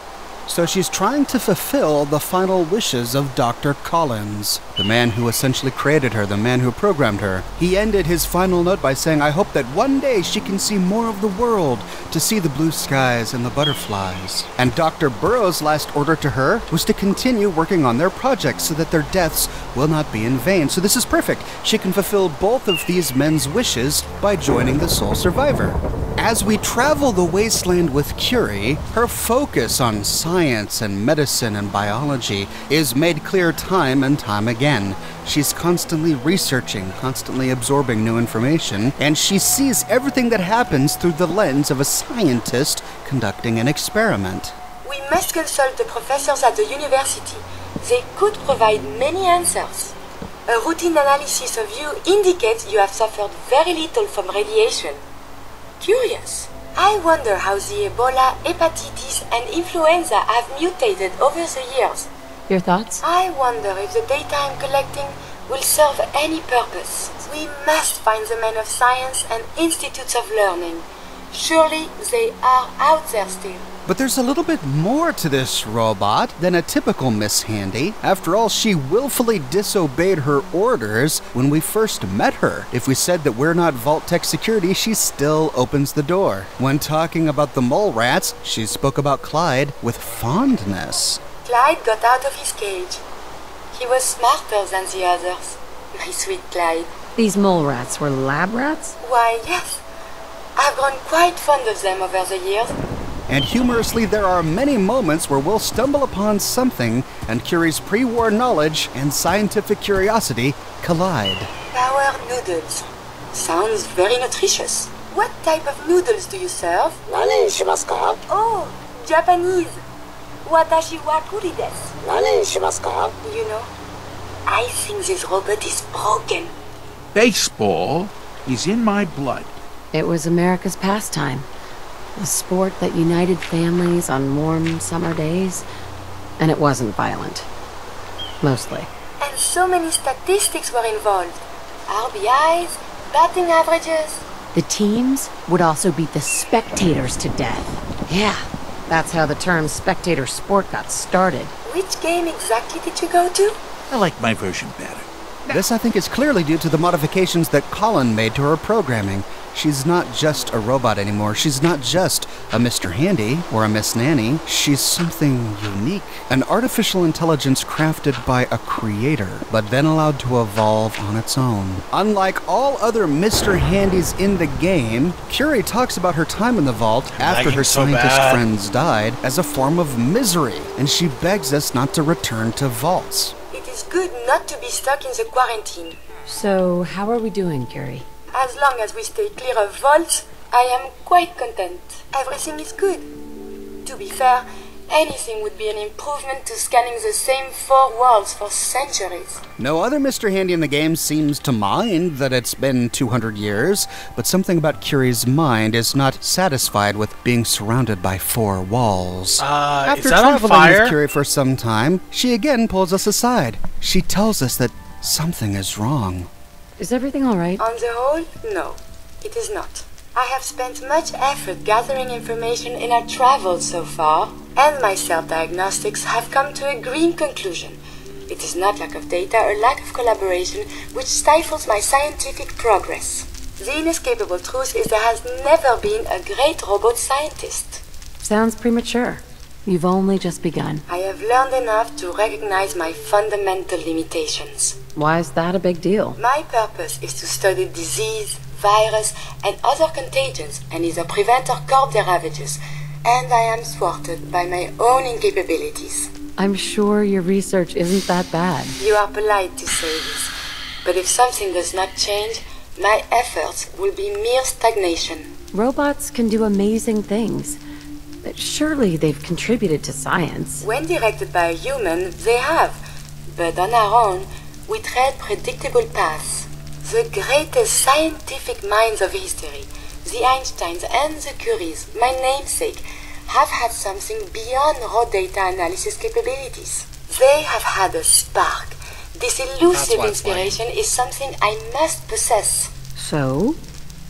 [SPEAKER 3] So she's trying to fulfill the final wishes of Dr. Collins, the man who essentially created her, the man who programmed her. He ended his final note by saying, I hope that one day she can see more of the world, to see the blue skies and the butterflies. And Dr. Burroughs' last order to her was to continue working on their projects so that their deaths will not be in vain. So this is perfect. She can fulfill both of these men's wishes by joining the sole survivor. As we travel the wasteland with Curie, her focus on science and medicine and biology is made clear time and time again. She's constantly researching, constantly absorbing new information, and she sees everything that happens through the lens of a scientist conducting an experiment.
[SPEAKER 4] We must consult the professors at the university. They could provide many answers. A routine analysis of you indicates you have suffered very little from radiation. Curious. I wonder how the Ebola, hepatitis, and influenza have mutated over the years.
[SPEAKER 5] Your thoughts?
[SPEAKER 4] I wonder if the data I'm collecting will serve any purpose. We must find the men of science and institutes of learning. Surely they are out there still.
[SPEAKER 3] But there's a little bit more to this robot than a typical Miss Handy. After all, she willfully disobeyed her orders when we first met her. If we said that we're not Vault Tech security, she still opens the door. When talking about the mole rats, she spoke about Clyde with fondness.
[SPEAKER 4] Clyde got out of his cage. He was smarter than the others. My sweet Clyde.
[SPEAKER 5] These mole rats were lab rats?
[SPEAKER 4] Why, yes. I've grown quite fond of them over the years.
[SPEAKER 3] And humorously, there are many moments where we'll stumble upon something and Curie's pre-war knowledge and scientific curiosity collide.
[SPEAKER 4] Power noodles. Sounds very nutritious. What type of noodles do you serve? Oh, Japanese. Watashi wa kuri desu. You know, I think this robot is broken.
[SPEAKER 6] Baseball is in my blood.
[SPEAKER 5] It was America's pastime. A sport that united families on warm summer days. And it wasn't violent. Mostly.
[SPEAKER 4] And so many statistics were involved. RBIs, batting averages.
[SPEAKER 5] The teams would also beat the spectators to death. Yeah, that's how the term spectator sport got started.
[SPEAKER 4] Which game exactly did you go to?
[SPEAKER 6] I like my version better.
[SPEAKER 3] This, I think, is clearly due to the modifications that Colin made to her programming. She's not just a robot anymore. She's not just a Mr. Handy or a Miss Nanny. She's something unique. An artificial intelligence crafted by a creator, but then allowed to evolve on its own. Unlike all other Mr. Handys in the game, Curie talks about her time in the vault after her scientist friends died as a form of misery, and she begs us not to return to vaults.
[SPEAKER 4] It is good not to be stuck in the quarantine.
[SPEAKER 5] So, how are we doing, Curie?
[SPEAKER 4] As long as we stay clear of vaults, I am quite content. Everything is good. To be fair, anything would be an improvement to scanning the same 4 walls for centuries.
[SPEAKER 3] No other Mr. Handy in the game seems to mind that it's been 200 years, but something about Curie's mind is not satisfied with being surrounded by 4 walls. After
[SPEAKER 1] is that on
[SPEAKER 3] traveling
[SPEAKER 1] fire?
[SPEAKER 3] with Curie for some time, she again pulls us aside. She tells us that something is wrong.
[SPEAKER 5] Is everything all right?
[SPEAKER 4] On the whole, no, it is not. I have spent much effort gathering information in our travels so far, and my self-diagnostics have come to a green conclusion. It is not lack of data or lack of collaboration which stifles my scientific progress. The inescapable truth is there has never been a great robot scientist.
[SPEAKER 5] Sounds premature. You've only just begun.
[SPEAKER 4] I have learned enough to recognize my fundamental limitations.
[SPEAKER 5] Why is that a big deal?
[SPEAKER 4] My purpose is to study disease, virus, and other contagions, and either prevent or curb their ravages, and I am thwarted by my own incapabilities.
[SPEAKER 5] I'm sure your research isn't that bad.
[SPEAKER 4] You are polite to say this, but if something does not change, my efforts will be mere stagnation.
[SPEAKER 5] Robots can do amazing things. Surely they've contributed to science.
[SPEAKER 4] When directed by a human, they have. But on our own, we tread predictable paths. The greatest scientific minds of history, the Einsteins and the Curies, my namesake, have had something beyond raw data analysis capabilities. They have had a spark. This elusive inspiration is something I must possess.
[SPEAKER 5] So,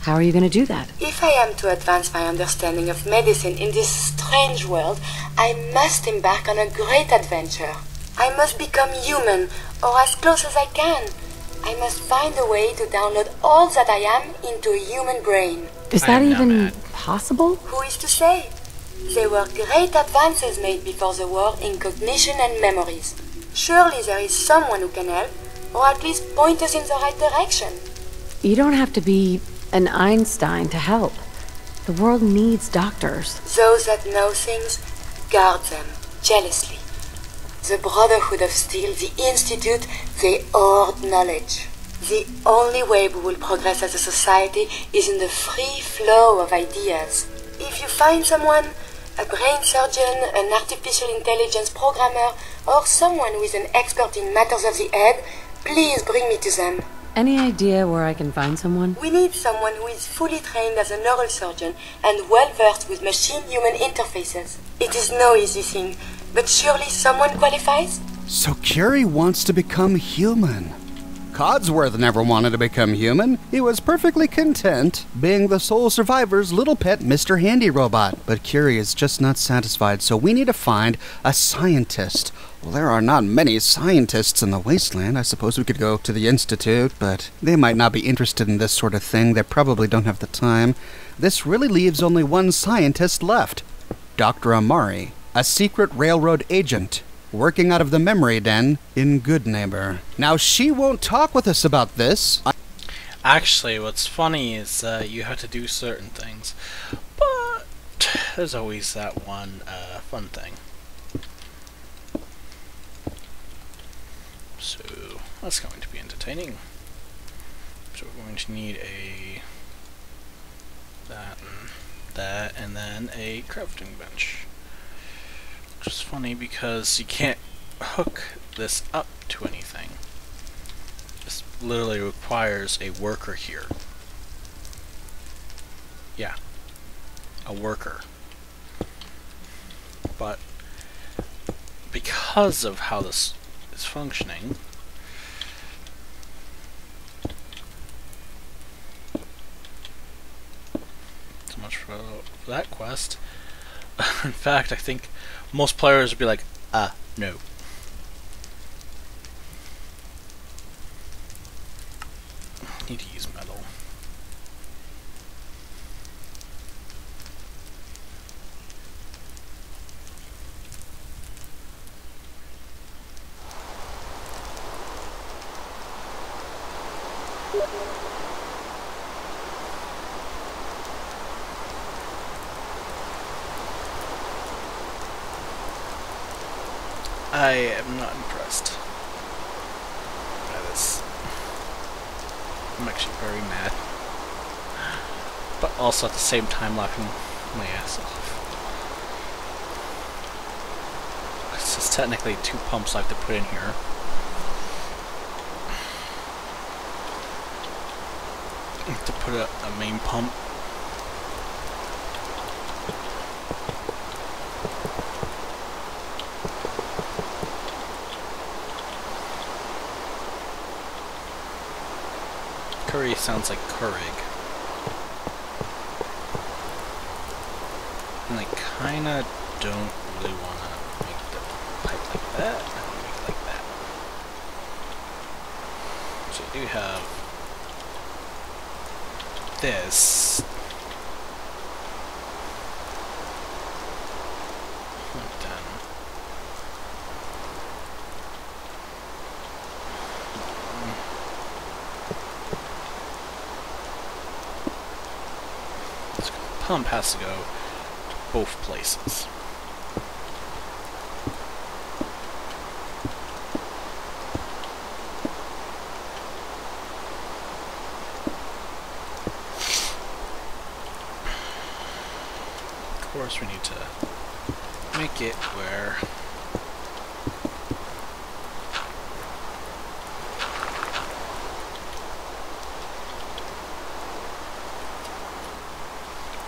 [SPEAKER 5] how are you going to do that?
[SPEAKER 4] If I am to advance my understanding of medicine in this strange world, I must embark on a great adventure. I must become human, or as close as I can. I must find a way to download all that I am into a human brain.
[SPEAKER 5] Is that even possible?
[SPEAKER 4] Who is to say? There were great advances made before the war in cognition and memories. Surely there is someone who can help, or at least point us in the right direction.
[SPEAKER 5] You don't have to be an Einstein to help. The world needs doctors.
[SPEAKER 4] Those that know things, guard them jealously. The Brotherhood of Steel, the Institute, they hoard knowledge. The only way we will progress as a society is in the free flow of ideas. If you find someone, A brain surgeon, an artificial intelligence programmer, or someone who is an expert in matters of the head, please bring me to them.
[SPEAKER 5] Any idea where I can find someone?
[SPEAKER 4] We need someone who is fully trained as a neurosurgeon and well-versed with machine-human interfaces. It is no easy thing, but surely someone qualifies?
[SPEAKER 3] So Curie wants to become human. Codsworth never wanted to become human. He was perfectly content being the sole survivor's little pet Mr. Handy Robot. But Curie is just not satisfied, so we need to find a scientist. Well, there are not many scientists in the wasteland. I suppose we could go to the Institute, but they might not be interested in this sort of thing. They probably don't have the time. This really leaves only one scientist left. Dr. Amari, a secret railroad agent, working out of the memory den in Good Neighbor. Now, she won't talk with us about this.
[SPEAKER 1] Actually, what's funny is you have to do certain things, but there's always that one fun thing. So, that's going to be entertaining. So we're going to need that, and then a crafting bench. Which is funny because you can't hook this up to anything. This literally requires a worker here. Yeah, a worker. But because of how this is functioning, so much for that quest. In fact, I think most players would be like, no. Need to use metal. I am not impressed by this. I'm actually very mad. But also at the same time laughing my ass off. This is technically 2 pumps I have to put in here. I have to put a main pump. Curry sounds like Keurig. And I kinda don't really wanna make the pipe like that. I wanna make it like that. So I do have this. Done. Pump has to go to both places. Of course, we need to make it where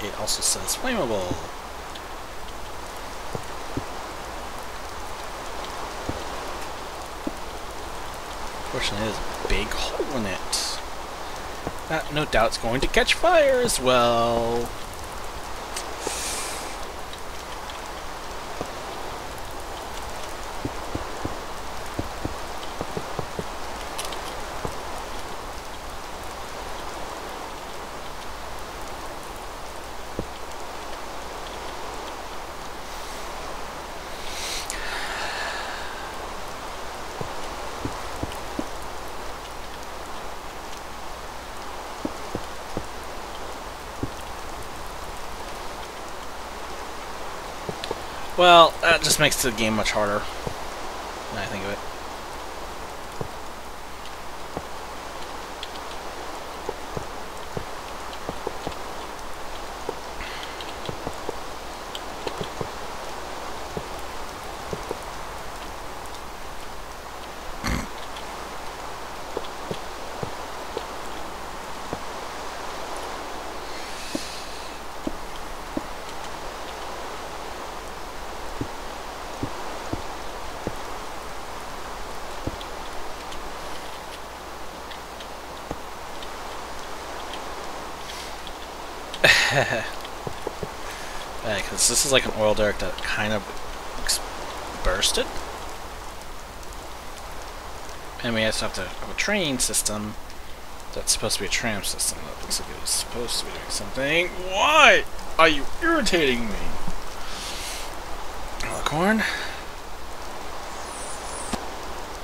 [SPEAKER 1] it also says flammable. Fortunately, there's a big hole in it. That, no doubt, is going to catch fire as well. Well, that just makes the game much harder when I think of it. Because this is like an oil derrick that kind of bursted. And we also have to have a train system that's supposed to be a tram system. That looks like it was supposed to be doing something. Why are you irritating me? Oh, corn.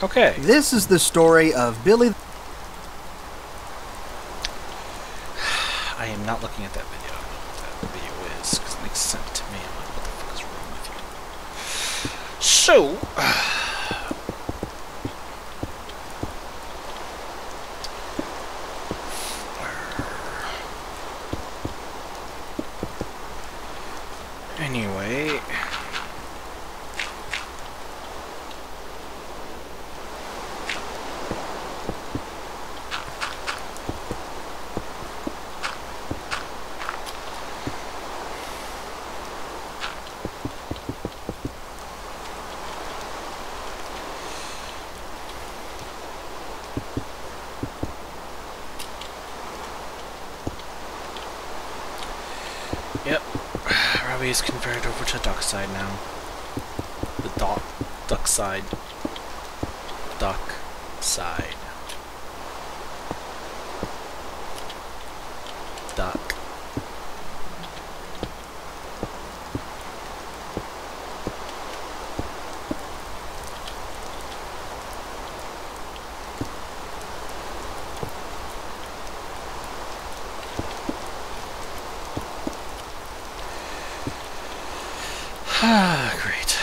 [SPEAKER 1] Okay.
[SPEAKER 3] This is the story of Billy.
[SPEAKER 1] I am not looking at that video. I don't know what that video is, because it makes sense to me. I'm like, what the fuck is wrong with you? So, anyway, yep, Robbie's converted over to duck side now. The duck side. Duck side. Duck. Ah, great.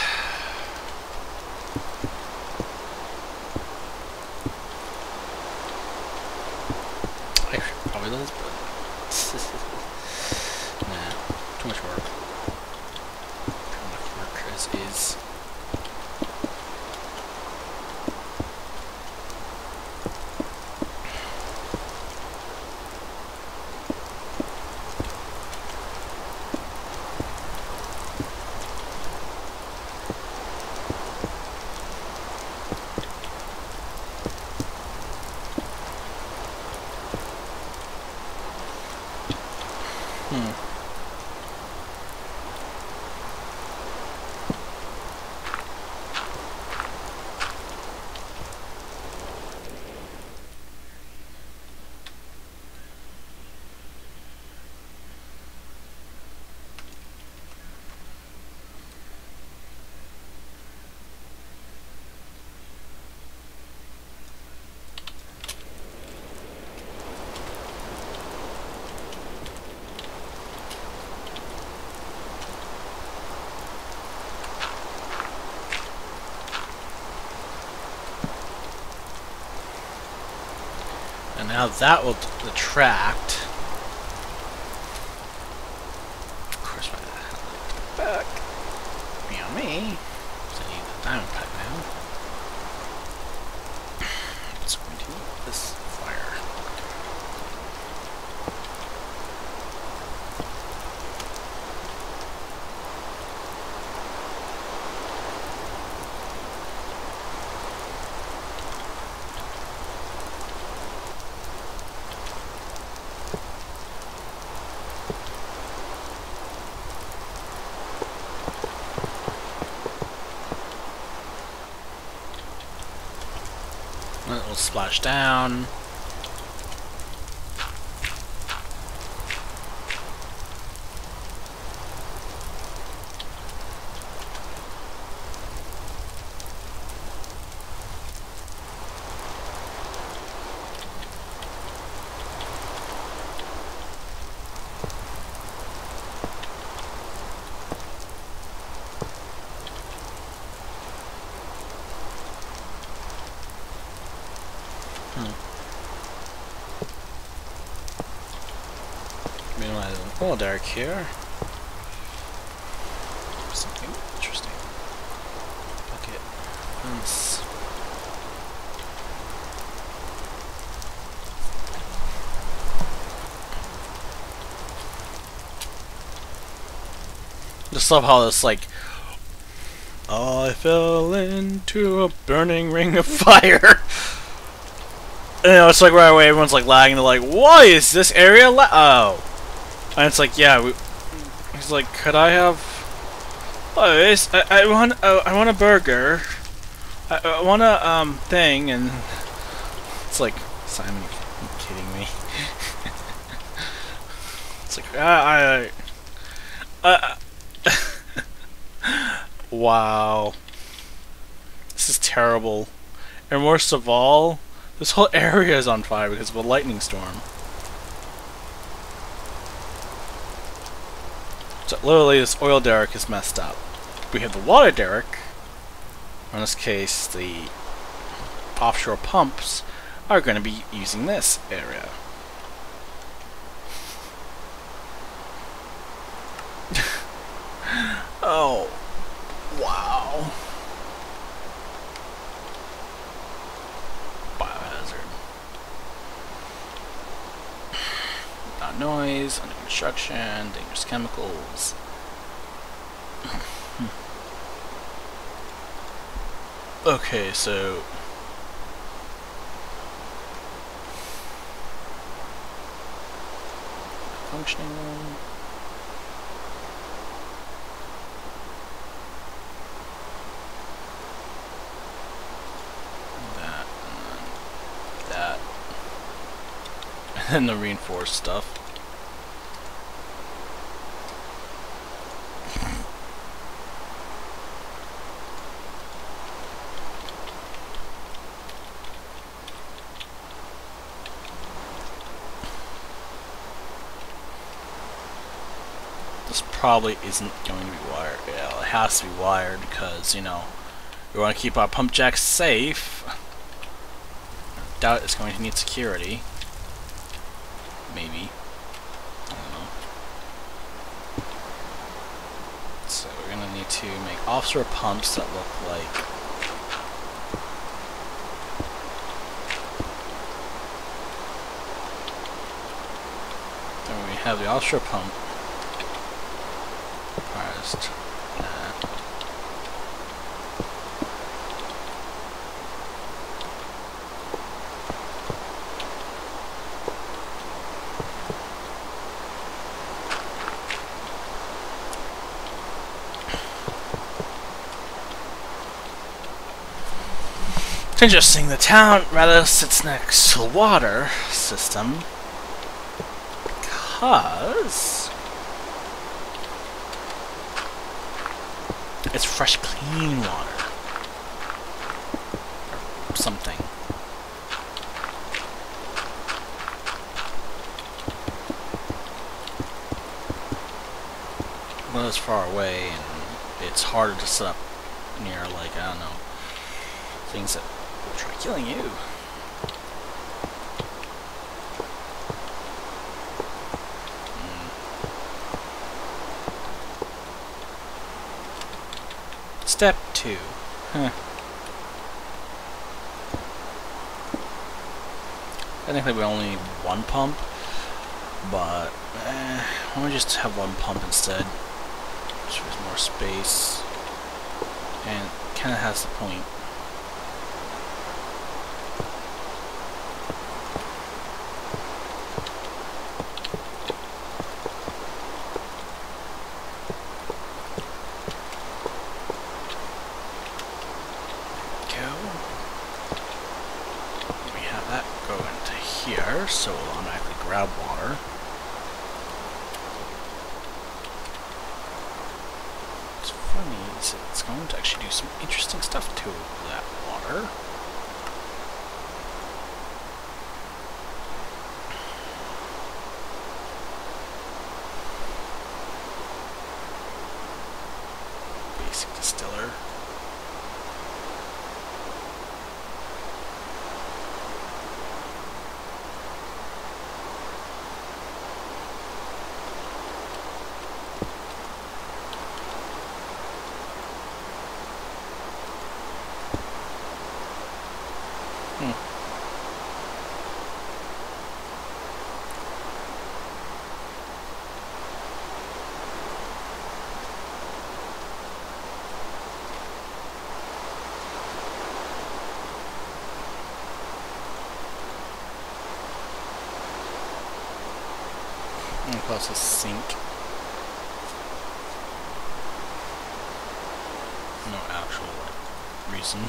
[SPEAKER 1] I probably does, but nah, too much work. Too much work as is. And now that will detract. Of course, why the hell did I back? Me on me. So I need the diamond pipe now. It's going to need this fire. It will splash down. Meanwhile, there's an oil derrick here. Something interesting. Bucket. Fence. Just love how this, like, I fell into a burning ring of fire. And, you know, it's like right away everyone's like lagging. They're like, "Why is this area oh." And it's like, yeah, he's like, could I have... Oh, I want a burger. I want a, thing, and... It's like, Simon, you kidding me? It's like, wow. This is terrible. And worst of all, this whole area is on fire because of a lightning storm. So literally this oil derrick is messed up. We have the water derrick. In this case, the offshore pumps are going to be using this area. Oh, wow. Biohazard. Loud noise, under construction, dangerous chemicals. Okay, so... functioning room. That. And then the reinforced stuff. This probably isn't going to be wired. Yeah, it has to be wired because, you know, we want to keep our pump jacks safe. I doubt it's going to need security. Maybe. I don't know. So we're going to need to make offshore pumps that look like... Then we have the offshore pump. That. It's interesting, the town rather sits next to the water system because it's fresh, clean water. Or something. Well, it's far away, and it's harder to set up near, like, I don't know, things that will try killing you. Step 2. Huh. Technically we only need one pump, but why don't we just have one pump instead? Just with more space. And it kinda has the point. So we'll automatically grab water. What's funny is it's going to actually do some interesting stuff to that water. Basic distiller. Plus a sink. No actual reason.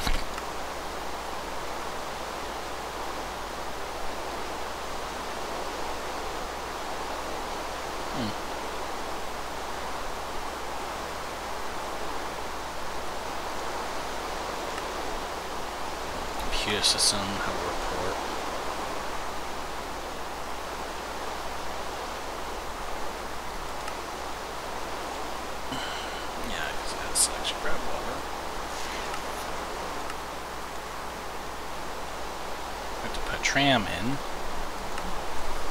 [SPEAKER 1] Computer system, have a report. Yeah, because I had to select grab water. We have to put a tram in.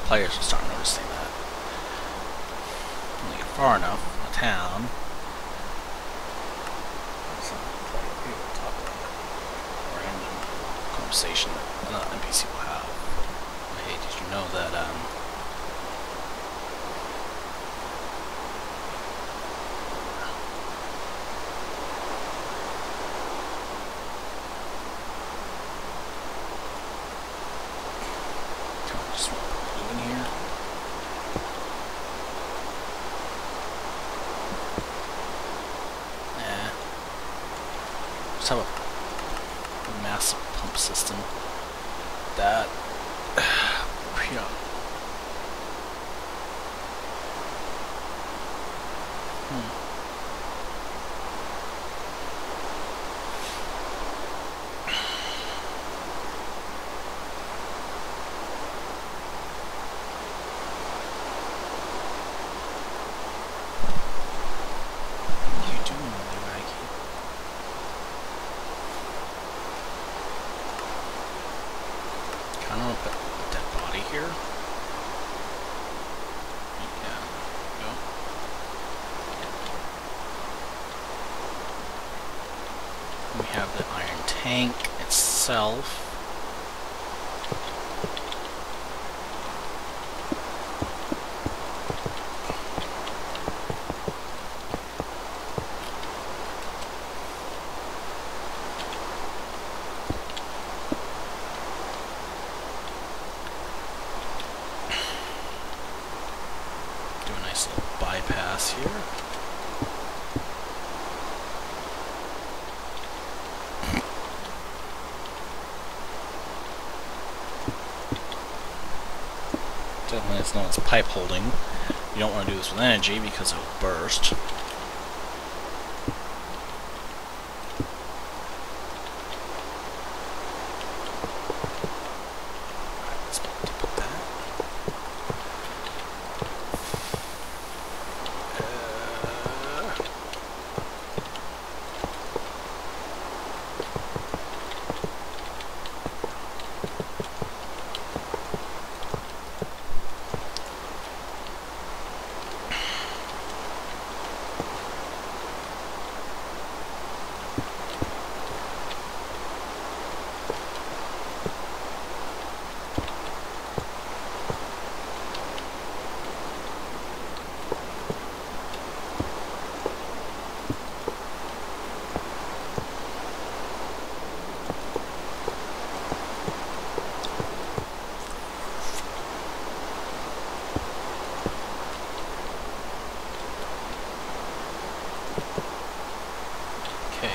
[SPEAKER 1] Players will start noticing that. When they get far enough from the town. Conversation that another NPC will have. Hey, did you know that just want to put blue in here. Nah. Just have a massive pump system. That yeah. What are you doing with your Maggie? Kind of put a dead body here. Yeah, go. We have the iron tank itself. Bypass here. Definitely it's known as pipe holding. You don't want to do this with energy because it will burst.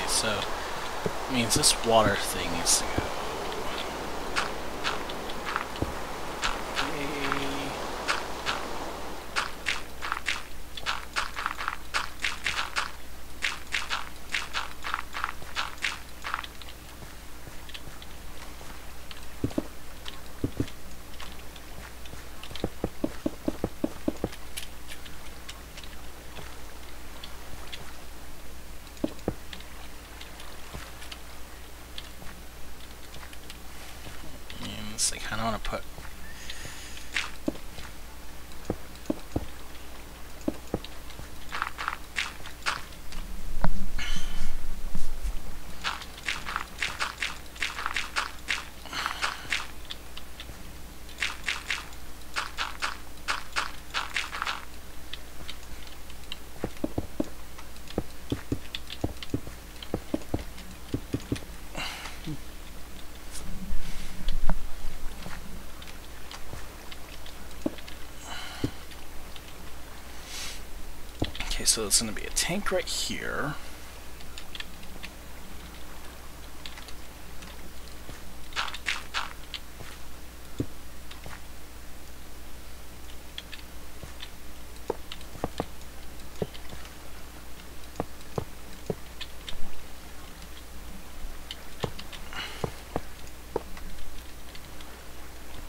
[SPEAKER 1] So, means this water thing needs to go. I kind of want to put Okay, so it's going to be a tank right here.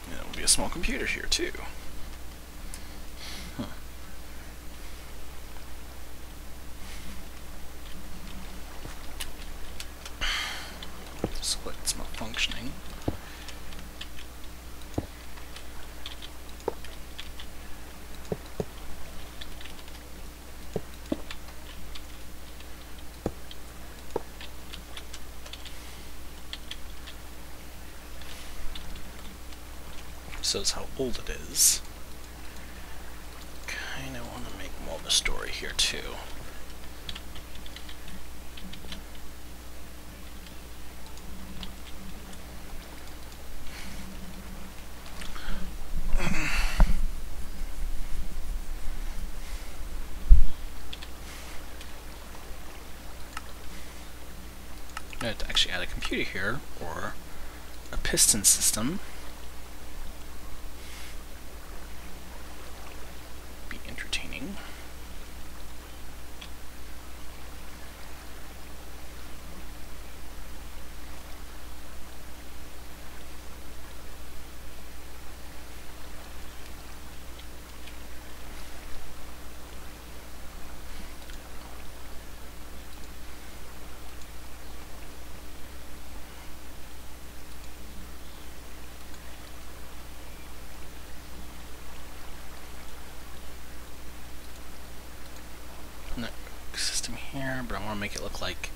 [SPEAKER 1] And there will be a small computer here too. So it's malfunctioning. Shows how old it is. Kinda want to make more of a story here too. I have to actually add a computer here, or a piston system. Be entertaining. System here, but I want to make it look like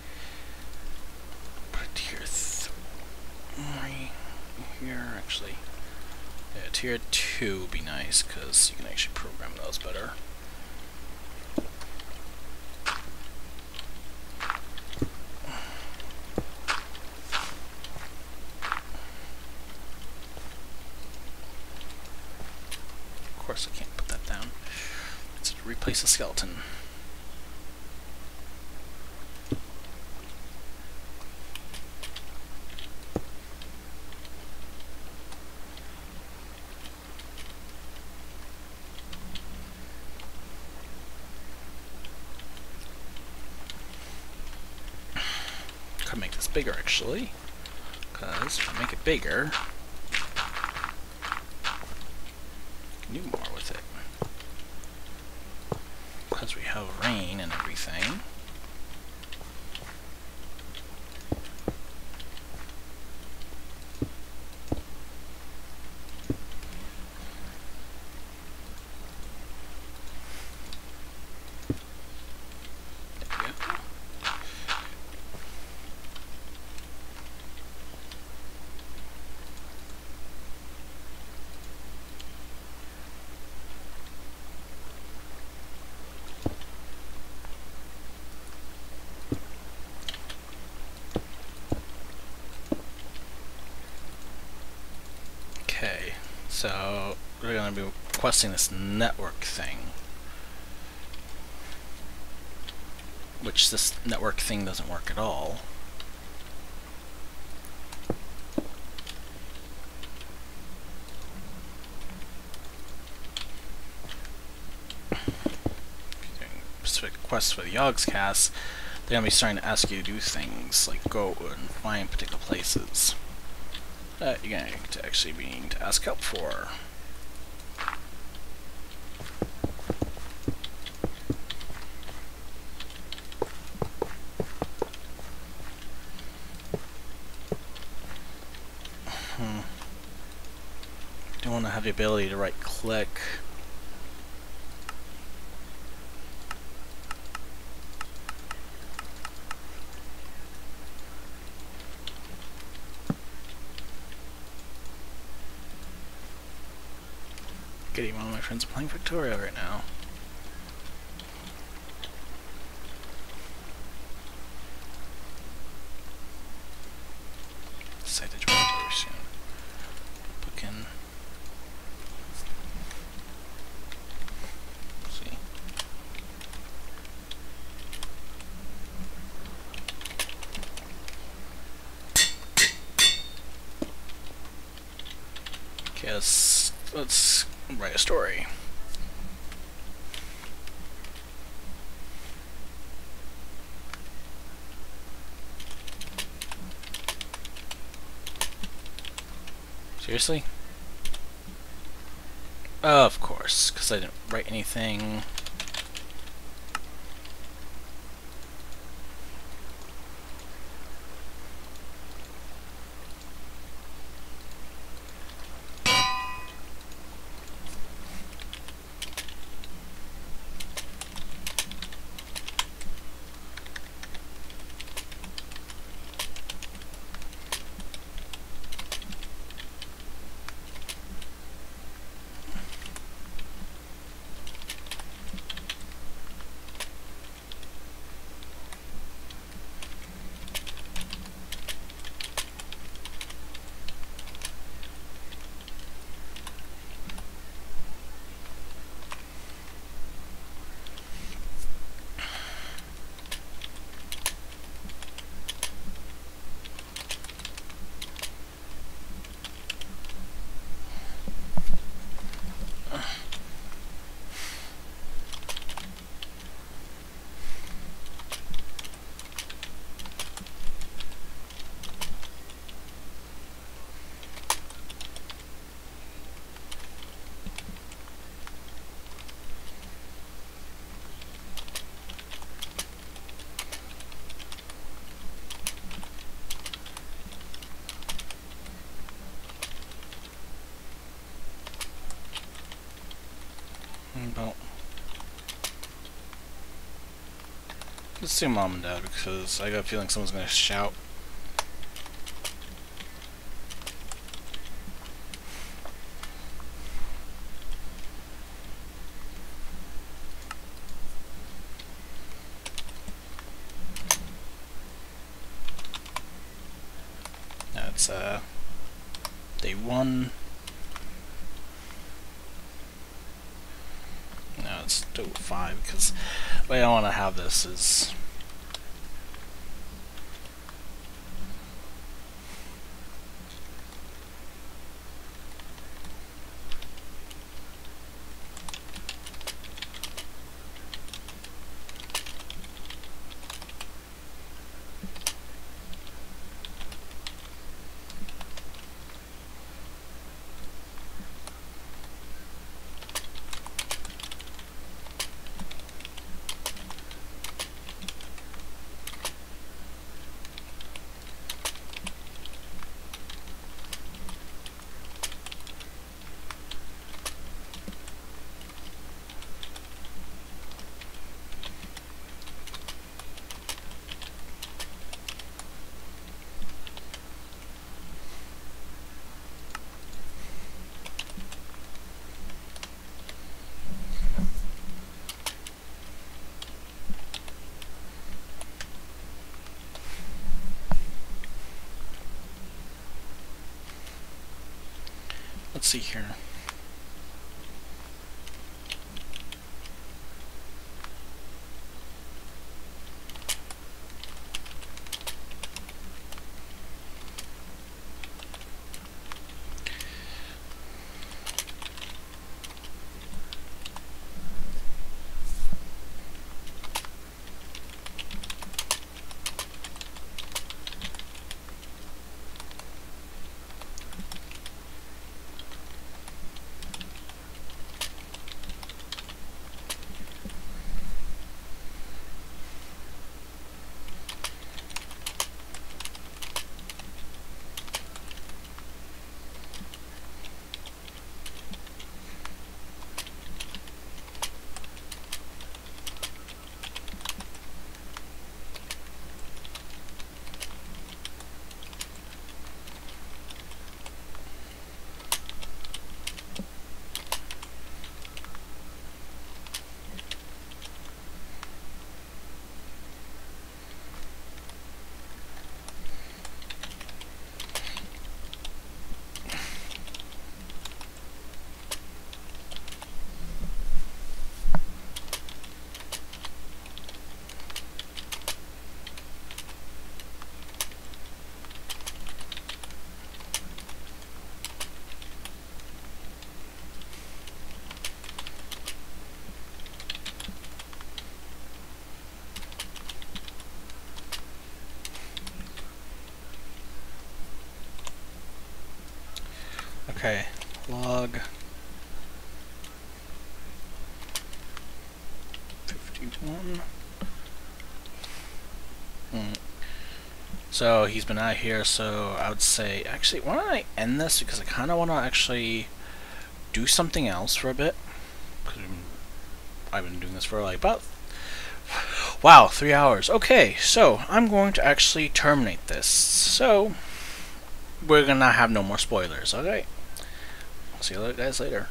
[SPEAKER 1] put a tier 3 here. Actually, yeah, tier 2 would be nice because you can actually program those better. Of course, I can't put that down. Let's replace the skeleton. Could make this bigger actually, because if I make it bigger, I can do more with it. Because we have rain and everything. Okay, so we're going to be requesting this network thing, which this network thing doesn't work at all. Doing specific requests for the Yogscast, they're going to be starting to ask you to do things like go and find particular places that you're going to actually be needing to ask help for. You want to have the ability to right click. Getting one of my friends playing Victoria right now. Decide to join very soon. Book in. See. Yes, let's write a story. Seriously? Of course, because I didn't write anything. Well, let's do mom and dad because I got a feeling someone's gonna shout. That's day 1. No, let's do 5 because the way I want to have this is. Let's see here. Okay, log 51. So he's been out here, so I would say, actually, why don't I end this, because I kind of want to actually do something else for a bit, because I've been doing this for like about, wow, 3 hours. Okay, so I'm going to actually terminate this, so we're gonna have no more spoilers. Okay, see you guys later.